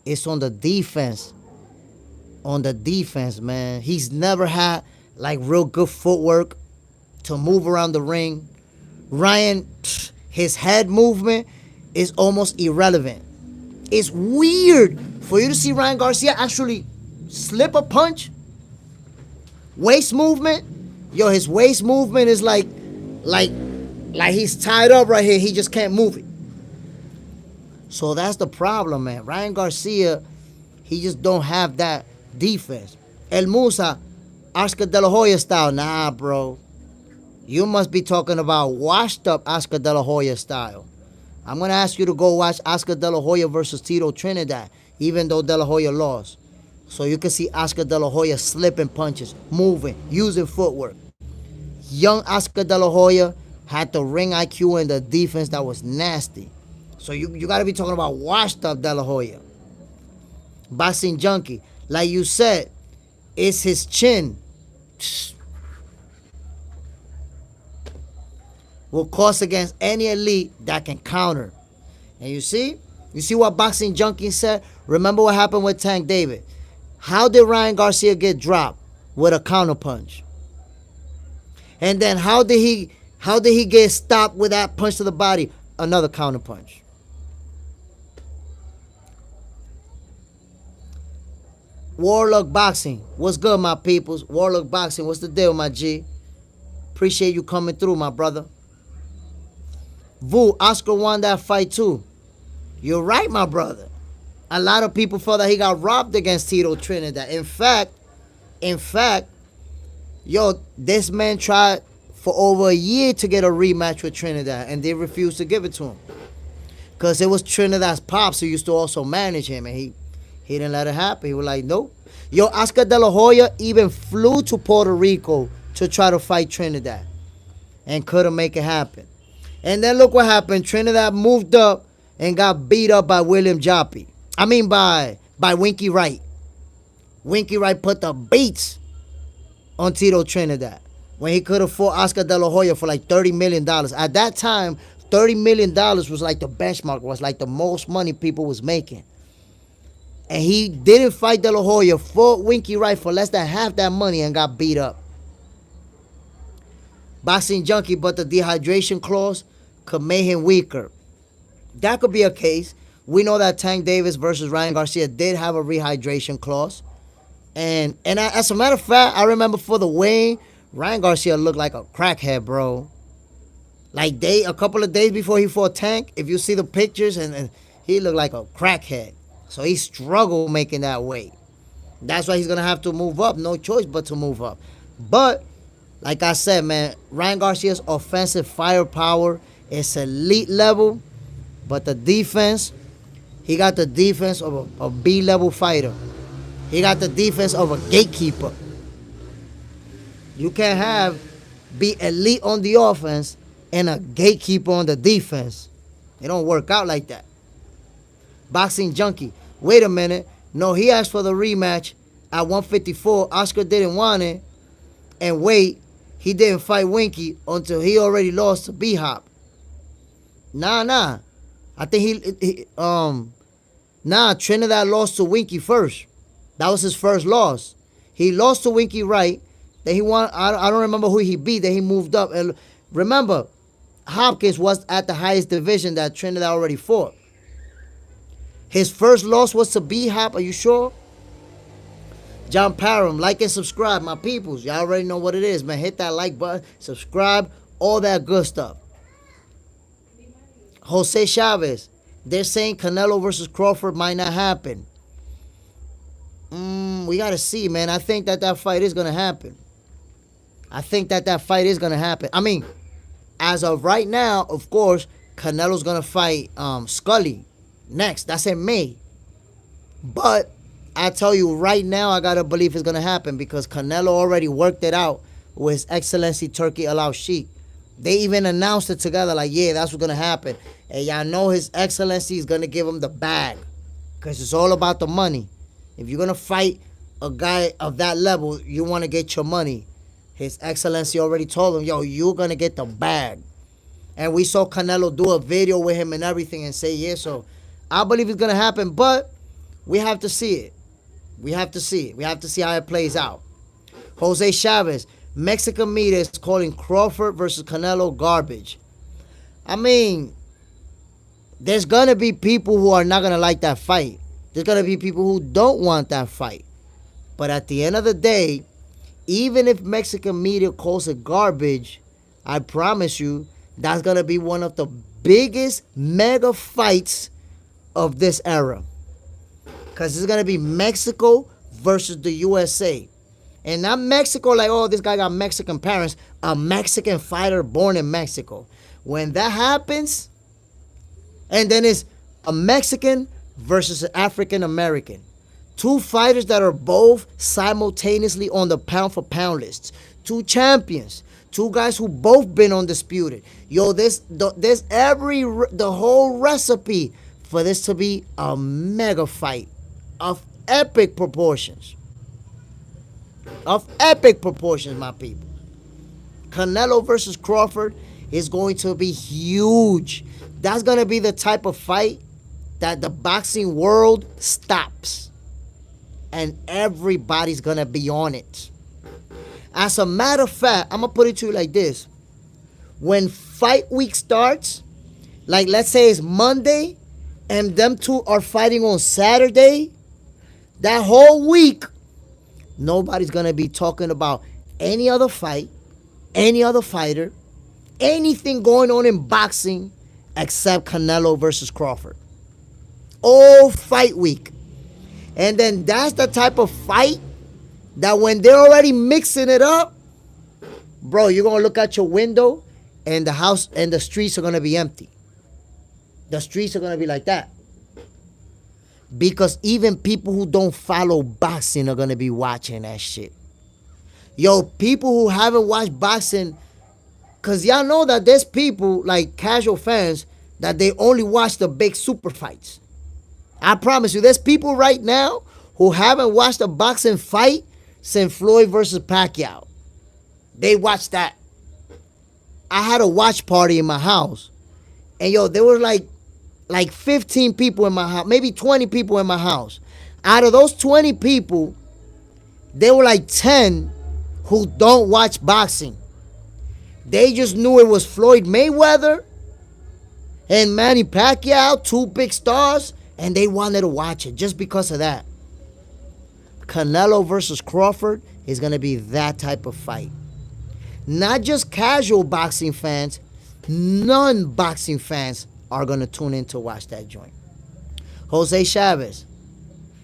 It's on the defense. On the defense, man. He's never had like real good footwork to move around the ring. Ryan, his head movement is almost irrelevant. It's weird for you to see Ryan Garcia actually slip a punch. Waist movement. Yo, his waist movement is like he's tied up right here. He just can't move it. So that's the problem, man. Ryan Garcia, he just don't have that defense. El Musa, Oscar De La Hoya style. Nah, bro. You must be talking about washed up Oscar De La Hoya style. I'm going to ask you to go watch Oscar De La Hoya versus Tito Trinidad, even though De La Hoya lost. So you can see Oscar De La Hoya slipping punches, moving, using footwork. Young Oscar De La Hoya had the ring IQ and the defense that was nasty. So you got to be talking about washed up De La Hoya. Boxing Junkie. Like you said, it's his chin. Will cost against any elite that can counter. And you see what Boxing Junkie said? Remember what happened with Tank Davis. How did Ryan Garcia get dropped? With a counter punch. And then how did he get stopped with that punch to the body? Another counter punch. Warlock Boxing. What's good, my peoples? Warlock Boxing. What's the deal, my G? Appreciate you coming through, my brother. Vu, Oscar won that fight too. You're right, my brother. A lot of people felt that he got robbed against Tito Trinidad. In fact, Yo, this man tried for over a year to get a rematch with Trinidad, and they refused to give it to him. Because it was Trinidad's pops who used to also manage him, and he didn't let it happen. He was like, nope. Yo, Oscar De La Hoya even flew to Puerto Rico to try to fight Trinidad and couldn't make it happen. And then look what happened. Trinidad moved up and got beat up by William Joppy. I mean by Winky Wright. Winky Wright put the beats on Tito Trinidad when he could have fought Oscar De La Hoya for like $30 million. At that time, $30 million was like the benchmark, was like the most money people was making. And he didn't fight De La Hoya, fought Winky Wright for less than half that money and got beat up. Boxing junkie, but the dehydration clause could make him weaker. That could be a case. We know that Tank Davis versus Ryan Garcia did have a rehydration clause. And as a matter of fact, I remember for the weigh-in, Ryan Garcia looked like a crackhead, bro. Like a couple of days before he fought Tank, if you see the pictures, and he looked like a crackhead. So he struggled making that weight. That's why he's going to have to move up. No choice but to move up. But, like I said, man, Ryan Garcia's offensive firepower is elite level. But the defense, he got the defense of a B-level fighter. He got the defense of a gatekeeper. You can't be elite on the offense and a gatekeeper on the defense. It don't work out like that. Boxing junkie. Wait a minute. No, he asked for the rematch at 154. Oscar didn't want it. And wait, he didn't fight Winky until he already lost to B-Hop. Nah. I think Trinidad lost to Winky first. That was his first loss. He lost to Winky Wright. Then he won. I don't remember who he beat. Then he moved up. And remember, Hopkins was at the highest division that Trinidad already fought. His first loss was to B-Hop. Are you sure? John Parham, like and subscribe, my peoples. Y'all already know what it is, man. Hit that like button, subscribe, all that good stuff. Jose Chavez, they're saying Canelo versus Crawford might not happen. We got to see, man. I think that fight is going to happen. I mean, as of right now, of course, Canelo's going to fight Scully next. That's in May. But I tell you right now, I got to believe it's going to happen because Canelo already worked it out with His Excellency Turki Al-Sheikh. They even announced it together like, yeah, that's what's going to happen. And y'all know His Excellency is going to give him the bag because it's all about the money. If you're going to fight a guy of that level, you want to get your money. His Excellency already told him, yo, you're going to get the bag. And we saw Canelo do a video with him and everything and say, yeah, so I believe it's going to happen, but we have to see it. We have to see how it plays out. Jose Chavez, Mexican media is calling Crawford versus Canelo garbage. I mean, there's going to be people who are not going to like that fight. There's going to be people who don't want that fight. But at the end of the day, even if Mexican media calls it garbage, I promise you, that's going to be one of the biggest mega fights of this era. Because it's going to be Mexico versus the USA. And not Mexico like, oh, this guy got Mexican parents. A Mexican fighter born in Mexico. When that happens, and then it's a Mexican versus an African American. Two fighters that are both simultaneously on the pound-for-pound lists. Two champions. Two guys who both been undisputed. Yo, there's the whole recipe for this to be a mega fight of epic proportions. Of epic proportions, my people. Canelo versus Crawford is going to be huge. That's going to be the type of fight that the boxing world stops. And everybody's going to be on it. As a matter of fact, I'm going to put it to you like this. When fight week starts, like let's say it's Monday, and them two are fighting on Saturday, that whole week, nobody's going to be talking about any other fight, any other fighter, anything going on in boxing except Canelo versus Crawford. All fight week. And then that's the type of fight that when they're already mixing it up, bro, you're gonna look out your window, and the house and the streets are gonna be empty. The streets are gonna be like that. Because even people who don't follow boxing are gonna be watching that shit. Yo, people who haven't watched boxing, cause y'all know that there's people like casual fans that they only watch the big super fights. I promise you, there's people right now who haven't watched a boxing fight since Floyd versus Pacquiao. They watched that. I had a watch party in my house. And yo, there were like 15 people in my house, maybe 20 people in my house. Out of those 20 people, there were like 10 who don't watch boxing. They just knew it was Floyd Mayweather and Manny Pacquiao, two big stars, and they wanted to watch it just because of that. Canelo versus Crawford is going to be that type of fight. Not just casual boxing fans, non-boxing fans are going to tune in to watch that joint. Jose Chavez,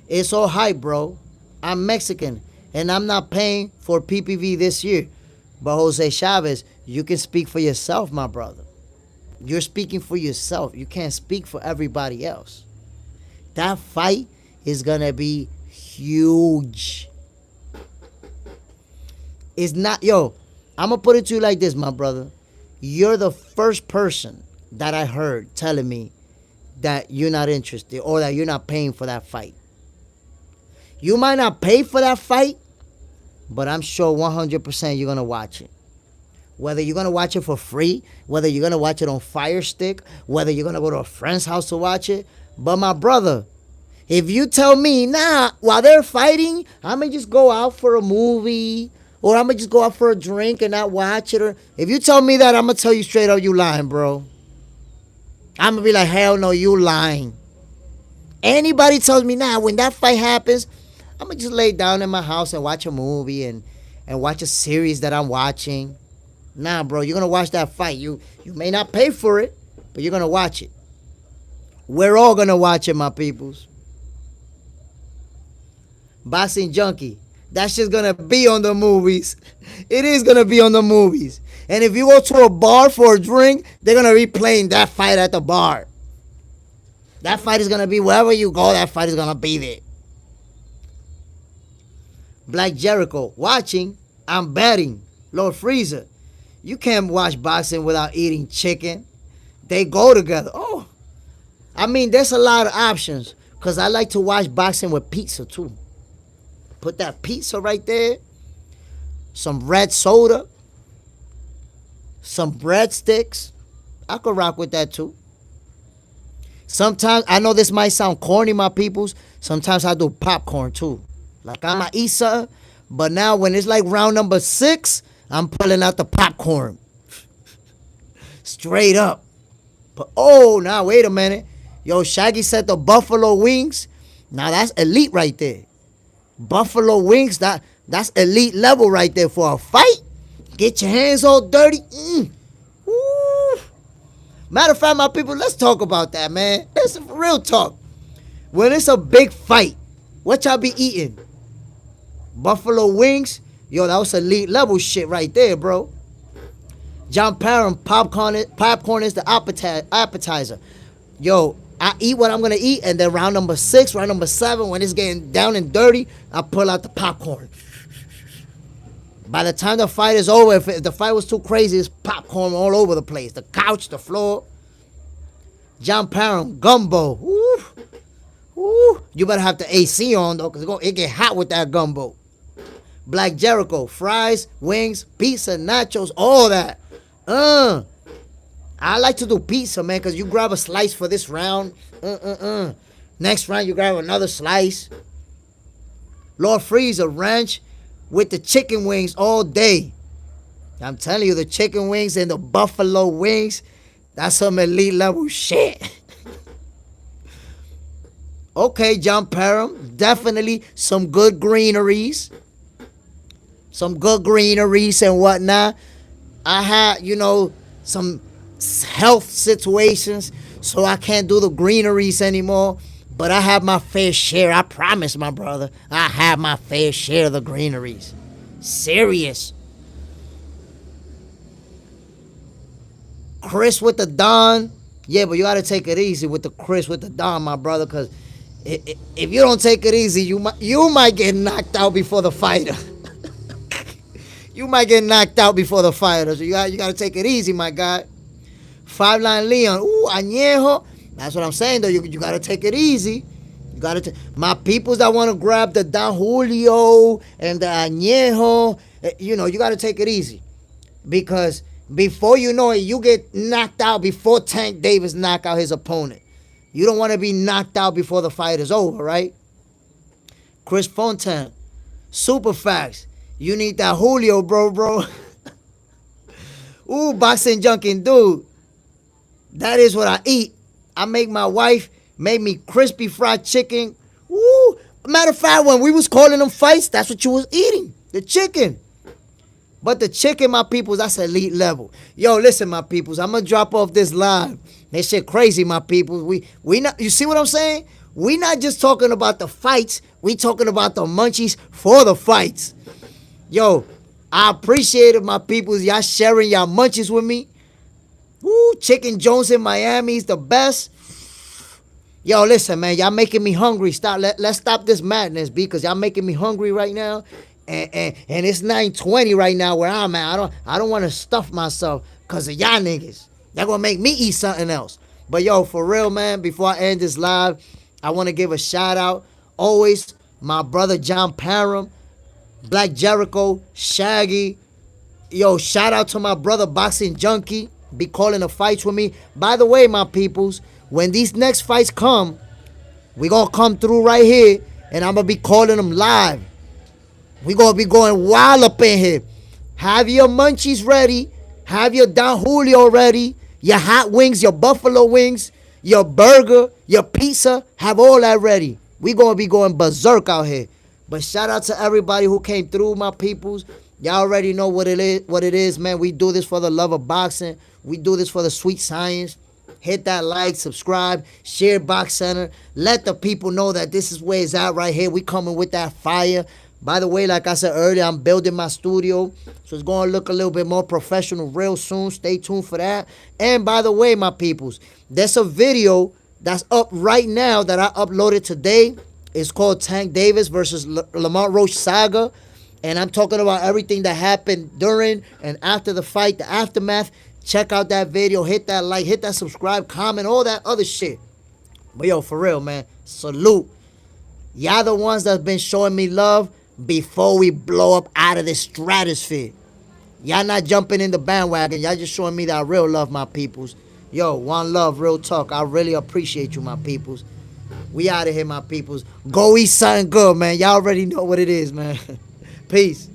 it's all hype, bro. I'm Mexican, and I'm not paying for PPV this year. But Jose Chavez, you can speak for yourself, my brother. You're speaking for yourself. You can't speak for everybody else. That fight is going to be huge. It's not, yo, I'm going to put it to you like this, my brother. You're the first person that I heard telling me that you're not interested or that you're not paying for that fight. You might not pay for that fight, but I'm sure 100% you're going to watch it. Whether you're going to watch it for free, whether you're going to watch it on Fire Stick, whether you're going to go to a friend's house to watch it. But my brother, if you tell me, nah, while they're fighting, I'm going to just go out for a movie or I'm going to just go out for a drink and not watch it. Or if you tell me that, I'm going to tell you straight up, you lying, bro. I'm going to be like, hell no, you lying. Anybody tells me, nah, when that fight happens, I'm going to just lay down in my house and watch a movie and watch a series that I'm watching. Nah, bro, you're going to watch that fight. You may not pay for it, but you're going to watch it. We're all going to watch it, my peoples. Boxing Junkie. That's just going to be on the movies. It is going to be on the movies. And if you go to a bar for a drink, they're going to be playing that fight at the bar. That fight is going to be wherever you go, that fight is going to be there. Black Jericho. Watching. I'm betting. Lord Freezer. You can't watch boxing without eating chicken. They go together. Oh. I mean, there's a lot of options. Because I like to watch boxing with pizza, too. Put that pizza right there. Some red soda. Some breadsticks. I could rock with that, too. Sometimes, I know this might sound corny, my peoples. Sometimes I do popcorn, too. Like, I might eat something. But now, when it's like round number 6... I'm pulling out the popcorn. Straight up. But oh, now wait a minute. Yo, Shaggy said the buffalo wings. Now that's elite right there. Buffalo wings, that's elite level right there for a fight. Get your hands all dirty. Woo. Matter of fact, my people, let's talk about that, man. That's real talk. When it's a big fight, what y'all be eating? Buffalo wings? Yo, that was elite level shit right there, bro. John Parham, popcorn is the appetizer. Yo, I eat what I'm going to eat, and then round number 6, round number 7, when it's getting down and dirty, I pull out the popcorn. By the time the fight is over, if the fight was too crazy, it's popcorn all over the place. The couch, the floor. John Parham, gumbo. Woo. Woo. You better have the AC on, though, because it get hot with that gumbo. Black Jericho, fries, wings, pizza, nachos, all that. I like to do pizza, man, because you grab a slice for this round. Next round, you grab another slice. Lord Freezer, ranch with the chicken wings all day. I'm telling you, the chicken wings and the buffalo wings, that's some elite level shit. Okay, John Parham, definitely some good greeneries. Some good greeneries and whatnot. I had, some health situations, so I can't do the greeneries anymore. But I have my fair share. I promise, my brother. I have my fair share of the greeneries. Serious. Chris with the Don. Yeah, but you got to take it easy with the Chris with the Don, my brother, because if you don't take it easy, you might get knocked out before the fighter. You might get knocked out before the fighter. So you got to take it easy, my guy. 5'9" Leon. Ooh, añejo. That's what I'm saying, though. You got to take it easy. You got to. My peoples that want to grab the Don Julio and the añejo, you got to take it easy. Because before you know it, you get knocked out before Tank Davis knock out his opponent. You don't want to be knocked out before the fight is over, right? Chris Fontaine. Super facts. You need that Julio, bro. Ooh, boxing junkie, dude. That is what I eat. I make my wife make me crispy fried chicken. Ooh. Matter of fact, when we was calling them fights, that's what you was eating. The chicken. But the chicken, my peoples, that's elite level. Yo, listen, my peoples, I'm going to drop off this live. That shit crazy, my peoples. We not, you see what I'm saying? We not just talking about the fights. We talking about the munchies for the fights. Yo, I appreciate it, my peoples. Y'all sharing y'all munchies with me. Woo, Chicken Jones in Miami is the best. Yo, listen, man, y'all making me hungry. Let's stop this madness, because y'all making me hungry right now. And it's 9:20 right now where I'm at. I don't want to stuff myself because of y'all niggas. They're going to make me eat something else. But yo, for real, man, before I end this live, I want to give a shout out. Always my brother John Parham, Black Jericho, Shaggy. Yo, shout out to my brother Boxing Junkie. Be calling the fights with me. By the way, my peoples, when these next fights come, we going to come through right here and I'm going to be calling them live. We going to be going wild up in here. Have your munchies ready. Have your Don Julio ready. Your hot wings, your buffalo wings, your burger, your pizza. Have all that ready. We going to be going berserk out here. But shout out to everybody who came through, my peoples. Y'all already know what it is, man. We do this for the love of boxing. We do this for the sweet science. Hit that like, subscribe, share Box Center. Let the people know that this is where it's at right here. We coming with that fire. By the way, like I said earlier, I'm building my studio, so it's going to look a little bit more professional real soon. Stay tuned for that. And by the way, my peoples, there's a video that's up right now that I uploaded today. It's called Tank Davis versus Lamont Roach Saga. And I'm talking about everything that happened during and after the fight, the aftermath. Check out that video. Hit that like, hit that subscribe, comment, all that other shit. But yo, for real, man, salute. Y'all the ones that's been showing me love before we blow up out of this stratosphere. Y'all not jumping in the bandwagon. Y'all just showing me that real love, my peoples. Yo, one love, real talk. I really appreciate you, my peoples. We out of here, my peoples. Go eat something good, man. Y'all already know what it is, man. Peace.